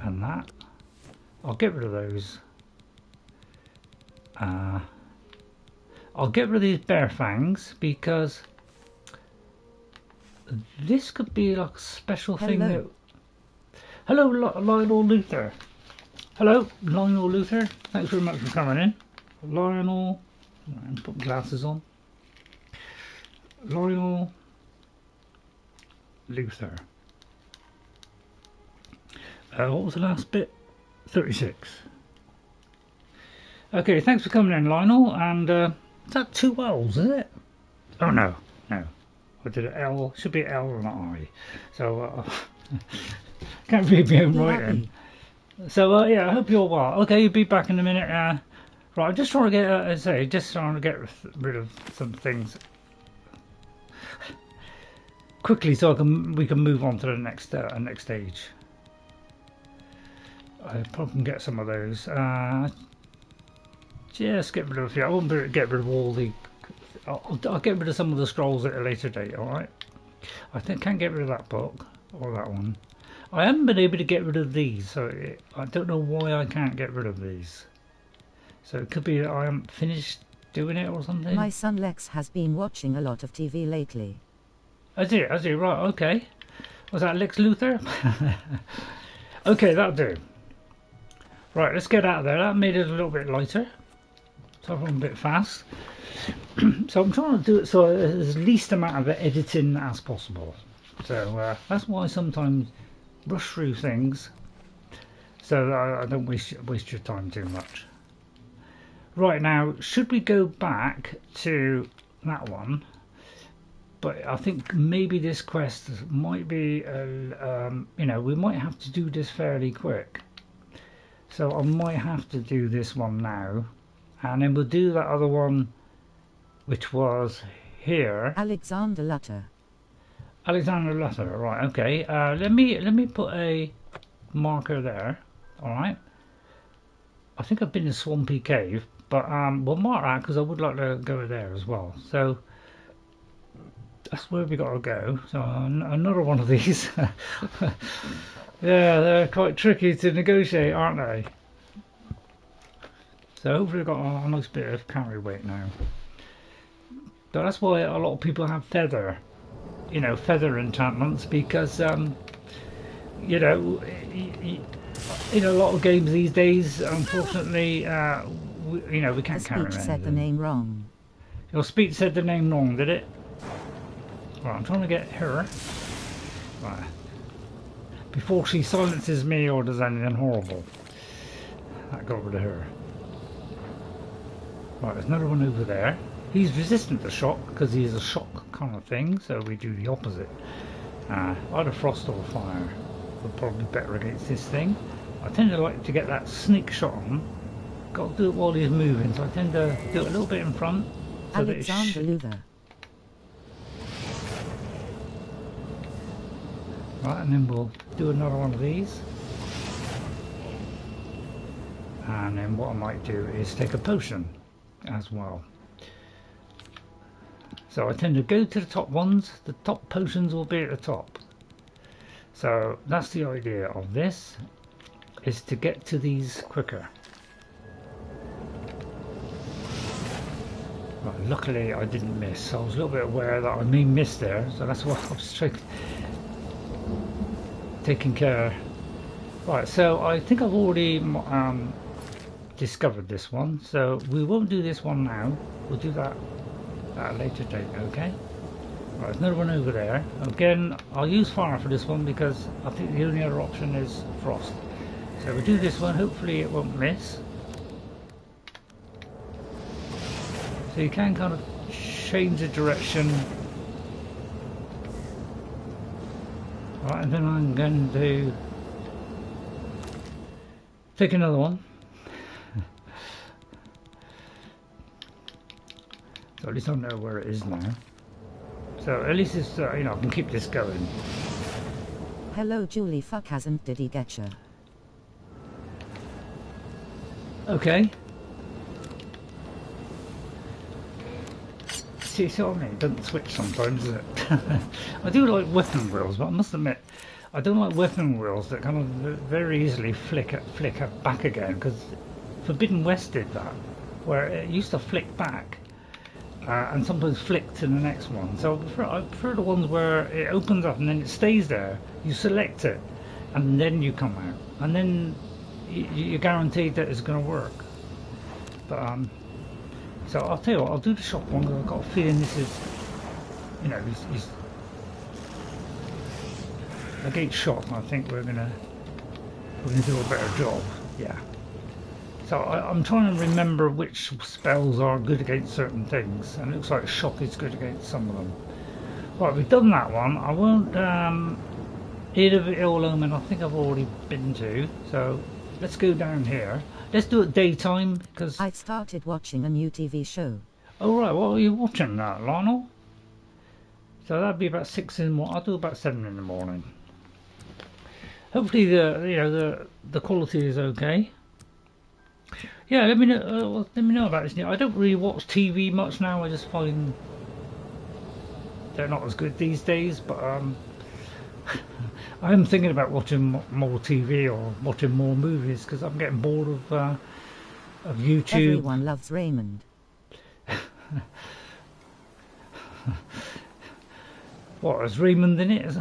and that, I'll get rid of those. I'll get rid of these bear fangs because this could be like a special thing. That... Hello, Lionel Luther. Hello, Lionel Luther. Thanks very much for coming in. Lionel, put my glasses on. Lionel Luther. What was the last bit? 36. Okay, thanks for coming in, Lionel. And is that 2 L's, is it? Oh no, no. I did an L. Should be an L and an I. So can't read my own writing. So yeah, I hope you're well. Okay, you'll be back in a minute. Right, I'm just trying to get, just trying to get rid of some things quickly, so we can move on to the next stage. I probably can get some of those. Just get rid of a few. I won't get rid of all the. I'll get rid of some of the scrolls at a later date. All right. I think I can't get rid of that book or that one. I haven't been able to get rid of these, so I don't know why I can't get rid of these. So it could be that I haven't finished doing it or something. My son Lex has been watching a lot of TV lately. Has he? Right, okay. Was that Lex Luthor? Okay, that'll do. Right, let's get out of there. That made it a little bit lighter. So I'm a bit fast. So I'm trying to do it so there's the least amount of editing as possible. So that's why I sometimes rush through things so that I don't waste your time too much. Right, now, should we go back to that one? But I think maybe this quest might be, you know, we might have to do this fairly quick. So I might have to do this one now, and then we'll do that other one, which was here. Alexander Lutter. Alexander Lutter, right? Okay. Let me put a marker there. All right. I think I've been in Swampy Cave, but we'll mark that because I would like to go there as well. So that's where we got to go. So another one of these. Yeah, they're quite tricky to negotiate, aren't they? So hopefully we've got a nice bit of carry weight now. But that's why a lot of people have feather, you know, feather enchantments, because you know, in a lot of games these days, unfortunately, you know, we can't carry around. Your speech said the name wrong. Your speech said the name wrong, did it? Right, I'm trying to get her. Right. Before she silences me or does anything horrible. That got rid of her. Right, there's another one over there. He's resistant to shock because he's a shock kind of thing, so we do the opposite. Either frost or fire would probably be better against this thing. I tend to like to get that sneak shot on. Got to do it while he's moving, so I tend to do it a little bit in front. So Alexander Luther. Right, and then we'll do another one of these. And then what I might do is take a potion as well. So I tend to go to the top ones. The top potions will be at the top. So that's the idea of this, is to get to these quicker. Right, luckily I didn't miss. I was a little bit aware that I may miss there, so that's why I was taking care. Right, so I think I've already discovered this one, so we won't do this one now. We'll do that at a later date, okay? Right, there's another one over there. Again, I'll use fire for this one because I think the only other option is frost. So we'll do this one, hopefully it won't miss. So you can kind of change the direction. Right, and then I'm going to Take another one. So at least I know where it is now. So at least it's, you know, I can keep this going. Hello Julie, fuck hasn't did he get you? Okay. See what I mean? It doesn't switch sometimes, does it? I do like weapon wheels, but I must admit, I don't like weapon wheels that kind of very easily flick back again, because Forbidden West did that, where it used to flick back, and sometimes flick to the next one. So I prefer the ones where it opens up and then it stays there, you select it, and then you come out, and then you're guaranteed that it's going to work. But so I'll tell you what, I'll do the shop one because I've got a feeling this is, you know, he's a gate shop, and I think we're gonna do a better job. Yeah. So I'm trying to remember which spells are good against certain things, and it looks like shock is good against some of them. Right, we've done that one. I won't Ear of Ill Omen, I think I've already been to, so let's go down here. Let's do it daytime, because I've started watching a new TV show. Oh right, what are you watching that, Lionel? So that'd be about 6 in the morning. I'll do about 7 in the morning. Hopefully the quality is okay. Yeah, let me know about this. I don't really watch TV much now. I just find they're not as good these days. But I am thinking about watching more TV or watching more movies because I'm getting bored of YouTube. Everyone loves Raymond. What, is Raymond in it?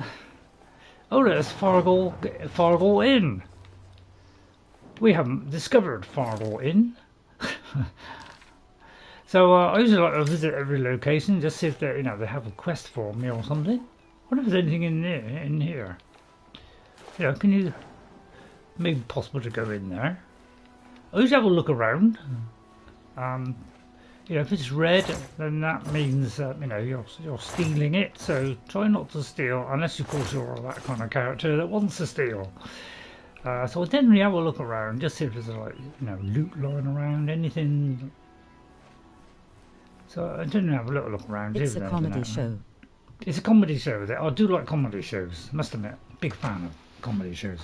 Oh, there's Faregyl Inn. We haven't discovered Faregyl Inn. So I usually like to visit every location, just see if they, they have a quest for me or something. I wonder if there's anything in here. Yeah, can you? Maybe possible to go in there. I usually have a look around. If it's red, then that means you're stealing it. So try not to steal, unless of course you're that kind of character that wants to steal. So I generally have a look around, just see if there's loot lying around, anything. So I generally have a little look around. It's a comedy show. It's a comedy show. I do like comedy shows. Must admit, big fan of comedy shows.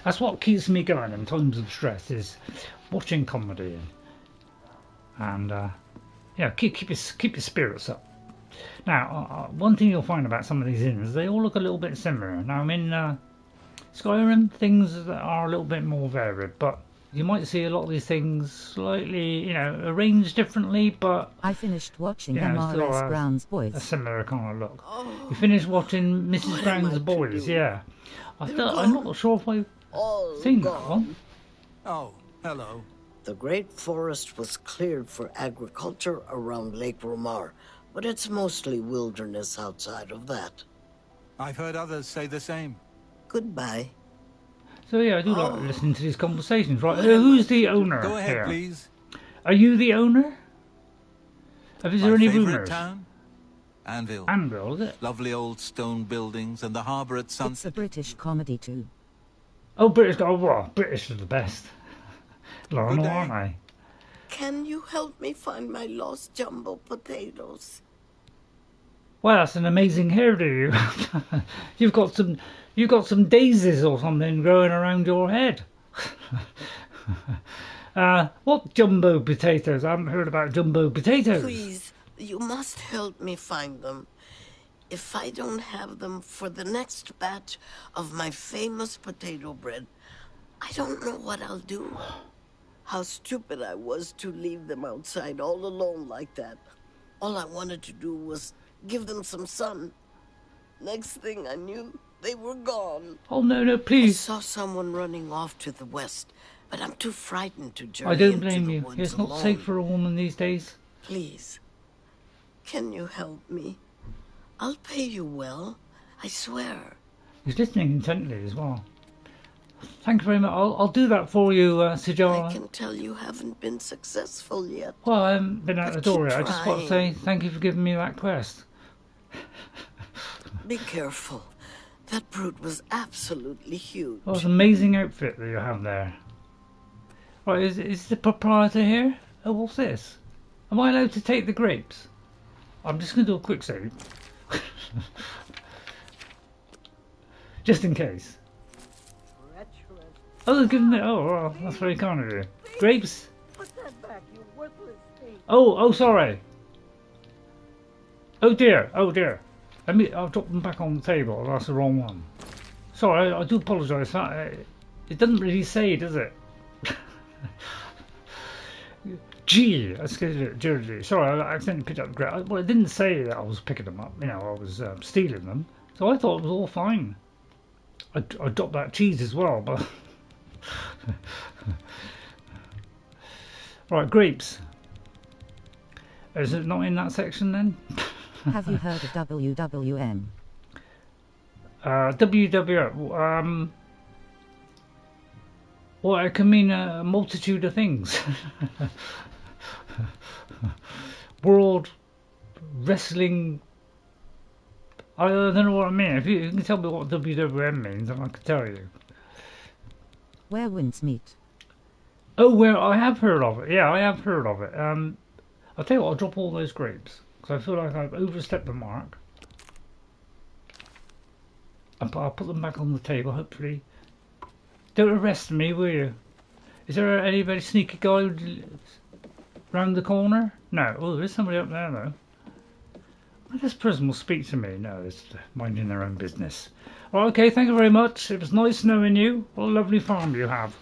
That's what keeps me going in times of stress, is watching comedy. And keep your spirits up. Now, one thing you'll find about some of these inns, they all look a little bit similar. Now, I'm in Skyrim, things that are a little bit more varied, but you might see a lot of these things slightly, arranged differently, but I finished watching Mrs. Brown's Boys. A similar kind of look. You finished watching Mrs. Brown's Boys, yeah. I'm not sure if I've seen that one. Oh, hello. The great forest was cleared for agriculture around Lake Romar, but it's mostly wilderness outside of that. I've heard others say the same. Goodbye. So yeah, I do like listening to these conversations. Right, who's the owner? Go ahead, here? Please. Are you the owner? Is there any rumours? Town? Anvil. Anvil, is it? Lovely old stone buildings and the harbour at sunset. It's a British comedy too. Oh, British. Oh, well, British are the best. Lionel, aren't they? Can you help me find my lost jumbo potatoes? Well, that's an amazing hairdo. You've got some daisies or something growing around your head. What jumbo potatoes? I haven't heard about jumbo potatoes. Please, you must help me find them. If I don't have them for the next batch of my famous potato bread, I don't know what I'll do. How stupid I was to leave them outside all alone like that. All I wanted to do was give them some sun. Next thing I knew, they were gone. Oh, no, please. I saw someone running off to the west, but I'm too frightened to journey I don't into blame the you. woods It's not alone. safe for a woman these days. Please, can you help me? I'll pay you well, I swear. He's listening intently as well. Thank you very much. I'll do that for you, Sijara. I can tell you haven't been successful yet. Well, I haven't been out the door yet. I just want to say trying. thank you for giving me that quest. Be careful. That brute was absolutely huge. Well, it's an amazing outfit that you have there. Right, is the proprietor here? Oh, what's this? Am I allowed to take the grapes? I'm just going to do a quick save. Just in case. Oh, give me. Oh, well, that's very kind of you. Grapes? Put that back, you worthless thing. Oh, sorry. Oh dear, oh dear. I'll drop them back on the table. That's the wrong one. Sorry, I do apologise. It doesn't really say, does it? Gee, sorry, I accidentally picked up the grape. Well, it didn't say that I was picking them up. You know, I was stealing them. So I thought it was all fine. I dropped that cheese as well, but right, grapes. Is it not in that section then? Have you heard of WWN? WWN. Well, it can mean a multitude of things. World Wrestling. I don't know what I mean. If you can tell me what WWN means, then I can tell you. Where winds meet. Oh, where I have heard of it. Yeah, I have heard of it. I'll tell you what, I'll drop all those grapes because I feel like I've overstepped the mark. I'll put them back on the table, hopefully. Don't arrest me, will you? Is there anybody sneaky guy round the corner? No. Oh, there's somebody up there though. Well, this person will speak to me. No, it's minding their own business. Well, okay, thank you very much. It was nice knowing you. What a lovely farm you have.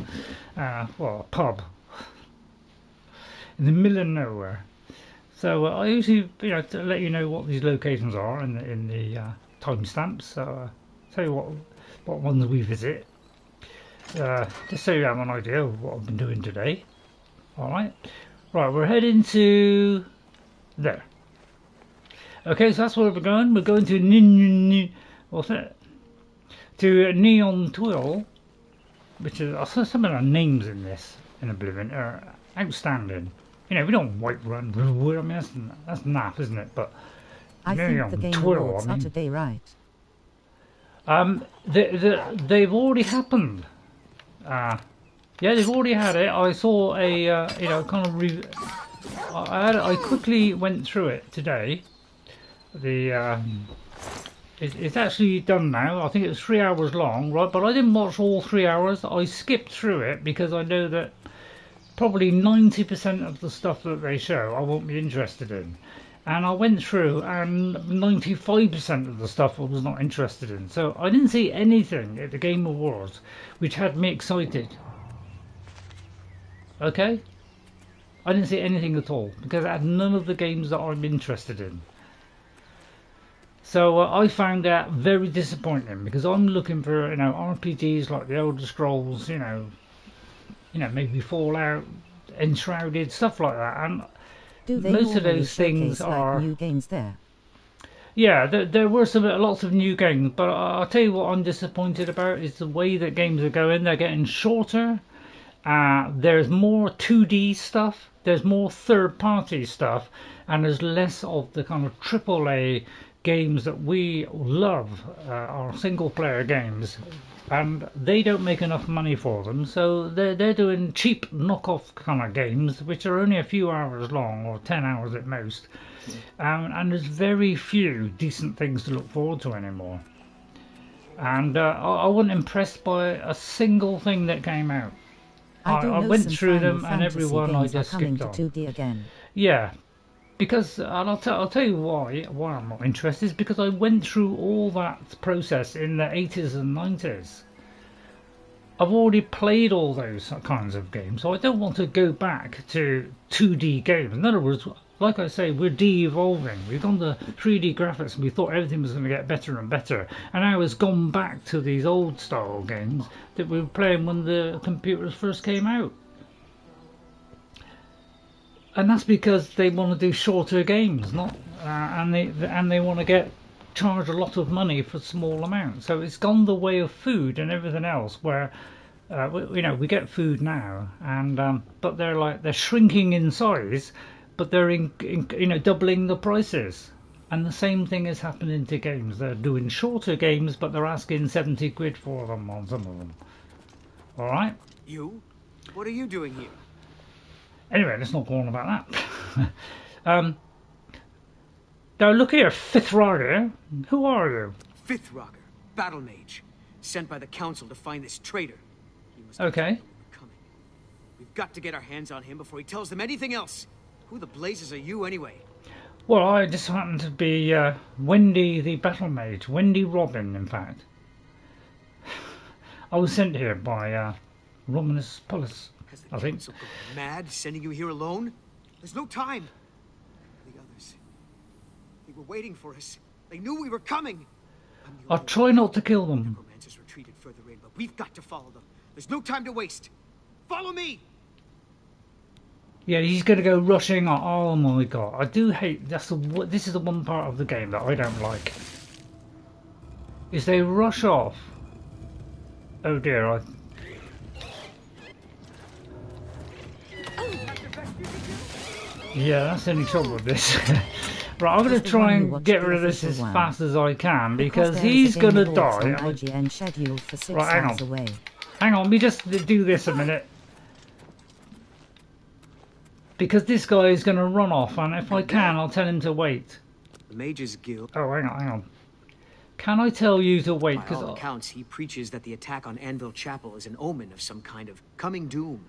Well, a pub in the middle of nowhere. So I usually, to let you know what these locations are in the timestamps. So tell you what ones we visit. Just so you have an idea of what I've been doing today. Alright, we're heading to there. Okay, so that's where we're going. We're going to Nenyond Twyll, which is some of the names in this in Oblivion are outstanding. We don't Whiterun, Riverwood. I mean that's naff, isn't it? But I think the Game Awards are today, right? They've already happened. Yeah, they've already had it. I saw a kind of I quickly went through it today. It's actually done now. I think it was 3 hours long, right? But I didn't watch all 3 hours. I skipped through it because I know that probably 90% of the stuff that they show I won't be interested in. And I went through and 95% of the stuff I was not interested in. So I didn't see anything at the Game Awards which had me excited. Okay? I didn't see anything at all because it had none of the games that I'm interested in. So I found that very disappointing because I'm looking for RPGs like the Elder Scrolls, maybe Fallout, Enshrouded, stuff like that. And do they most of those things are like new games there? Yeah, there were lots of new games, but I'll tell you what I'm disappointed about is the way that games are going. They're getting shorter. There's more 2D stuff. There's more third-party stuff, and there's less of the kind of AAA games that we love, our single-player games. And they don't make enough money for them, so they're doing cheap knockoff kind of games which are only a few hours long or 10 hours at most, and there's very few decent things to look forward to anymore. And I wasn't impressed by a single thing that came out. I went through them and everyone I just skipped on. 2D again. Yeah, because and I'll tell you why I'm not interested is because I went through all that process in the 80s and 90s. I've already played all those kinds of games, so I don't want to go back to 2D games. In other words, like I say, we're de-evolving. We've gone to 3D graphics and we thought everything was going to get better and better, and now it's gone back to these old style games that we were playing when the computers first came out. And that's because they want to do shorter games, and they want to charge a lot of money for small amounts. So it's gone the way of food and everything else, where we get food now, and but they're shrinking in size, but they're doubling the prices. And the same thing is happening to games. They're doing shorter games, but they're asking 70 quid for them on some of them. All right. You? What are you doing here? Anyway, let's not go on about that. Now look here, Fifth Roger. Who are you? Fifth Roger, Battlemage, sent by the Council to find this traitor. He must okay. Coming. We've got to get our hands on him before he tells them anything else. Who the blazes are you, anyway? Well, I just happen to be Wendy the Battlemage. Wendy Robin, in fact. I was sent here by Rominus, I think. Council gone mad, sending you here alone? There's no time. The others, they were waiting for us. They knew we were coming. I'll try not to kill them. Necromancers retreated further in, but we've got to follow them. There's no time to waste. Follow me. Yeah, he's going to go rushing on. Oh my god, I do hate. This is the one part of the game that I don't like. Is they rush off. Oh dear, yeah, that's the only trouble with this. Right, I'm going to try and get rid of this as fast as I can because he's going to die. Right, hang on. Hang on, let me just do this a minute. Because this guy is going to run off, and if I can, I'll tell him to wait. The Mage's Guild. Oh, hang on. Can I tell you to wait? By all accounts, he preaches that the attack on Anvil Chapel is an omen of some kind of coming doom.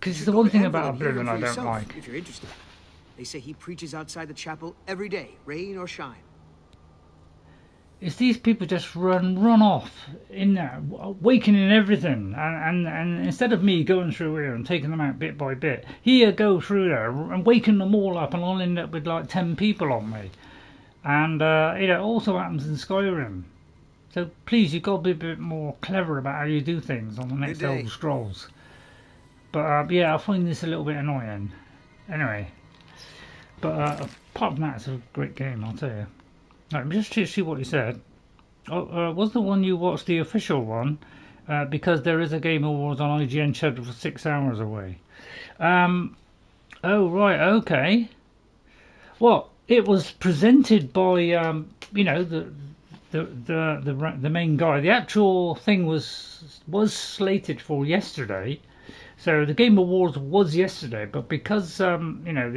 Because the one thing about Oblivion I don't like. If you're interested. They say he preaches outside the chapel every day, rain or shine. Is these people just run off in there, awakening everything, and instead of me going through here and taking them out bit by bit, here go through there and waking them all up, and I'll end up with like 10 people on me. And it also happens in Skyrim. So please, you've got to be a bit more clever about how you do things on the next Elder Scrolls. But yeah, I find this a little bit annoying. Anyway, but apart from that, it's a great game, I'll tell you. Right, just to see what you said. Was the one you watched the official one? Because there is a Game Awards on IGN scheduled for 6 hours away. Oh right, okay. Well, it was presented by you know, the main guy. The actual thing was slated for yesterday. So the Game Awards was yesterday, but because you know,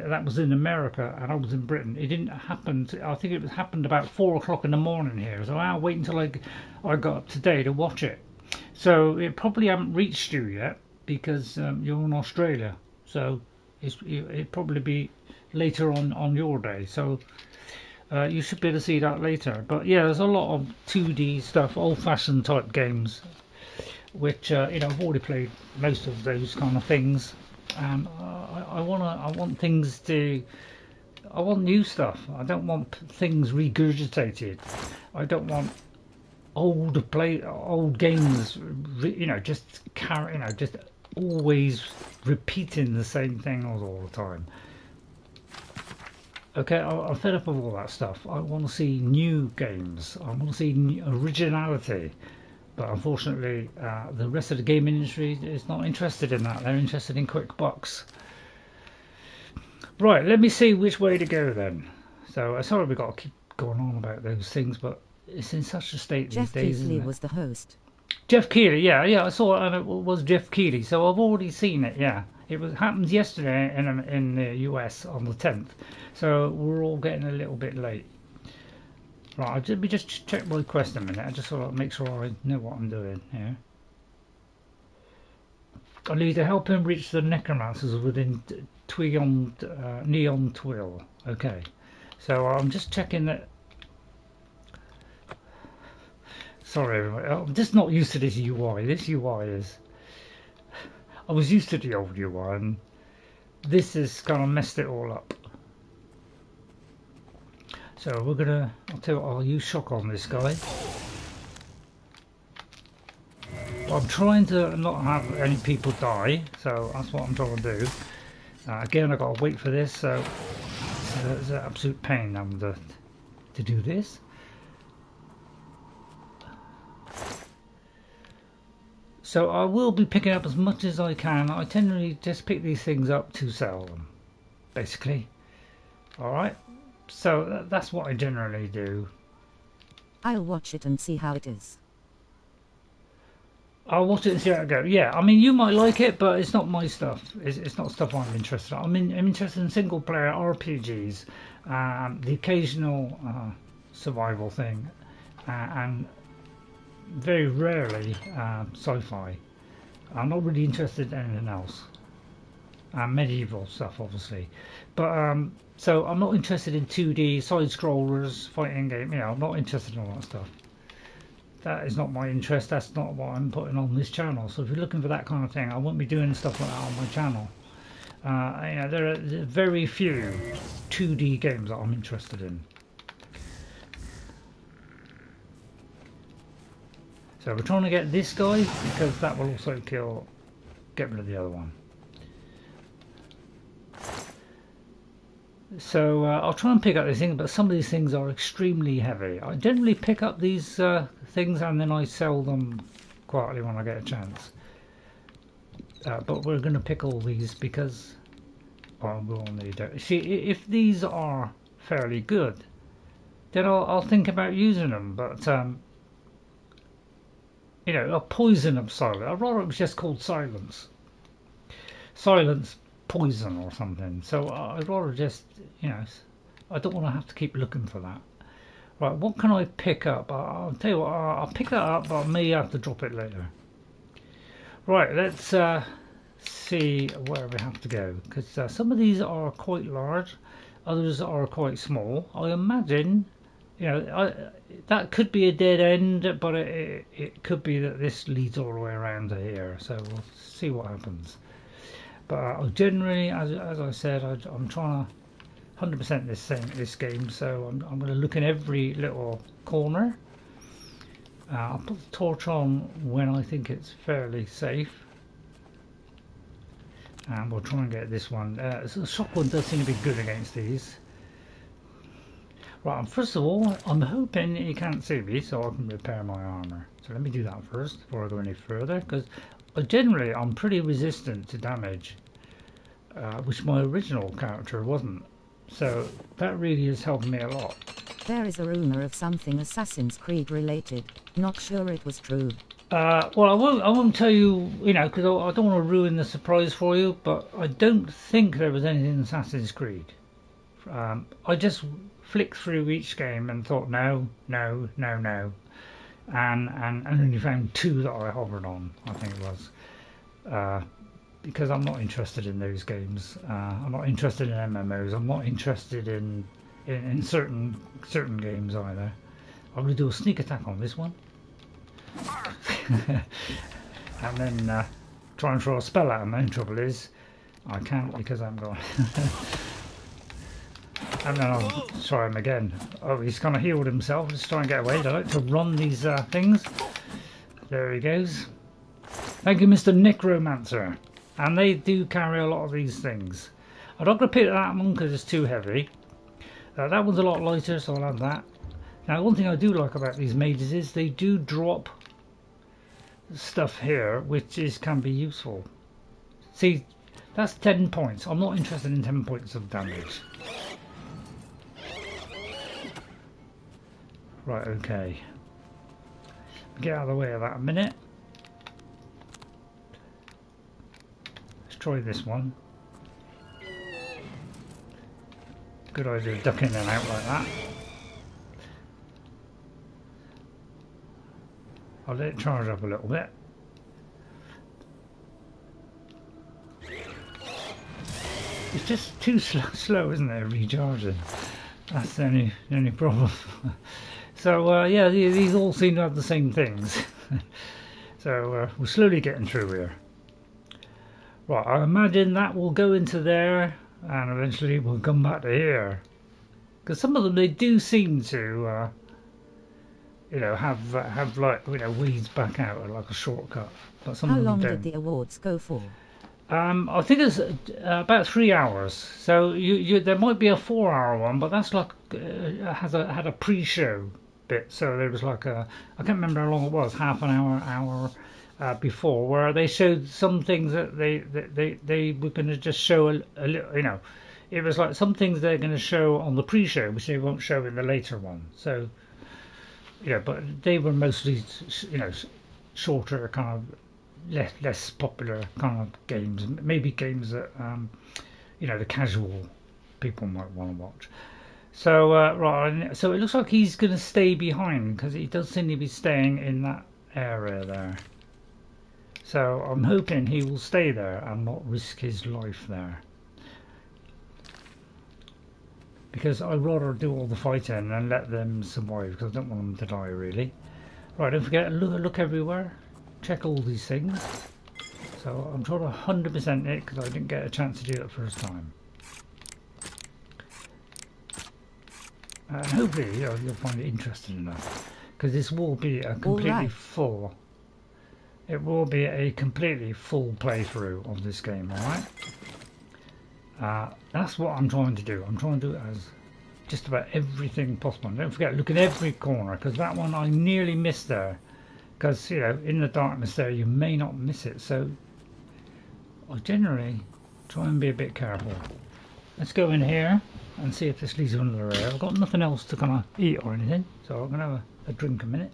that was in America and I was in Britain, it didn't happen. I think it happened about 4 o'clock in the morning here. So I'll wait until I got up today to watch it. So it probably haven't reached you yet because you're in Australia. So it'd probably be later on your day. So you should be able to see that later. But yeah, there's a lot of 2D stuff, old-fashioned type games, which you know, I've already played most of those kind of things, and I want things to. I want new stuff. I don't want things regurgitated. I don't want old games. You know, just just always repeating the same thing all the time. Okay, I'm fed up of all that stuff. I want to see new games. I want to see originality. But unfortunately, the rest of the gaming industry is not interested in that. They're interested in quick bucks. Right, let me see which way to go then. So, sorry we've got to keep going on about those things, but it's in such a state these days, isn't it? Jeff Keighley was the host. Jeff Keighley, yeah, I saw it, and it was Jeff Keighley. So I've already seen it. Yeah, happened yesterday in the US on the 10th. So we're all getting a little bit late. Right, let me just check my quest a minute. I just sort of make sure I know what I'm doing here. I need to help him reach the Necromancers within Nenyond Twyll. Okay, so I'm just checking that. Sorry, everybody. I'm just not used to this UI. This UI is. I was used to the old UI, and this has kind of messed it all up. So we're gonna, I'll use shock on this guy. I'm trying to not have any people die, so that's what I'm trying to do. Again, I've got to wait for this, so it's an absolute pain to do this. So I will be picking up as much as I can. I tend to just pick these things up to sell them, basically. Alright. So that's what I generally do. I'll watch it and see how it is. I'll watch it and see how it goes. Yeah, I mean, you might like it, but it's not my stuff. It's not stuff I'm interested in. I'm interested in single-player RPGs, the occasional survival thing, and very rarely sci-fi. I'm not really interested in anything else. Medieval stuff, obviously. But, so I'm not interested in 2D, side-scrollers, fighting game. You know, I'm not interested in all that stuff. That is not my interest. That's not what I'm putting on this channel. So if you're looking for that kind of thing, I won't be doing stuff like that on my channel. You know, there are very few 2D games that I'm interested in. So we're trying to get this guy because that will also get rid of the other one. So I'll try and pick up these things, but some of these things are extremely heavy. I generally pick up these things and then I sell them quietly when I get a chance. But we're going to pick all these because we'll need it. See, if these are fairly good, then I'll think about using them. But you know, a poison of silence. I'd rather it was just called silence. Silence. Poison or something. So I'd rather just, you know, I don't want to have to keep looking for that. Right, what can I pick up? I'll tell you what, I'll pick that up, but I may have to drop it later. Right, let's see where we have to go, because some of these are quite large, others are quite small. I imagine, you know, that could be a dead end, but it could be that this leads all the way around to here, so we'll see what happens. But generally, as I said, I'm trying to 100% this game, so I'm going to look in every little corner. I'll put the torch on when I think it's fairly safe, and we'll try and get this one. So the shotgun does seem to be good against these. Right, and first of all, I'm hoping he can't see me, so I can repair my armor. So let me do that first before I go any further, because generally I'm pretty resistant to damage, which my original character wasn't. So that really has helped me a lot. There is a rumor of something Assassin's Creed related. Not sure it was true. Well, I won't tell you, you know, because I don't want to ruin the surprise for you. But I don't think there was anything in Assassin's Creed. I just flicked through each game and thought no, and only found 2 that I hovered on. I think it was. Because I'm not interested in those games. I'm not interested in MMOs. I'm not interested in certain games either. I'm going to do a sneak attack on this one, and then try and throw a spell at him. The only trouble is I can't because I'm gone. And then I'll try him again. Oh, he's kind of healed himself. Let's try and get away. I like to run these things. There he goes. Thank you, Mr. Necromancer. And they do carry a lot of these things. I'm not going to pick that one because it's too heavy. That one's a lot lighter, so I'll have that. Now, one thing I do like about these mages is they do drop stuff here, which can be useful. See, that's 10 points. I'm not interested in 10 points of damage. Right, okay. Get out of the way of that a minute. Try this one. Good idea of ducking in and out like that. I'll let it charge up a little bit. It's just too slow, isn't it, recharging? That's the only problem. So yeah, these all seem to have the same things. So we're slowly getting through here. Right, I imagine that will go into there, and eventually we'll come back to here. Because some of them, they do seem to, you know, have like, you know, ways back out, like a shortcut. But some How of them long don't. did the awards go for? I think it's about 3 hours. So there might be a 4-hour one, but that's like had a pre-show bit. So there was like I can't remember how long it was, half an hour. Before, where they showed some things that they were going to just show a little, you know, it was like some things they're going to show on the pre-show, which they won't show in the later one. So, yeah, but they were mostly, you know, shorter, kind of less popular kind of games. Maybe games that you know, the casual people might want to watch. So right, so it looks like he's going to stay behind because he does seem to be staying in that area there. So I'm hoping he will stay there and not risk his life there, because I'd rather do all the fighting and let them survive, because I don't want them to die really. Right, don't forget, look everywhere, check all these things. So I'm trying to 100% it because I didn't get a chance to do it first time. And hopefully you'll find it interesting enough, because this will be a completely full. It will be a completely full playthrough of this game, alright? That's what I'm trying to do. I'm trying to do it as just about everything possible. And don't forget, look at every corner, because that one I nearly missed there. Because, you know, in the darkness there, you may not miss it. So I generally try and be a bit careful. Let's go in here and see if this leads to another area. I've got nothing else to kind of eat or anything, so I'm going to have a drink a minute.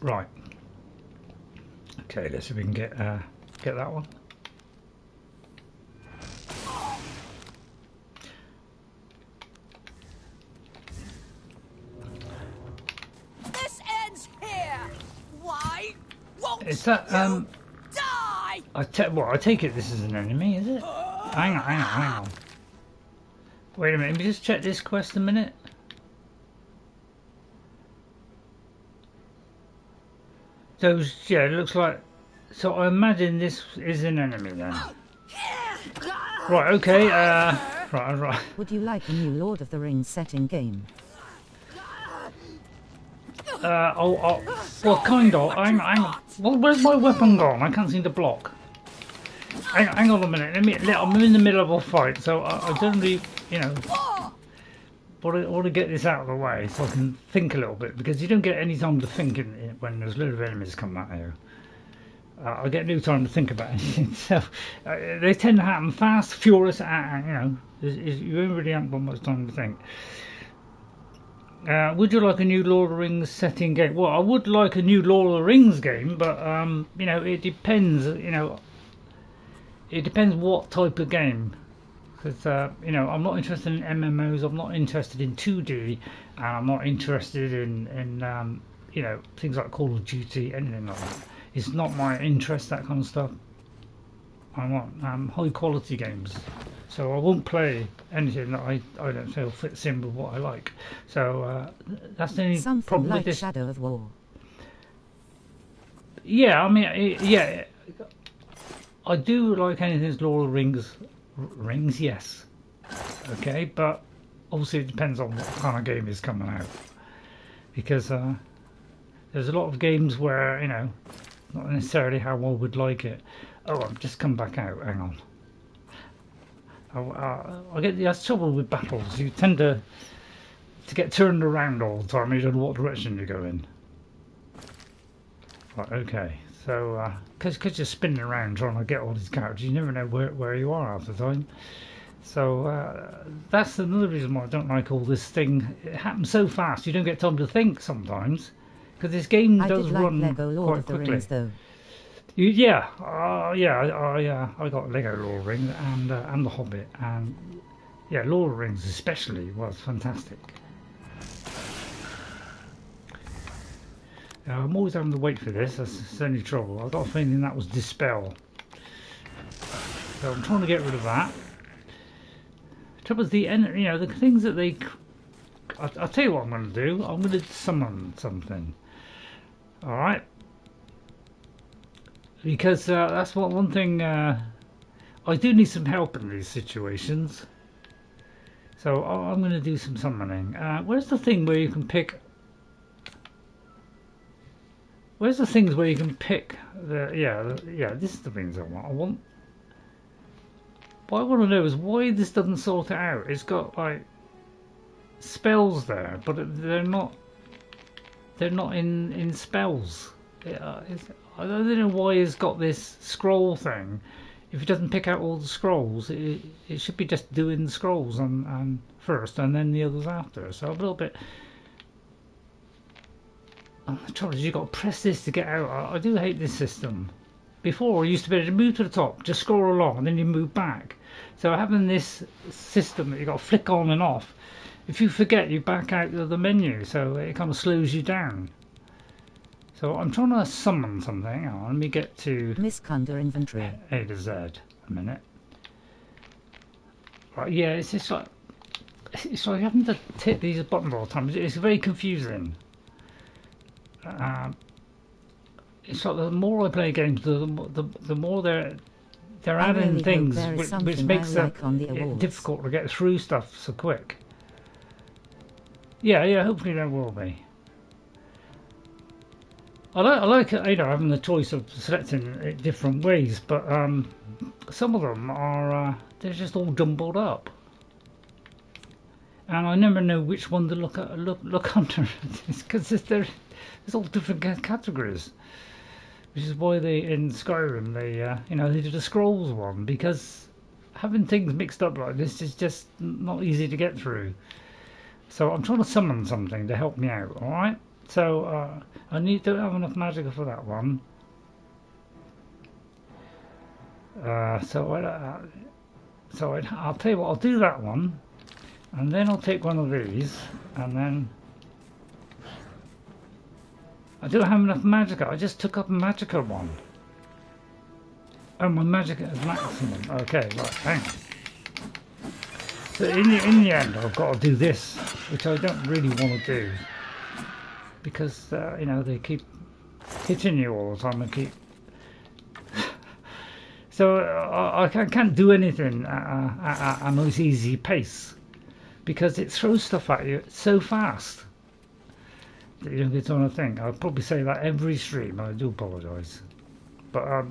Right. Okay, let's see if we can get that one. This ends here. Why won't Is that die? I take it this is an enemy, is it? Hang on. Wait a minute, let me just check this quest a minute. Those, yeah, it looks like. So I imagine this is an enemy then. Right, okay, right. Would you like a new Lord of the Rings setting game? Well, kind of. Hang on. Well, where's my weapon gone? I can't seem to block. Hang on a minute. I'm in the middle of a fight, so I don't really, you know, want to get this out of the way so I can think a little bit, because you don't get any time to think when there's a load of enemies come at you. I get no time to think about anything, so they tend to happen fast, furious, and you know, you really haven't got much time to think. Would you like a new Lord of the Rings setting game? Well, I would like a new Lord of the Rings game, but you know, it depends. You know, it depends what type of game. Because you know, I'm not interested in MMOs. I'm not interested in 2D, and I'm not interested in you know, things like Call of Duty, anything like that. It's not my interest, that kind of stuff. I want high quality games, so I won't play anything that I don't feel fits in with what I like. So that's the only problem like with this. Shadow of War. Yeah, I mean, yeah, I do like anything that's Lord of the Rings, yes. Okay, but obviously it depends on what kind of game is coming out, because there's a lot of games where, you know, not necessarily how I would like it. Oh, I've just come back out. Hang on. I get the trouble with battles. You tend to get turned around all the time. You don't know what direction you go in. Right. Okay. So, because you're spinning around trying to get all these characters, you never know where you are half the time. So that's another reason why I don't like all this thing. It happens so fast. You don't get time to think sometimes. Because this game does run Lego Lord quite of the quickly. Rings, though. I got Lego Lord of the Rings and The Hobbit, and yeah, Lord of the Rings especially was fantastic. I'm always having to wait for this. That's the only trouble. I've got a feeling that was Dispel, so I'm trying to get rid of that. The trouble is, you know, the things that they. I'll tell you what I'm going to do. I'm going to summon something. All right, because that's one thing. I do need some help in these situations, so I'm going to do some summoning. Where's the thing where you can pick? Where's the things where you can pick the? Yeah. This is the things I want. What I want to know is why this doesn't sort it out. It's got like spells there, but they're not. They're not in spells. I don't know why it's got this scroll thing if it doesn't pick out all the scrolls, it should be just doing the scrolls on first and then the others after. So a little bit. The trouble is, you've got to press this to get out. I do hate this system. Before, you used to be able to move to the top, just scroll along, and then you move back. So having this system that you've got to flick on and off, if you forget, you back out of the menu, so it kind of slows you down. So I'm trying to summon something. Hang on, let me get to Miscunder inventory. A to Z. A minute. Right, yeah, it's just like having to hit these buttons all the time. It's very confusing. It's like the more I play games, the more they're adding things which makes it difficult to get through stuff so quick. Yeah, hopefully there will be. I like having the choice of selecting it different ways, but some of them are they're just all jumbled up, and I never know which one to look under. Because there's all different categories, which is why they in Skyrim they did a scrolls one, because having things mixed up like this is just not easy to get through. So I'm trying to summon something to help me out. All right. So I don't have enough magic for that one. I'll tell you what, I'll do that one, and then I'll take one of these, and then I don't have enough magicka. I just took up a magicka one. Oh, my magicka is maximum. Okay, right, hang on. So in the end, I've got to do this, which I don't really want to do, because they keep hitting you all the time and keep. So I can't do anything at a nice easy pace, because it throws stuff at you so fast that you don't get on a thing. I'll probably say that every stream. I do apologise, but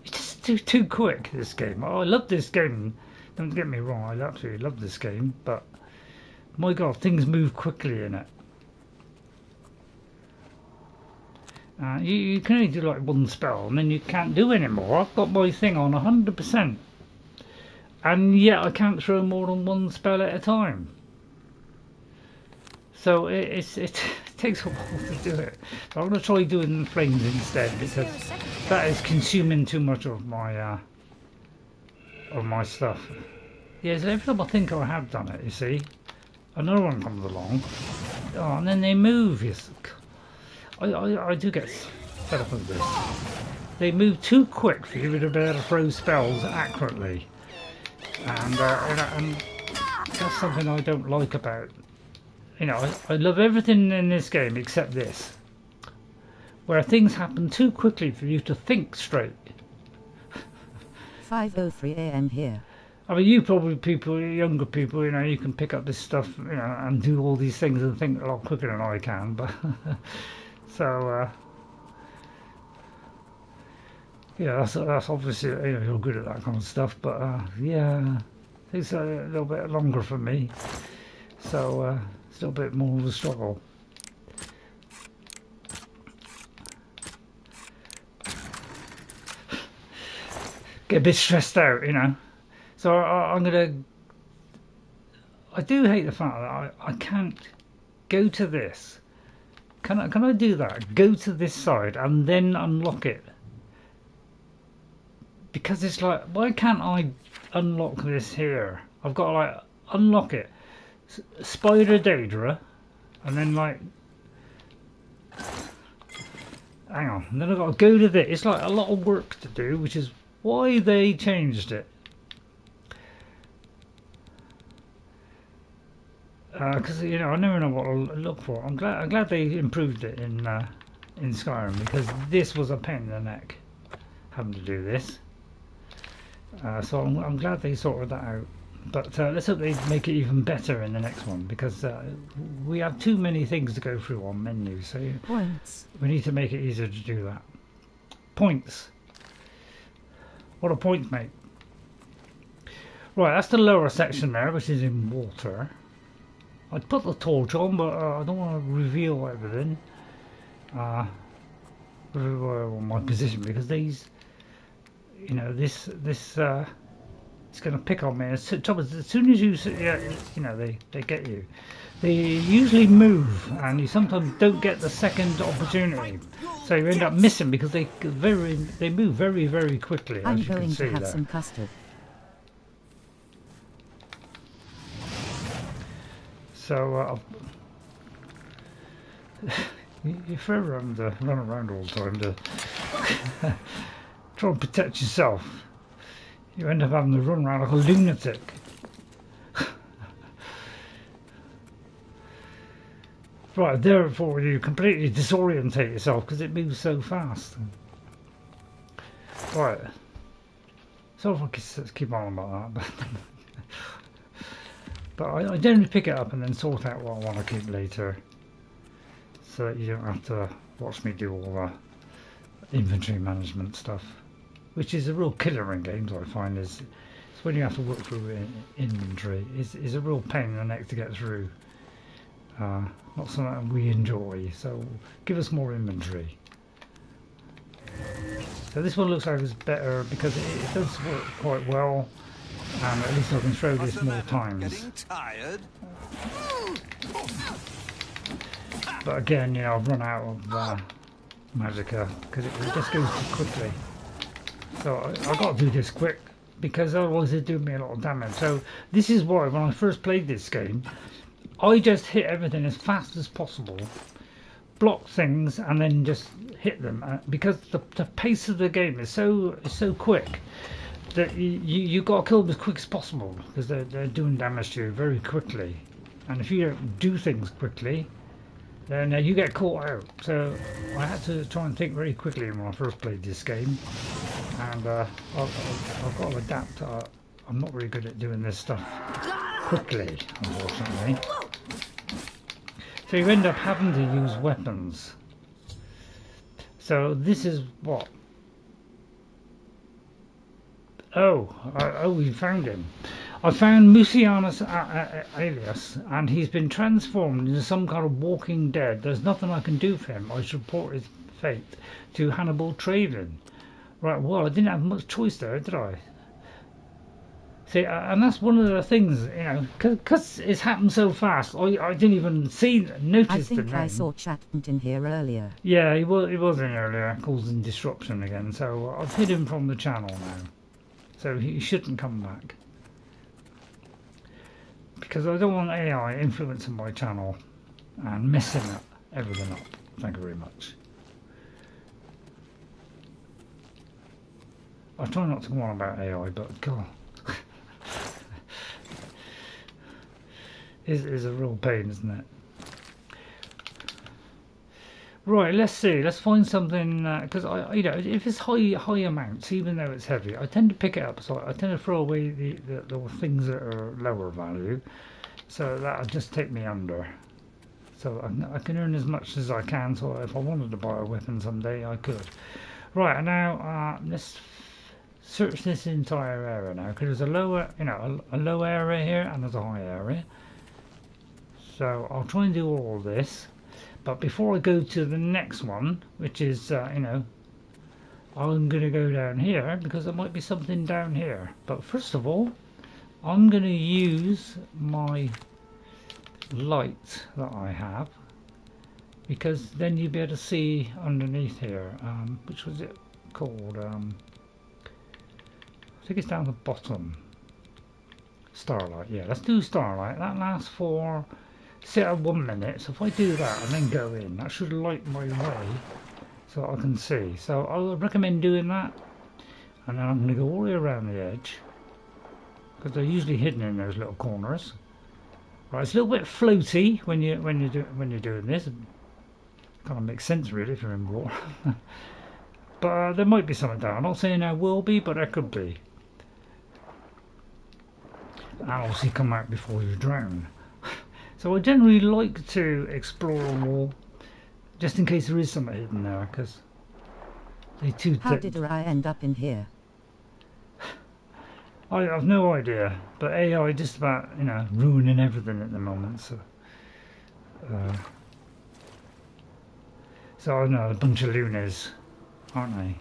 it's just too quick. This game. I love this game. Don't get me wrong. I absolutely love this game, but my God, things move quickly in it. You can only do like one spell, and then you can't do any more. I've got my thing on 100%, and yet I can't throw more than one spell at a time. So it takes a while to do it. So I'm going to try doing the flames instead, because that is consuming too much of my stuff. Yeah, so every time I think I have done it, you see, another one comes along. Oh, and then they move. Yes. I do get fed up with this. They move too quick for you to be able to throw spells accurately, and that's something I don't like about. I love everything in this game except this, where things happen too quickly for you to think straight. 5:03 a.m. here. I mean, you probably younger people, you can pick up this stuff, and do all these things and think a lot quicker than I can, but. So, yeah, that's obviously, you're good at that kind of stuff, but, yeah, it takes a little bit longer for me, so, it's a little bit more of a struggle. Get a bit stressed out, so I do hate the fact that I can't go to this. Can I do that? Go to this side and then unlock it? Because it's like, why can't I unlock this here? I've got to like unlock it, Spider Daedra, and then like, hang on, and then I've got to go to this. It's like a lot of work to do, which is why they changed it. Because I never know what to look for. I'm glad they improved it in Skyrim, because this was a pain in the neck having to do this. So I'm glad they sorted that out. But let's hope they make it even better in the next one, because we have too many things to go through on menus. So points. We need to make it easier to do that. Points. What are points, mate? Right, that's the lower section there, which is in water. I'd put the torch on, but I don't want to reveal everything. My position, because these you know, this it's going to pick on me. As soon as you, you know, they get you. They usually move, and you sometimes don't get the second opportunity, so you end up missing because they move very, very quickly. I'm as you going can see to have there. some custard. So you're forever having to run around all the time to try and protect yourself. You end up having to run around like a lunatic. Right, therefore you completely disorientate yourself because it moves so fast. Right. So if I keep on about that. But I generally pick it up and then sort out what I want to keep later. So that you don't have to watch me do all the inventory management stuff. Which is a real killer in games, I find, is when you have to work through inventory. Is a real pain in the neck to get through. Not something we enjoy, so give us more inventory. So this one looks like it's better because it does work quite well, and at least I can throw this more times. But again, you know, I've run out of magicka because it just goes too quickly. So I've got to do this quick because otherwise it do me a lot of damage. So this is why when I first played this game, I just hit everything as fast as possible, block things, and then just hit them because the pace of the game is so quick that you got to kill them as quick as possible because they're doing damage to you very quickly, and if you don't do things quickly, then you get caught out. So I had to try and think very quickly when I first played this game, and I've got to adapt. I'm not very good at doing this stuff quickly, unfortunately. So you end up having to use weapons. So this is what? Oh, we found him. I found Mucianus Alias, and he's been transformed into some kind of walking dead. There's nothing I can do for him. I should report his fate to Hannibal Traven. Right, well, I didn't have much choice there, did I? See, and that's one of the things, you know, because it's happened so fast. I didn't even notice the name. I think I saw Chattant in here earlier. Yeah, he was in earlier, causing disruption again. So I've hid him from the channel now. So he shouldn't come back. Because I don't want AI influencing my channel and messing everything up. Thank you very much. I try not to go on about AI, but God. is a real pain, isn't it? Right, let's see. Let's find something because you know, if it's high amounts, even though it's heavy, I tend to pick it up. So I tend to throw away the things that are lower value, so that'll just take me under. So I can earn as much as I can. So if I wanted to buy a weapon someday, I could. Right, and now let's search this entire area now because there's a lower, you know, a low area here and there's a high area. So I'll try and do all this, but before I go to the next one, which is you know, I'm going to go down here because there might be something down here. But first of all, I'm going to use my light that I have because then you'll be able to see underneath here. Which was it called? I think it's down the bottom. Starlight. Yeah, let's do starlight. That lasts for set at 1 minute. So if I do that and then go in, that should light my way so I can see. So I would recommend doing that, and then I'm going to go all the way around the edge because they're usually hidden in those little corners. Right, it's a little bit floaty when you're doing this. Kind of makes sense really if you're in water. But there might be something down. I'm not saying there will be, but there could be. And obviously come out before you drown. So I generally like to explore a wall, just in case there is something hidden there, because they too. How did I end up in here? I have no idea, but AI just about, you know, ruining everything at the moment. So I know a bunch of lunars, aren't they?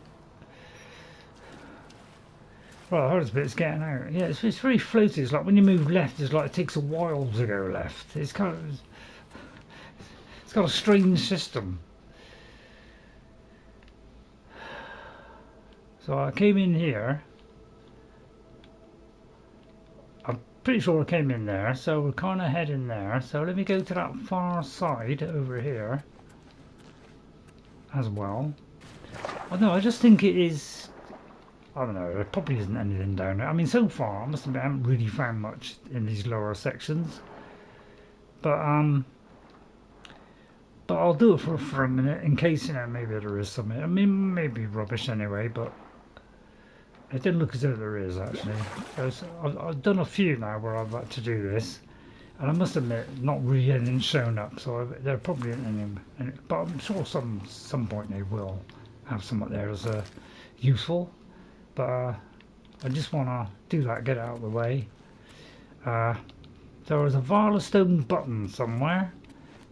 Right, the hardest bit is getting out. Yeah, it's very floaty. It's like when you move left, it's like it takes a while to go left. It's got a strange system. So I came in here. I'm pretty sure I came in there, so we're kind of heading there. So let me go to that far side over here as well. Oh no, I just think it is. I don't know, there probably isn't anything down there. I mean, so far, I must admit, I haven't really found much in these lower sections. But I'll do it for a minute, in case, you know, maybe there is something. I mean, maybe rubbish anyway, but it didn't look as though there is, actually. I've done a few now where I've had to do this. And I must admit, not really anything shown up, so there probably isn't any, but I'm sure some point they will have something there as useful. But I just want to do that, get it out of the way. There was a Varla Stone button somewhere,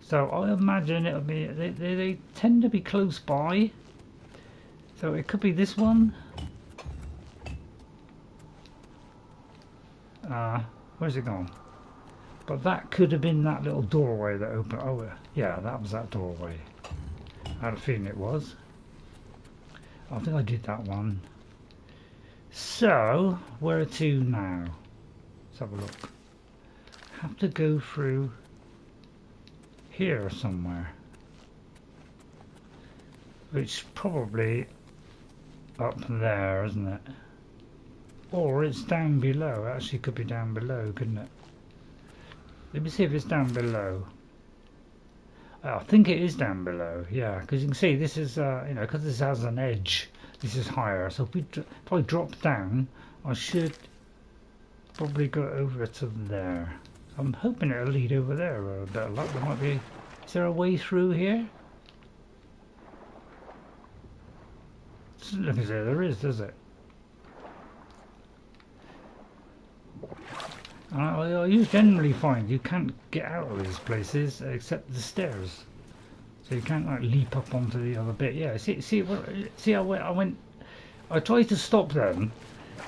so I imagine it'll be. They tend to be close by, so it could be this one. Where's it gone? But that could have been that little doorway that opened. Oh yeah, that was that doorway. I had a feeling it was. I think I did that one. So, where to now? Let's have a look. Have to go through here somewhere. Which probably up there, isn't it? Or it's down below. It actually could be down below, couldn't it? Let me see if it's down below. I think it is down below, yeah, because you can see this is, you know, because this has an edge. This is higher, so if I drop down, I should probably go over to there. I'm hoping it'll lead over there with a bit of luck. There might be. Is there a way through here? Doesn't look as though there is, does it? I generally find you can't get out of these places except the stairs. So you can't like leap up onto the other bit. Yeah, see I went. I tried to stop them,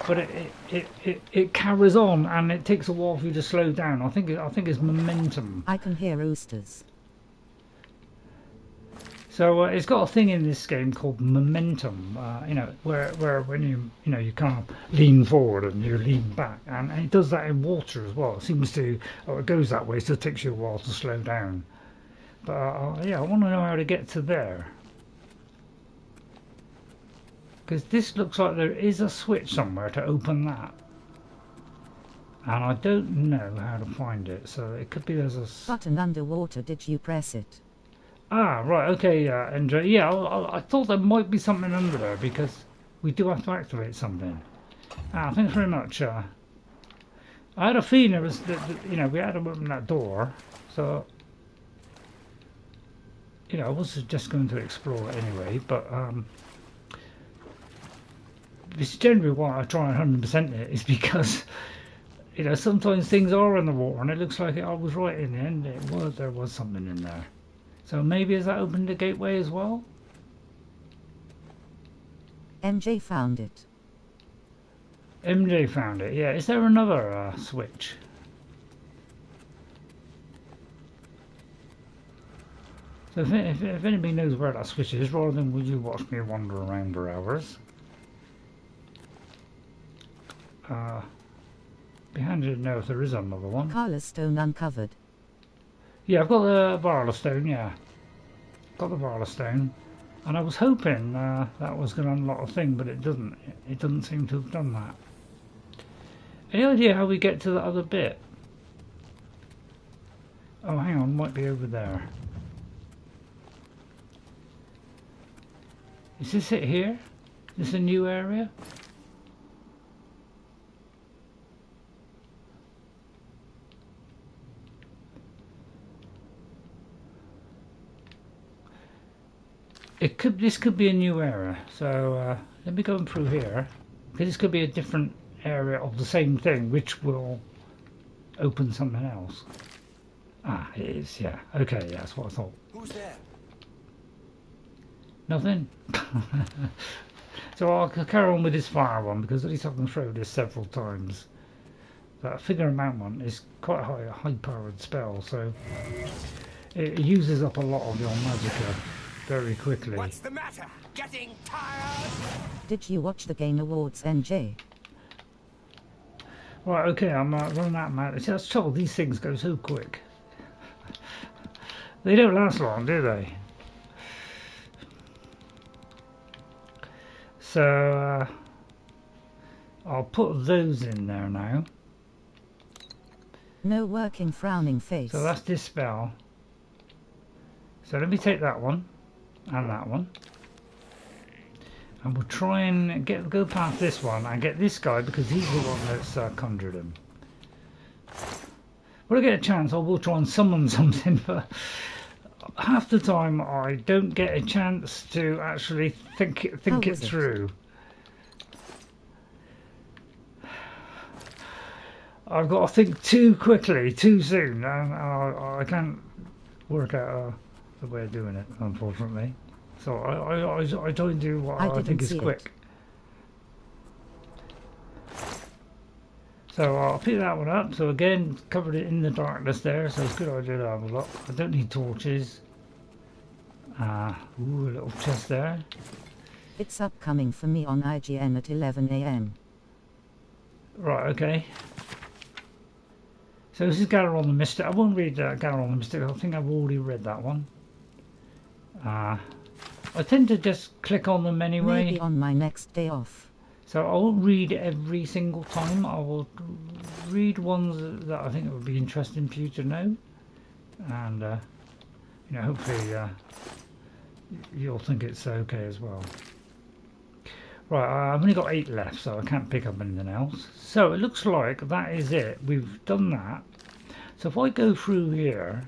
but it carries on and it takes a while for you to slow down. I think it's momentum. I can hear roosters. So it's got a thing in this game called momentum. You know, where when you kind of lean forward and you lean back, and it does that in water as well. It seems to, it goes that way, so it takes you a while to slow down. But yeah, I want to know how to get to there. Because this looks like there is a switch somewhere to open that. And I don't know how to find it, so it could be there's a... Button underwater, did you press it? Ah, right, okay, Andre. Yeah, I thought there might be something under there, because we do have to activate something. Ah, thanks very much. I had a feeling it was, you know, we had to open that door, so... You know, I was just going to explore it anyway, but this is generally why I try and 100% it, is because, you know, sometimes things are in the water and it looks like I was right in the end. There was something in there. So maybe has that opened the gateway as well? MJ found it. MJ found it, yeah. Is there another switch? So if anybody knows where that switch is, rather than would you watch me wander around for hours. Be handy to know if there is another one. Varla Stone uncovered. Yeah, I've got the Varla Stone, yeah. Got the Varla Stone. And I was hoping that was going to unlock a thing, but it doesn't. It doesn't seem to have done that. Any idea how we get to the other bit? Oh, hang on, might be over there. Is this it here? Is this a new area? This could be a new area. So let me go through here, because this could be a different area of the same thing, which will open something else. Ah, it is. Yeah. Okay. Yeah, that's what I thought. Who's there? Nothing. So I'll carry on with this fire one because at least I can throw this several times. That figure amount one is quite a high-powered spell, so it uses up a lot of your magicka very quickly. What's the matter? Getting tired? Did you watch the Game Awards, NJ? Right, okay, I'm running out of mana. See, that's the trouble, these things go so quick. They don't last long, do they? So, I'll put those in there now. No working frowning face. So that's this spell. So let me take that one and that one. And we'll try and go past this one and get this guy because he's the one that's conjured him. When I get a chance, I will try and summon something, but half the time I don't get a chance to actually think it through. I've got to think too quickly, too soon, and I can't work out the way of doing it, unfortunately. So I try and do what I think is quick. So I'll pick that one up. So again, covered it in the darkness there, so it's a good idea to have a look. I don't need torches. Ooh, a little chest there. It's upcoming for me on IGN at 11 AM. Right, okay. So this is Gather on the Mystic. I won't read Gather on the Mystic. I think I've already read that one. I tend to just click on them anyway. Maybe on my next day off. So I won't read every single time. I will read ones that I think would be interesting for you to know. And, you know, hopefully you'll think it's okay as well. Right, I've only got 8 left, so I can't pick up anything else. So it looks like that is it. We've done that. So if I go through here,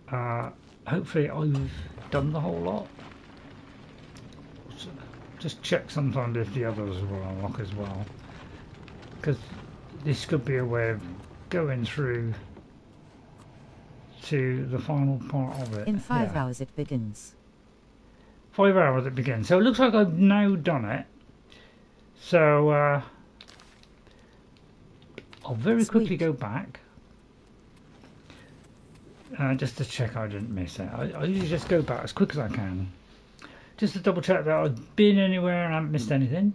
hopefully I've done the whole lot. Just check sometimes if the others will unlock as well. Because this could be a way of going through to the final part of it. In 5 hours it begins. 5 hours it begins. So it looks like I've now done it. So I'll very quickly go back. Just to check I didn't miss it. I usually just go back as quick as I can. Just to double check that I've been anywhere and I haven't missed anything.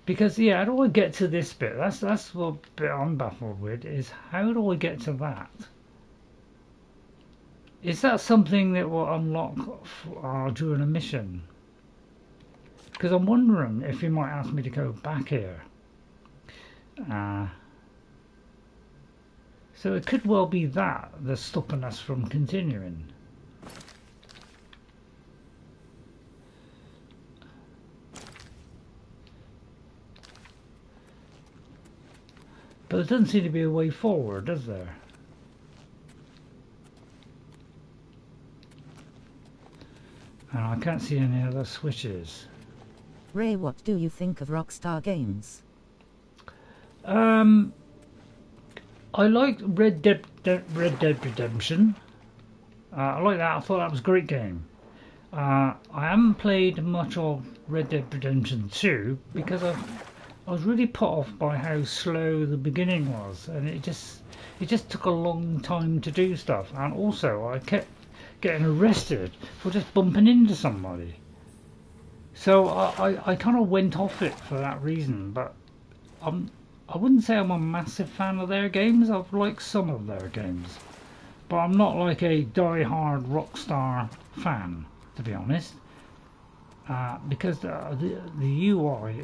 Because yeah, how do I get to this bit? That's what bit I'm baffled with, is how do I get to that? Is that something that will unlock during a mission? Because I'm wondering if you might ask me to go back here. So it could well be that that's stopping us from continuing. But there doesn't seem to be a way forward, does there? And I can't see any other switches. Ray, what do you think of Rockstar Games? I liked Red Dead Redemption. I like that. I thought that was a great game. I haven't played much of Red Dead Redemption 2 because I was really put off by how slow the beginning was, and it just took a long time to do stuff. And also, I kept getting arrested for just bumping into somebody. So I kind of went off it for that reason. But I wouldn't say I'm a massive fan of their games. I've liked some of their games, but I'm not like a die-hard Rockstar fan, to be honest. Because the UI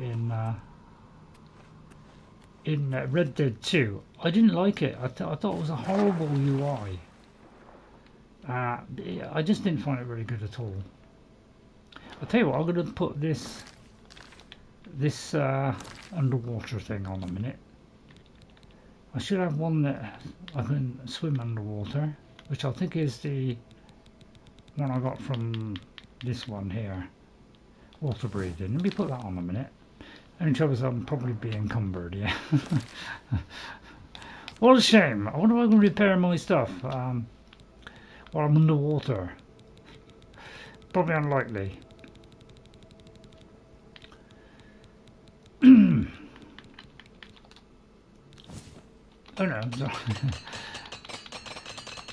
in Red Dead 2, I didn't like it. I thought it was a horrible UI. I just didn't find it really good at all. I'll tell you what, I'm going to put this underwater thing on a minute. I should have one that I can swim underwater, which I think is the one I got from this one here, water breathing. Let me put that on a minute. Only trouble is I'm probably be encumbered, yeah. What a shame. I wonder if I can repair my stuff while I'm underwater. probably unlikely. Oh no, sorry.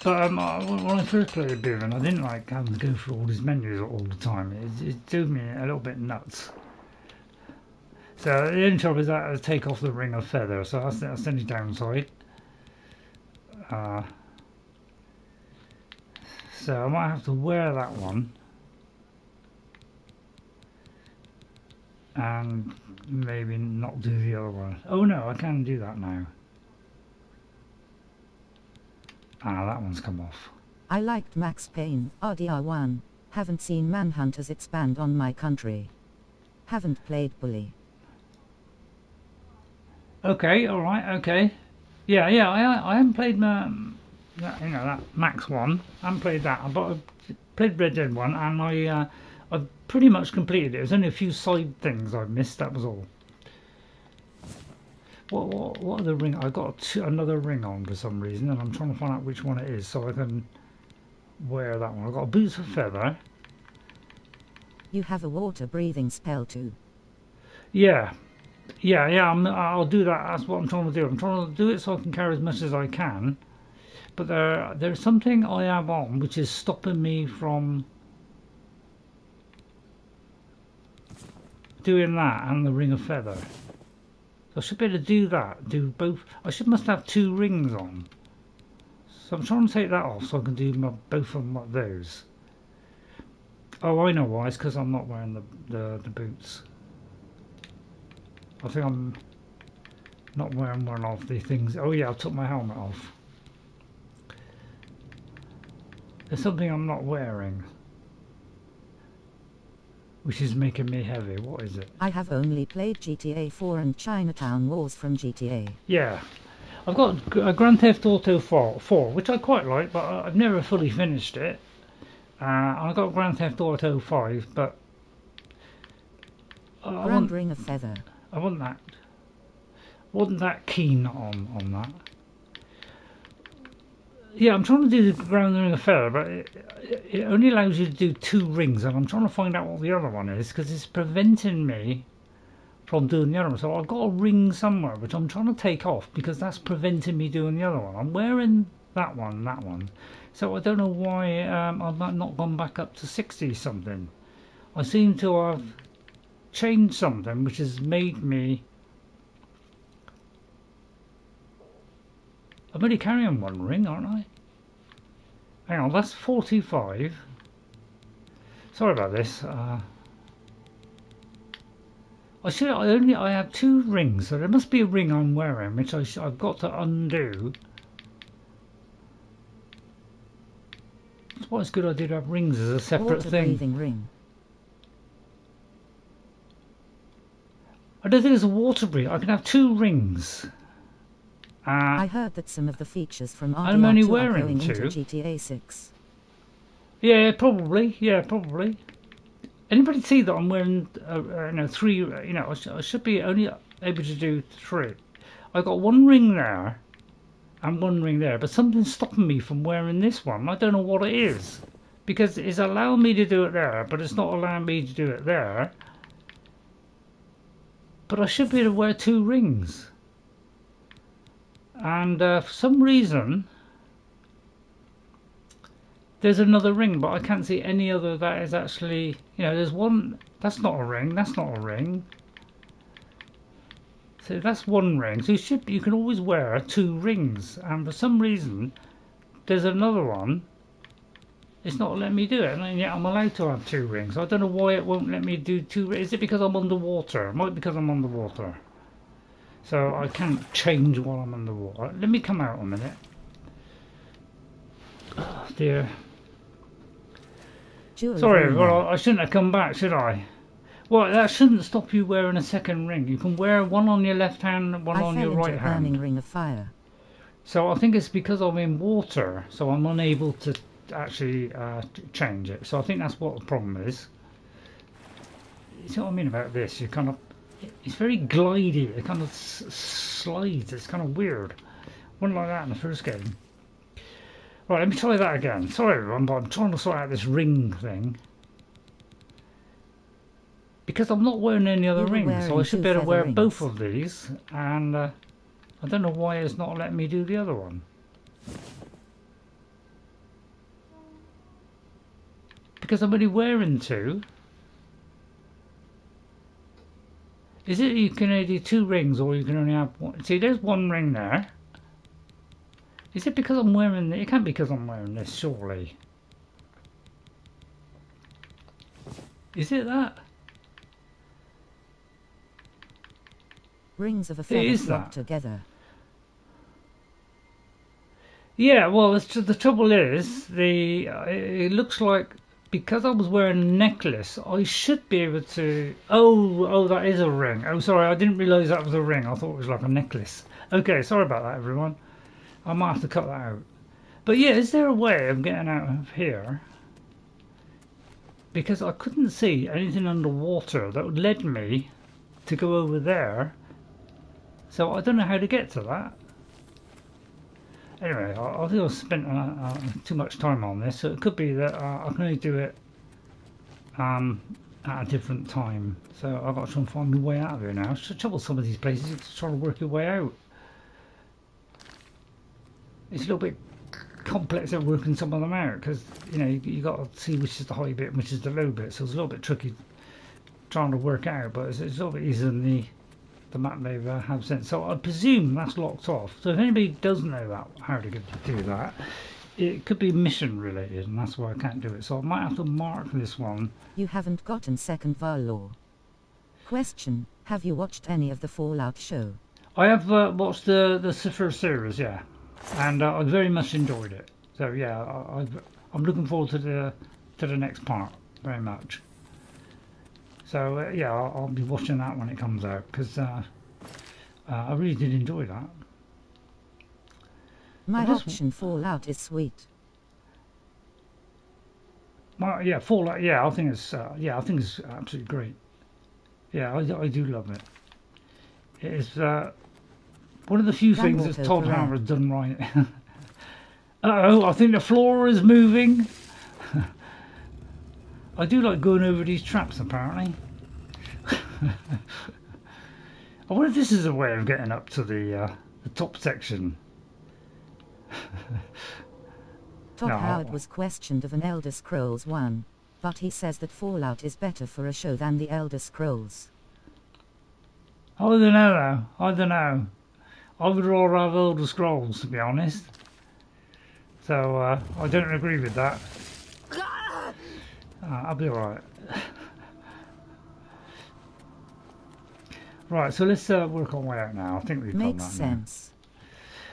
But when I first played Oblivion, I didn't like having to go through all these menus all the time. It drove me a little bit nuts. So the only trouble is that I take off the ring of feather, so that's the only downside. So I might have to wear that one. And maybe not do the other one. Oh no, I can do that now. Ah, that one's come off. I liked Max Payne, RDR1. Haven't seen Manhunters expand on my country. Haven't played Bully. Okay, alright, okay. Yeah, I haven't played that Max one. I haven't played that. But I played Red Dead 1 and I've pretty much completed it. There's only a few side things I've missed, that was all. What are the ring? I got another ring on for some reason, and I'm trying to find out which one it is so I can wear that one. I've got a boots of feather. You have a water breathing spell too. Yeah. I'll do that. That's what I'm trying to do. I'm trying to do it so I can carry as much as I can. But there's something I have on which is stopping me from doing that and the ring of feather. I should be able to do that, do both. Must have two rings on. So I'm trying to take that off so I can do both of those. Oh, I know why. It's because I'm not wearing the boots. I think I'm not wearing one of the things. Oh yeah, I took my helmet off. There's something I'm not wearing, which is making me heavy. What is it? I have only played GTA 4 and Chinatown Wars from GTA. Yeah. I've got a Grand Theft Auto 4, which I quite like, but I've never fully finished it. I've got Grand Theft Auto 5, but... Grand Ring of Feather. I wasn't that keen on that. Yeah, I'm trying to do the Grand Ring of Feather, but it only allows you to do 2 rings, and I'm trying to find out what the other one is, because it's preventing me from doing the other one. So I've got a ring somewhere, which I'm trying to take off, because that's preventing me doing the other one. I'm wearing that one. So I don't know why I've not gone back up to 60 something. I seem to have changed something, which has made me... I'm only carrying 1 ring, aren't I? Hang on, that's 45. Sorry about this. I have 2 rings, so there must be a ring I'm wearing, which I've got to undo. That's why it's good I did have rings as a separate thing. Breathing ring. I don't think it's a water breathing. I can have 2 rings. I heard that some of the features from I'm only RDR2 are wearing going 2. into GTA 6. Yeah, probably. Anybody see that I'm wearing 3? I should be only able to do 3. I got 1 ring there and 1 ring there, but something's stopping me from wearing this one. I don't know what it is, because it's allowing me to do it there, but it's not allowing me to do it there. But I should be able to wear 2 rings. And for some reason there's another ring, but I can't see any other that is actually, there's one, that's not a ring, so that's 1 ring. So you can always wear 2 rings, and for some reason there's another one, it's not letting me do it, and yet I'm allowed to have 2 rings. I don't know why it won't let me do 2 rings. Is it because I'm underwater? It might be because I'm underwater. So I can't change while I'm underwater. Let me come out a minute. Oh dear. Sorry everyone, I shouldn't have come back, should I? Well, that shouldn't stop you wearing a 2nd ring. You can wear one on your left hand and one on your right hand. Burning ring of fire. So I think it's because I'm in water, so I'm unable to actually change it. So I think that's what the problem is. You see what I mean about this? You kind of... It's very glidey, it kind of slides, it's kind of weird. Wasn't like that in the first game. Right, let me try that again. Sorry everyone, but I'm trying to sort out this ring thing. Because I'm not wearing any other You were rings, so I wearing should two be able to wear feather both rings. of these, and I don't know why it's not letting me do the other one. Because I'm only wearing two. Is it you can only do two rings, or you can only have one? See, there's one ring there. Is it because I'm wearing it? It can't be because I'm wearing this, surely. Is it that? Rings of a feather flock together. Yeah, well, the trouble is, it looks like because I was wearing a necklace, I should be able to. Oh, that is a ring. Oh, sorry, I didn't realise that was a ring. I thought it was like a necklace. Okay, sorry about that, everyone. I might have to cut that out. But yeah, is there a way of getting out of here? Because I couldn't see anything underwater that would lead me to go over there. So I don't know how to get to that. Anyway, I think I've spent too much time on this, so it could be that I can only do it at a different time. So I've got to try and find my way out of here now. It's the trouble with some of these places, it's trying to work your way out. It's a little bit complex at working some of them out, because you know you got to see which is the high bit and which is the low bit, so it's a little bit tricky trying to work out, but it's a little bit easier than the map they have sent. So I presume that's locked off. So if anybody does know how to do that, it could be mission related, and that's why I can't do it. So I might have to mark this one. You haven't gotten second Varla. Question: have you watched any of the Fallout show? I have watched the Fissure series, yeah, and I very much enjoyed it. So yeah, I'm looking forward to the next part very much. So yeah, I'll be watching that when it comes out, because I really did enjoy that. My option Fallout is sweet. Yeah, Fallout. Yeah, I think it's absolutely great. Yeah, I do love it. It is one of the few things that Todd Howard has done right. Uh-oh, I think the floor is moving. I do like going over these traps, apparently. I wonder if this is a way of getting up to the top section. Todd Howard was questioned of an Elder Scrolls 1, but he says that Fallout is better for a show than the Elder Scrolls. I don't know, though. I don't know. I would rather have Elder Scrolls, to be honest. So, I don't agree with that. I'll be alright. Right, so let's work our way out now. I think we've done that. Makes sense.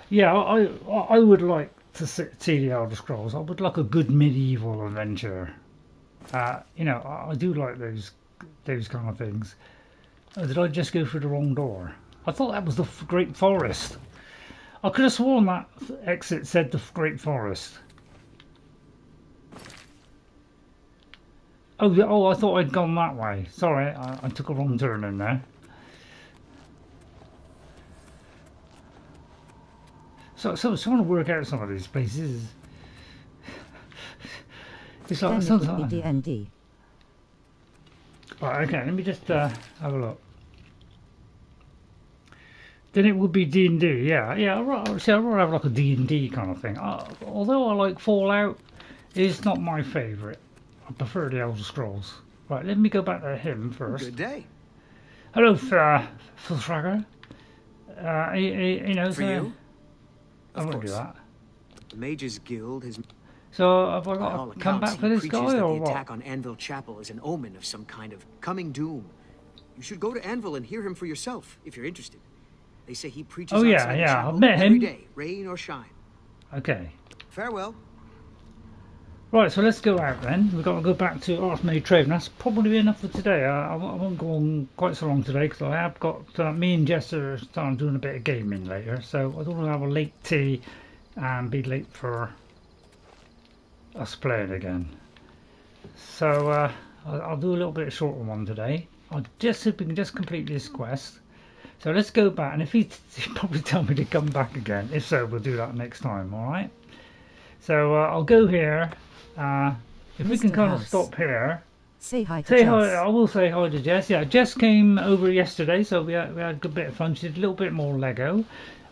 Yeah, I would like to see the Elder Scrolls. I would like a good medieval adventure. You know, I do like those kind of things. Did I just go through the wrong door? I thought that was the Great Forest. I could have sworn that exit said the Great Forest. Oh, I thought I'd gone that way. Sorry, I took a wrong turn in there. So I'm trying to work out some of these places. It's like sometimes. D&D. Right, okay, let me just have a look. Then it would be D&D, yeah. I'd rather have like a D&D kind of thing. Although I like Fallout, it's not my favourite. I prefer the Elder Scrolls. Right, let me go back to him first. Good day. Hello, Filtrager. You know, for you? I won't do that. The Mages Guild has. So have I got to come back for this guy, that or the what? attack on Anvil Chapel is an omen of some kind of coming doom. You should go to Anvil and hear him for yourself if you're interested. They say he preaches outside the chapel I've met him. every day, rain or shine. Okay. Farewell. Right, so let's go out then. We've got to go back to Arch-Mage Traven. That's probably enough for today. I won't go on quite so long today, because I have got me and Jester starting doing a bit of gaming later. So I don't want to have a late tea and be late for us playing again. So I'll do a little bit of shorter one today. I'll just see if we can just complete this quest. So let's go back, and if he'd probably tell me to come back again. If so, we'll do that next time, alright? So I'll go here. If we can kind of stop here. Say hi to Say Jess. hi. I will say hi to Jess. Yeah, Jess came over yesterday, so we had a good bit of fun. She did a little bit more Lego.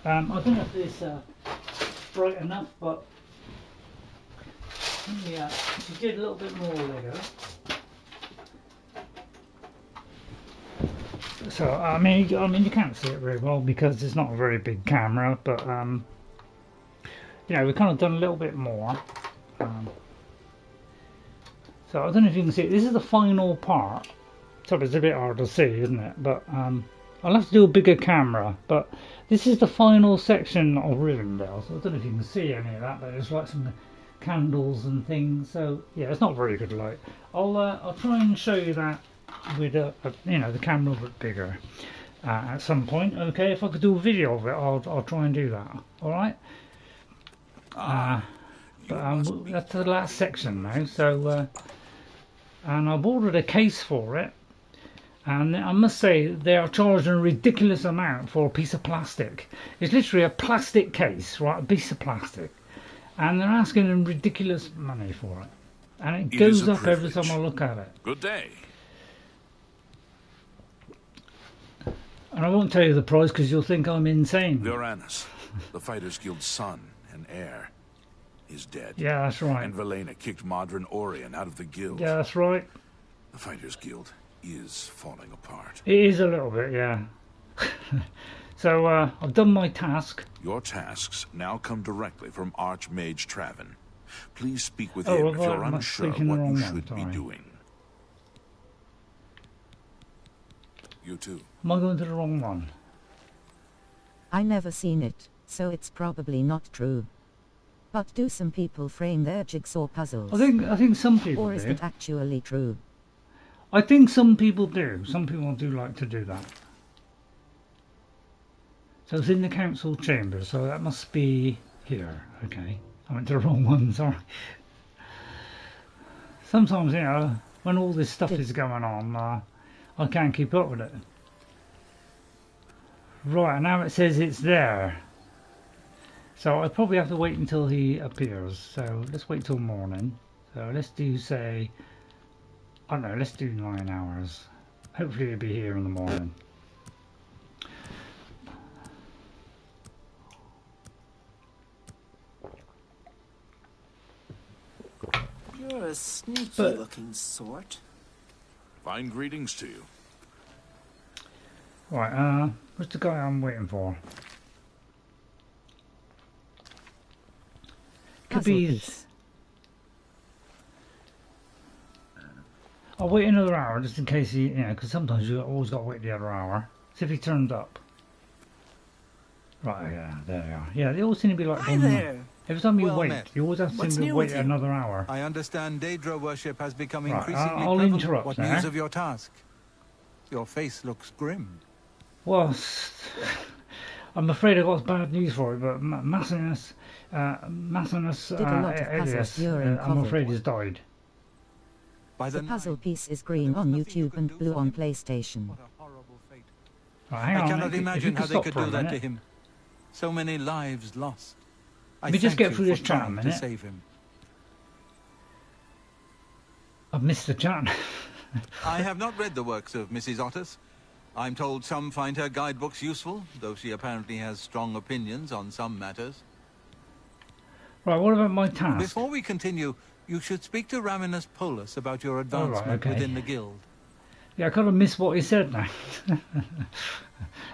I don't know if this bright enough, but yeah, she did a little bit more Lego. So I mean, you can't see it very well because it's not a very big camera, but you know, we've kind of done a little bit more. So I don't know if you can see it. This is the final part. So it's a bit hard to see, isn't it? But I'll have to do a bigger camera. But this is the final section of Rivendell. So I don't know if you can see any of that, but there's like some candles and things. So yeah, it's not very good light. I'll try and show you that with you know, the camera a bit bigger at some point. Okay, if I could do a video of it, I'll try and do that. All right. But that's the last section now. So. And I've ordered a case for it, and I must say they are charging a ridiculous amount for a piece of plastic. It's literally a plastic case, right, a piece of plastic, and they're asking them ridiculous money for it, and it goes up every time I look at it. Good day. And I won't tell you the price because you'll think I'm insane. Varanus, the Fighters Guild's son and heir, is dead. Yeah, that's right. And Valena kicked Modron Orion out of the guild. Yeah, that's right. The Fighters Guild is falling apart. It is a little bit, yeah. So I've done my task. Your tasks now come directly from Arch-Mage Traven. Please speak with him if you're unsure what you should be doing. You too. Am I going to the wrong one? I never seen it, so it's probably not true. But do some people frame their jigsaw puzzles? I think some people do. Or is it actually true? I think some people do. Some people do like to do that. So it's in the council chamber, so that must be here. Okay, I went to the wrong one, sorry. Sometimes, you know, when all this stuff is going on, I can't keep up with it. Right, now it says it's there. So I probably have to wait until he appears. So let's wait till morning. So let's do, say, I don't know, let's do 9 hours. Hopefully he'll be here in the morning. You're a sneaky looking sort. Fine greetings to you. Right, where's the guy I'm waiting for? Could be. I'll wait another hour just in case he, you know, because sometimes you always got to wait the other hour. See if he turned up. Right, yeah, there they are. Yeah, they always seem to be like. Hi there. Every time you Well wait, met. you always have to wait another hour. I understand Daedra worship has become Right, increasingly I'll prevalent. interrupt What there. news of your task? Your face looks grim. Well, I'm afraid I've got bad news for you, but Mucianus Alias, I'm afraid he's died. The puzzle piece is green on YouTube and blue on PlayStation. Right, hang I on, cannot if you imagine how could they stop could for a do that to minute. him. So many lives lost. I Let me just thank get you through for this chat a trying to minute. save him. I've missed the chat. I have not read the works of Mrs. Otis. I'm told some find her guidebooks useful, though she apparently has strong opinions on some matters. Right, what about my task? Before we continue, you should speak to Rominus Polus about your advancement okay. within the guild. Yeah, I kind of missed what he said now.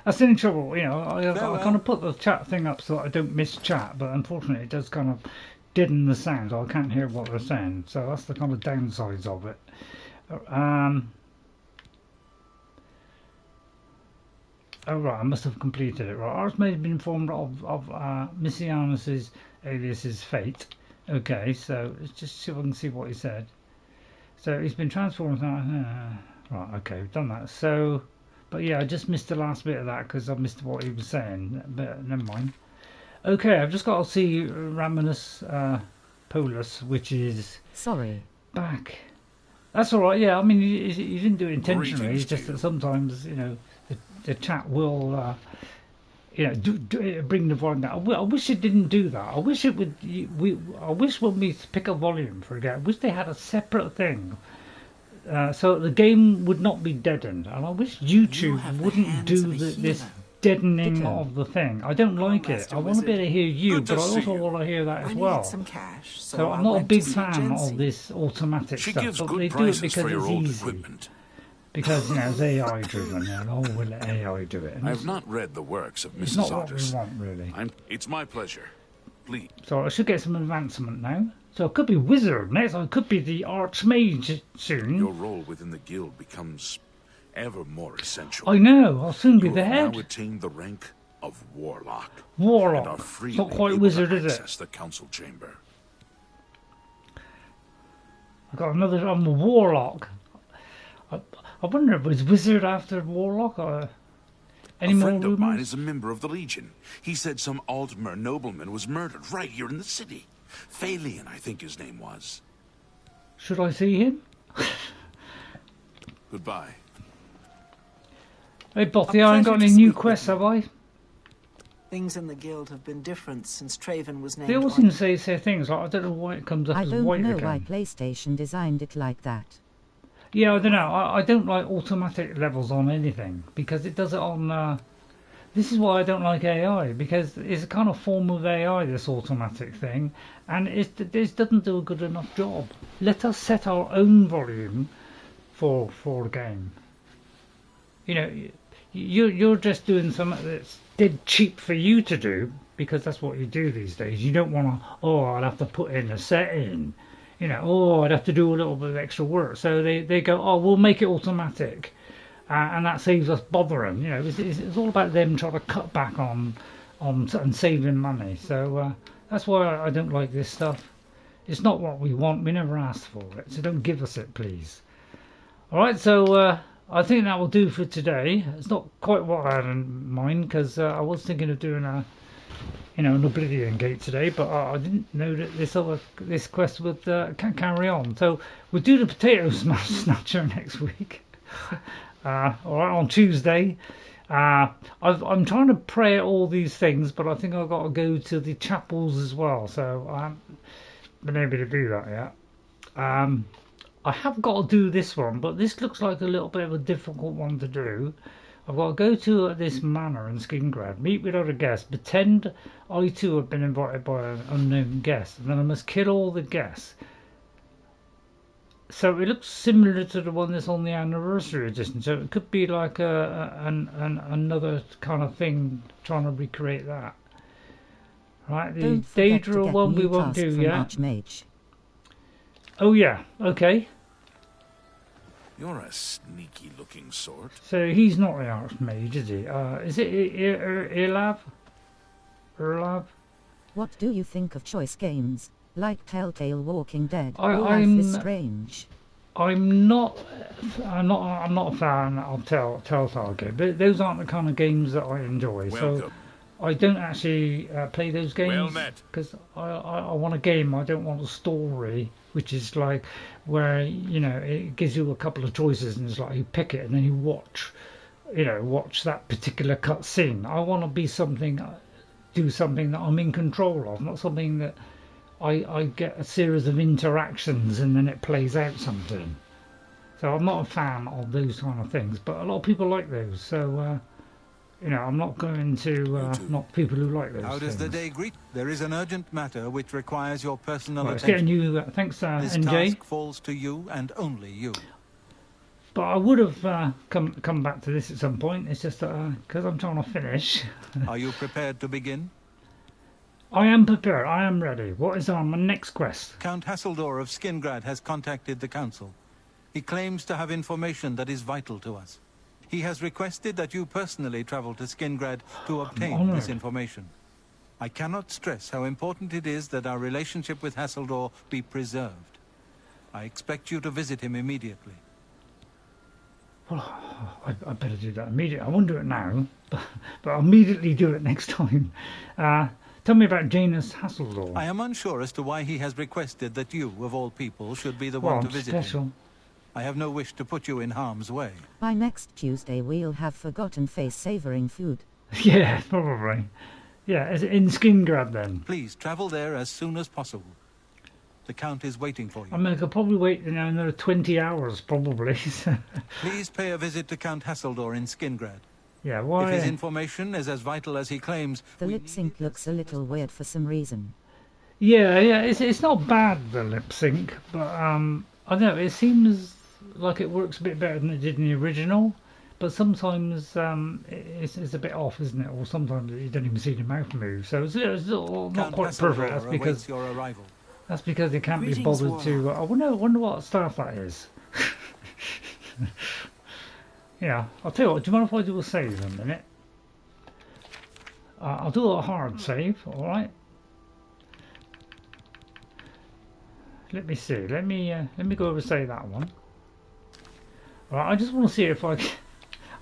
That's the only trouble, you know. I kind of put the chat thing up so that I don't miss chat, but unfortunately it does kind of deaden the sound. I can't hear what they're saying, so that's the kind of downsides of it. Oh right, I must have completed it. Right, Arch-Mage has been informed of Mucianus Alias's fate. Okay, so let's just see if I can see what he said. So he's been transformed. Right, okay, we've done that. So, but yeah, I just missed the last bit of that because I missed what he was saying. But never mind. Okay, I've just got to see Rominus Polus, which is back. That's all right. Yeah, I mean, he didn't do it intentionally. It's just that sometimes, you know, the chat will, you know, bring the volume down. I wish it didn't do that. I wish it would. I wish when we pick a volume for a game, I wish they had a separate thing so the game would not be deadened, and I wish YouTube wouldn't do this deadening of the thing. I don't like it. I want to be able to hear you, but I also want to hear that as well. Some cash, so I'm not a big fan of this automatic stuff, but they do it because it's easy. Because, you know, it's AI driven, and we'll let AI do it. And I've not read the works of Mrs. It's not Otters. what we want, really. It's my pleasure. Please. So I should get some advancement now. So it could be Wizard next, or it could be the Arch-Mage soon. Your role within the guild becomes ever more essential. I know, I'll soon be the head. You have now attained the rank of Warlock. Warlock. And are freely It's not quite able Wizard, to is it? access the council chamber. I've got another, I'm a Warlock. I wonder if it's Wizard after Warlock, or any more friend of mine rumours? is a member of the Legion. He said some Altmer nobleman was murdered right here in the city. Faregyl Inn, I think his name was. Should I see him? Goodbye. Hey, Bothy, I ain't got any new quests, have I? Things in the guild have been different since Traven was named. They always seem to say things like, I don't know why it comes up I as don't white know again. why PlayStation designed it like that. Yeah, I don't know. I don't like automatic levels on anything because it does it on. This is why I don't like AI, because it's a kind of form of AI, this automatic thing, and it doesn't do a good enough job. Let us set our own volume for a game. You know, you're just doing something that's dead cheap for you to do, because that's what you do these days. You don't want to, I'd have to put in a setting. You know, I'd have to do a little bit of extra work. So they go, we'll make it automatic. And that saves us bothering. You know, it's all about them trying to cut back on and saving money. So that's why I don't like this stuff. It's not what we want. We never asked for it. So don't give us it, please. All right, so I think that will do for today. It's not quite what I had in mind, because I was thinking of doing an Oblivion Gate today, but I didn't know that this quest would carry on. So we'll do the Potato Snatcher next week. All right, on Tuesday. I'm trying to pray at all these things, but I think I've got to go to the chapels as well, so I haven't been able to do that yet. I have got to do this one, but this looks like a little bit of a difficult one to do. I've got to go to this manor in Skingrad, meet with other guests, pretend I too have been invited by an unknown guest, and then I must kill all the guests. So it looks similar to the one that's on the anniversary edition, so it could be like another kind of thing trying to recreate that. Right, the Daedra one we won't do yet. Arch-Mage. Oh yeah, okay. You're a sneaky-looking sort. So he's not the Arch-Mage, is he? Is it Irlav? What do you think of choice games like Telltale Walking Dead or I'm Life is Strange? I'm not a fan of Telltale games. Those aren't the kind of games that I enjoy. Welcome. So I don't actually play those games Well met. because I want a game. I don't want a story, which is like where it gives you a couple of choices and it's like you pick it and then you watch that particular cutscene. I want to be do something that I'm in control of, not something that I get a series of interactions and then it plays out something. So I'm not a fan of those kind of things, but a lot of people like those. So I'm not going to knock people who like those. How does the things. day greet? There is an urgent matter which requires your personal Well, it's attention. getting you. Thanks, This NJ. task falls to you and only you. But I would have come back to this at some point. It's just because I'm trying to finish. Are you prepared to begin? I am prepared. I am ready. What is on my next quest? Count Hassildor of Skingrad has contacted the council. He claims to have information that is vital to us. He has requested that you personally travel to Skingrad to obtain this information. I cannot stress how important it is that our relationship with Hassildor be preserved. I expect you to visit him immediately. Well, I better do that immediately. I won't do it now, but I'll immediately do it next time. Tell me about Janus Hassildor. I am unsure as to why he has requested that you, of all people, should be the one to visit him. I have no wish to put you in harm's way. By next Tuesday we'll have forgotten face-savoring food. Yeah, probably. Yeah, is it in Skingrad then? Please travel there as soon as possible. The Count is waiting for you. I mean, I could probably wait another 20 hours, probably. Please pay a visit to Count Hassildor in Skingrad. Yeah, why? If his information is as vital as he claims... The lip sync looks a little weird for some reason. Yeah, it's not bad, the lip sync, but I don't know, it seems like it works a bit better than it did in the original, but sometimes it's a bit off, isn't it? Or sometimes you don't even see the mouth move, so it's not quite perfect. That's because your arrival. That's because they can't be bothered to. I wonder what staff that is. Yeah, I'll tell you what. Do you mind if I do a save in a minute? I'll do a hard save. All right. Let me see. Let me go over and say that one. All right. I just want to see if I can.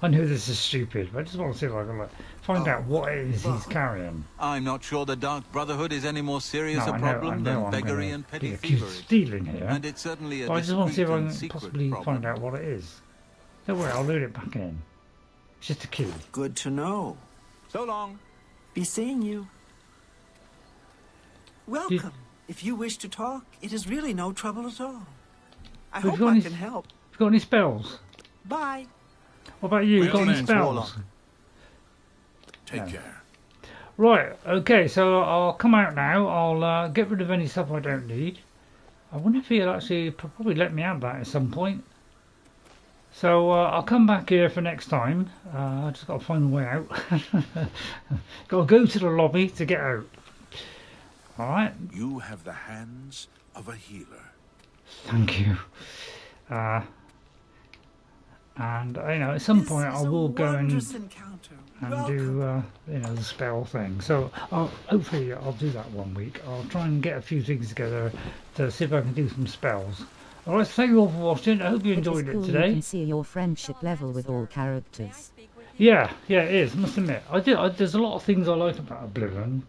I know this is stupid, but I just want to see if I can find out what it is he's carrying. I'm not sure the Dark Brotherhood is any more serious a problem than beggary and petty thievery. Stealing here. And it's certainly a I just want to see if I can possibly problem. find out what it is. Don't worry, I'll load it back in. It's just a key. Good to know. So long. Be seeing you. Welcome. If you wish to talk, it is really no trouble at all. I hope I can help. You got any spells? Bye. What about you? You got any spells? Take care. Right, okay, so I'll come out now. I'll get rid of any stuff I don't need. I wonder if he'll actually probably let me have that at some point. So I'll come back here for next time. I just got to find a way out. Got to go to the lobby to get out. Alright. You have the hands of a healer. Thank you. And at some point I will go and do the spell thing. So hopefully I'll do that one week. I'll try and get a few things together to see if I can do some spells. Alright, thank you all for watching. I hope you enjoyed it today. You can see your friendship level with all characters. Yeah, it is. Must admit, there's a lot of things I like about Oblivion.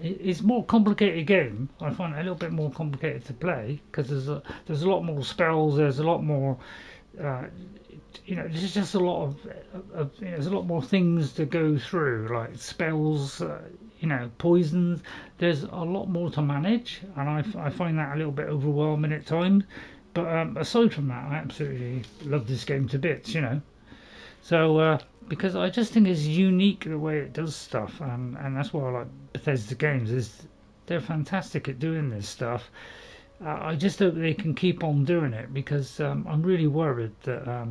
It's a more complicated game. I find it a little bit more complicated to play because there's a lot more spells. There's a lot more. There's just a lot of there's a lot more things to go through, like spells, poisons. There's a lot more to manage, and I find that a little bit overwhelming at times. But aside from that, I absolutely love this game to bits, So because I just think it's unique the way it does stuff, and that's why I like Bethesda games. Is they're fantastic at doing this stuff. I just hope they can keep on doing it because I'm really worried that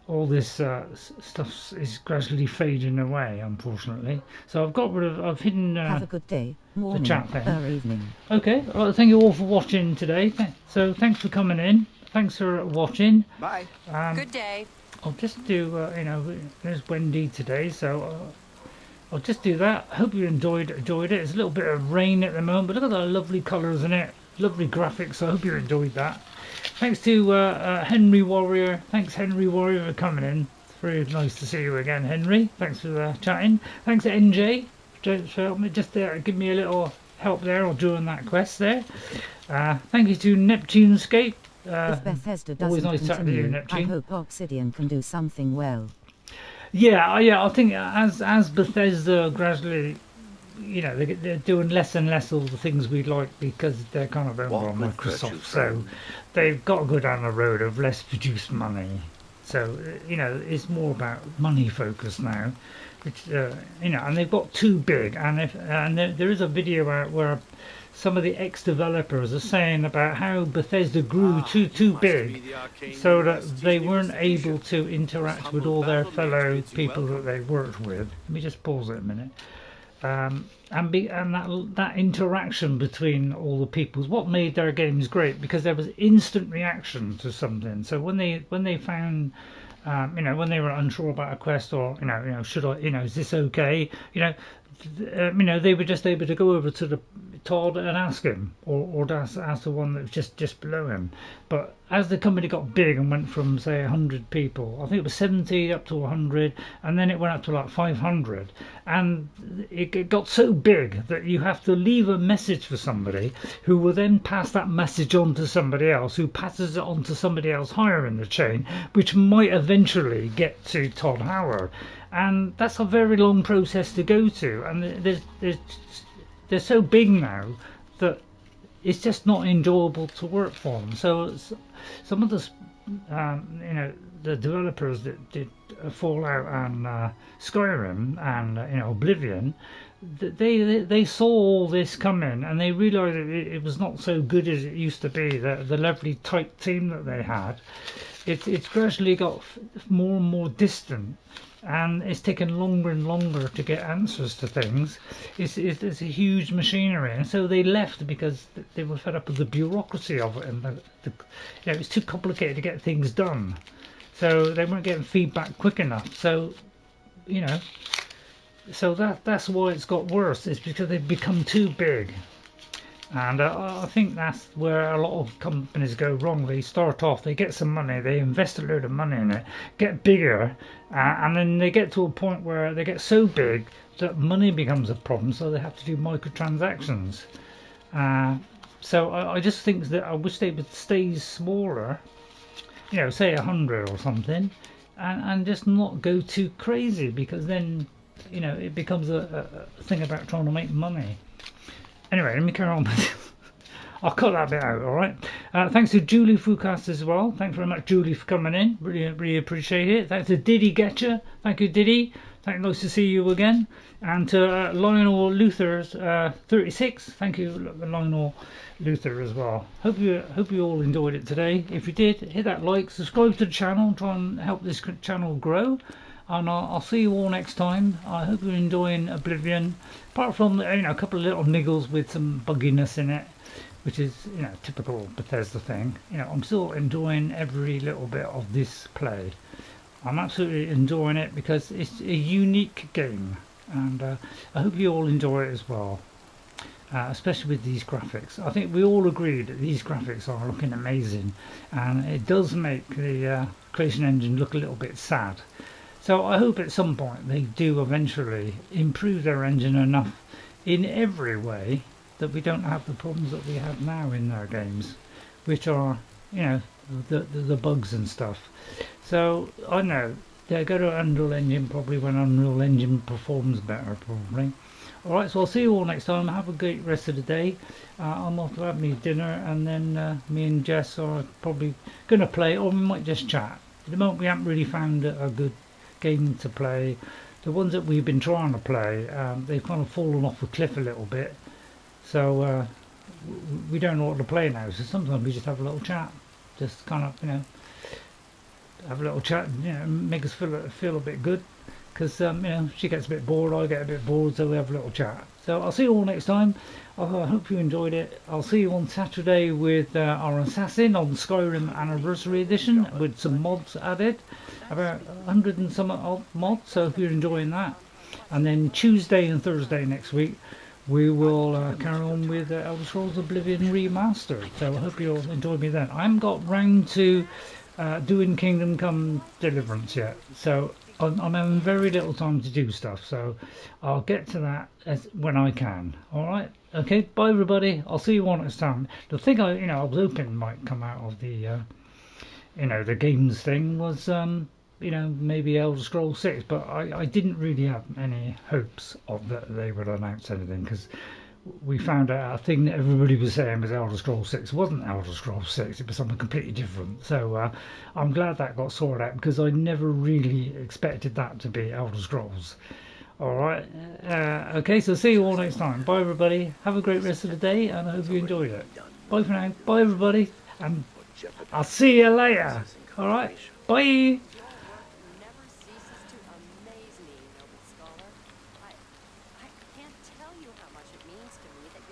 all this stuff is gradually fading away, unfortunately. So I've hidden Have a good day, morning, the chat there. or evening. Okay, well, thank you all for watching today. So thanks for coming in. Thanks for watching. Bye. Good day. I'll just do, there's Wendy today, so I'll just do that. Hope you enjoyed it. It's a little bit of rain at the moment, but look at the lovely colours in it. Lovely graphics, so I hope you enjoyed that. Thanks to Henry Warrior. Thanks, Henry Warrior, for coming in. It's very nice to see you again, Henry. Thanks for chatting. Thanks to NJ for helping me, just give me a little help there or during that quest there. Thank you to Neptunescape. If Bethesda always doesn't nice chatting to you, continue, Neptune. I hope Obsidian can do something well. Yeah. I think as Bethesda gradually, they're doing less and less of the things we like because they're kind of owned by Microsoft. So they've got to go down the road of let's produce money. So it's more about money focus now. Which and they've got too big. And there is a video out where some of the ex-developers are saying about how Bethesda grew too big, so that they weren't able to interact with all their fellow people that they worked with. Let me just pause it a minute. And that interaction between all the people is what made their games great, because there was instant reaction to something. So when they found when they were unsure about a quest, or should I, is this okay, they were just able to go over to the Todd and ask him, or ask the one that was just below him. But as the company got big and went from say 100 people, I think it was 70 up to 100, and then it went up to like 500, and it got so big that you have to leave a message for somebody who will then pass that message on to somebody else, who passes it on to somebody else higher in the chain, which might eventually get to Todd Howard. And that's a very long process to go to, and they're so big now that it's just not enjoyable to work for them. So some of the the developers that did Fallout and Skyrim and Oblivion, they saw all this coming, and they realised it was not so good as it used to be. The lovely tight team that they had, it's gradually got more and more distant, and it's taken longer and longer to get answers to things. It's a huge machinery, and so they left because they were fed up with the bureaucracy of it, and it's too complicated to get things done. So they weren't getting feedback quick enough. So so that's why it's got worse. It's because they've become too big. And I think that's where a lot of companies go wrong. They start off, they get some money, they invest a load of money in it, get bigger, and then they get to a point where they get so big that money becomes a problem, so they have to do microtransactions. So I just think that I wish they would stay smaller, say 100 or something, and just not go too crazy, because then, it becomes a thing about trying to make money. Anyway, let me carry on. I'll cut that bit out, alright? Thanks to Julie Fucast as well. Thanks very much, Julie, for coming in. Really appreciate it. Thanks to Diddy Getcha. Thank you, Diddy. Nice to see you again. And to Lionel Luther's 36. Thank you, Lionel Luther, as well. Hope you all enjoyed it today. If you did, hit that like, subscribe to the channel, try and help this channel grow. And I'll see you all next time. I hope you're enjoying Oblivion. Apart from a couple of little niggles with some bugginess in it, which is typical Bethesda thing. I'm still enjoying every little bit of this play. I'm absolutely enjoying it because it's a unique game, and I hope you all enjoy it as well. Especially with these graphics. I think we all agree that these graphics are looking amazing, and it does make the creation engine look a little bit sad. So I hope at some point they do eventually improve their engine enough in every way that we don't have the problems that we have now in their games, which are, the bugs and stuff. So I know they'll go to Unreal Engine probably when Unreal Engine performs better, probably. Alright, so I'll see you all next time. Have a great rest of the day. I'm off to have me dinner, and then me and Jess are probably going to play, or we might just chat. At the moment we haven't really found a good game to play. The ones that we've been trying to play, they've kind of fallen off a cliff a little bit, so we don't know what to play now. So sometimes we just have a little chat, just kind of have a little chat, and make us feel a bit good, because she gets a bit bored, I get a bit bored, so we have a little chat. So I'll see you all next time. I hope you enjoyed it. I'll see you on Saturday with our Assassin on Skyrim Anniversary Edition with some mods added, about 100 and some odd mods, so if you're enjoying that. And then Tuesday and Thursday next week we will carry on with Elder Scrolls Oblivion Remastered, so I hope you'll enjoy me then. I haven't got round to doing Kingdom Come Deliverance yet, so I'm having very little time to do stuff, so I'll get to that when I can. Alright, okay, bye everybody, I'll see you all next time. The thing I was hoping might come out of the the games thing was maybe Elder Scrolls 6, but I didn't really have any hopes of that they would announce anything, because we found out a thing that everybody was saying was Elder Scrolls 6. It wasn't Elder Scrolls 6, it was something completely different. So I'm glad that got sorted out, because I never really expected that to be Elder Scrolls. Alright, okay, so see you all next time. Bye everybody, have a great rest of the day, and I hope you enjoyed it. Bye for now, bye everybody, and I'll see you later. Alright, bye!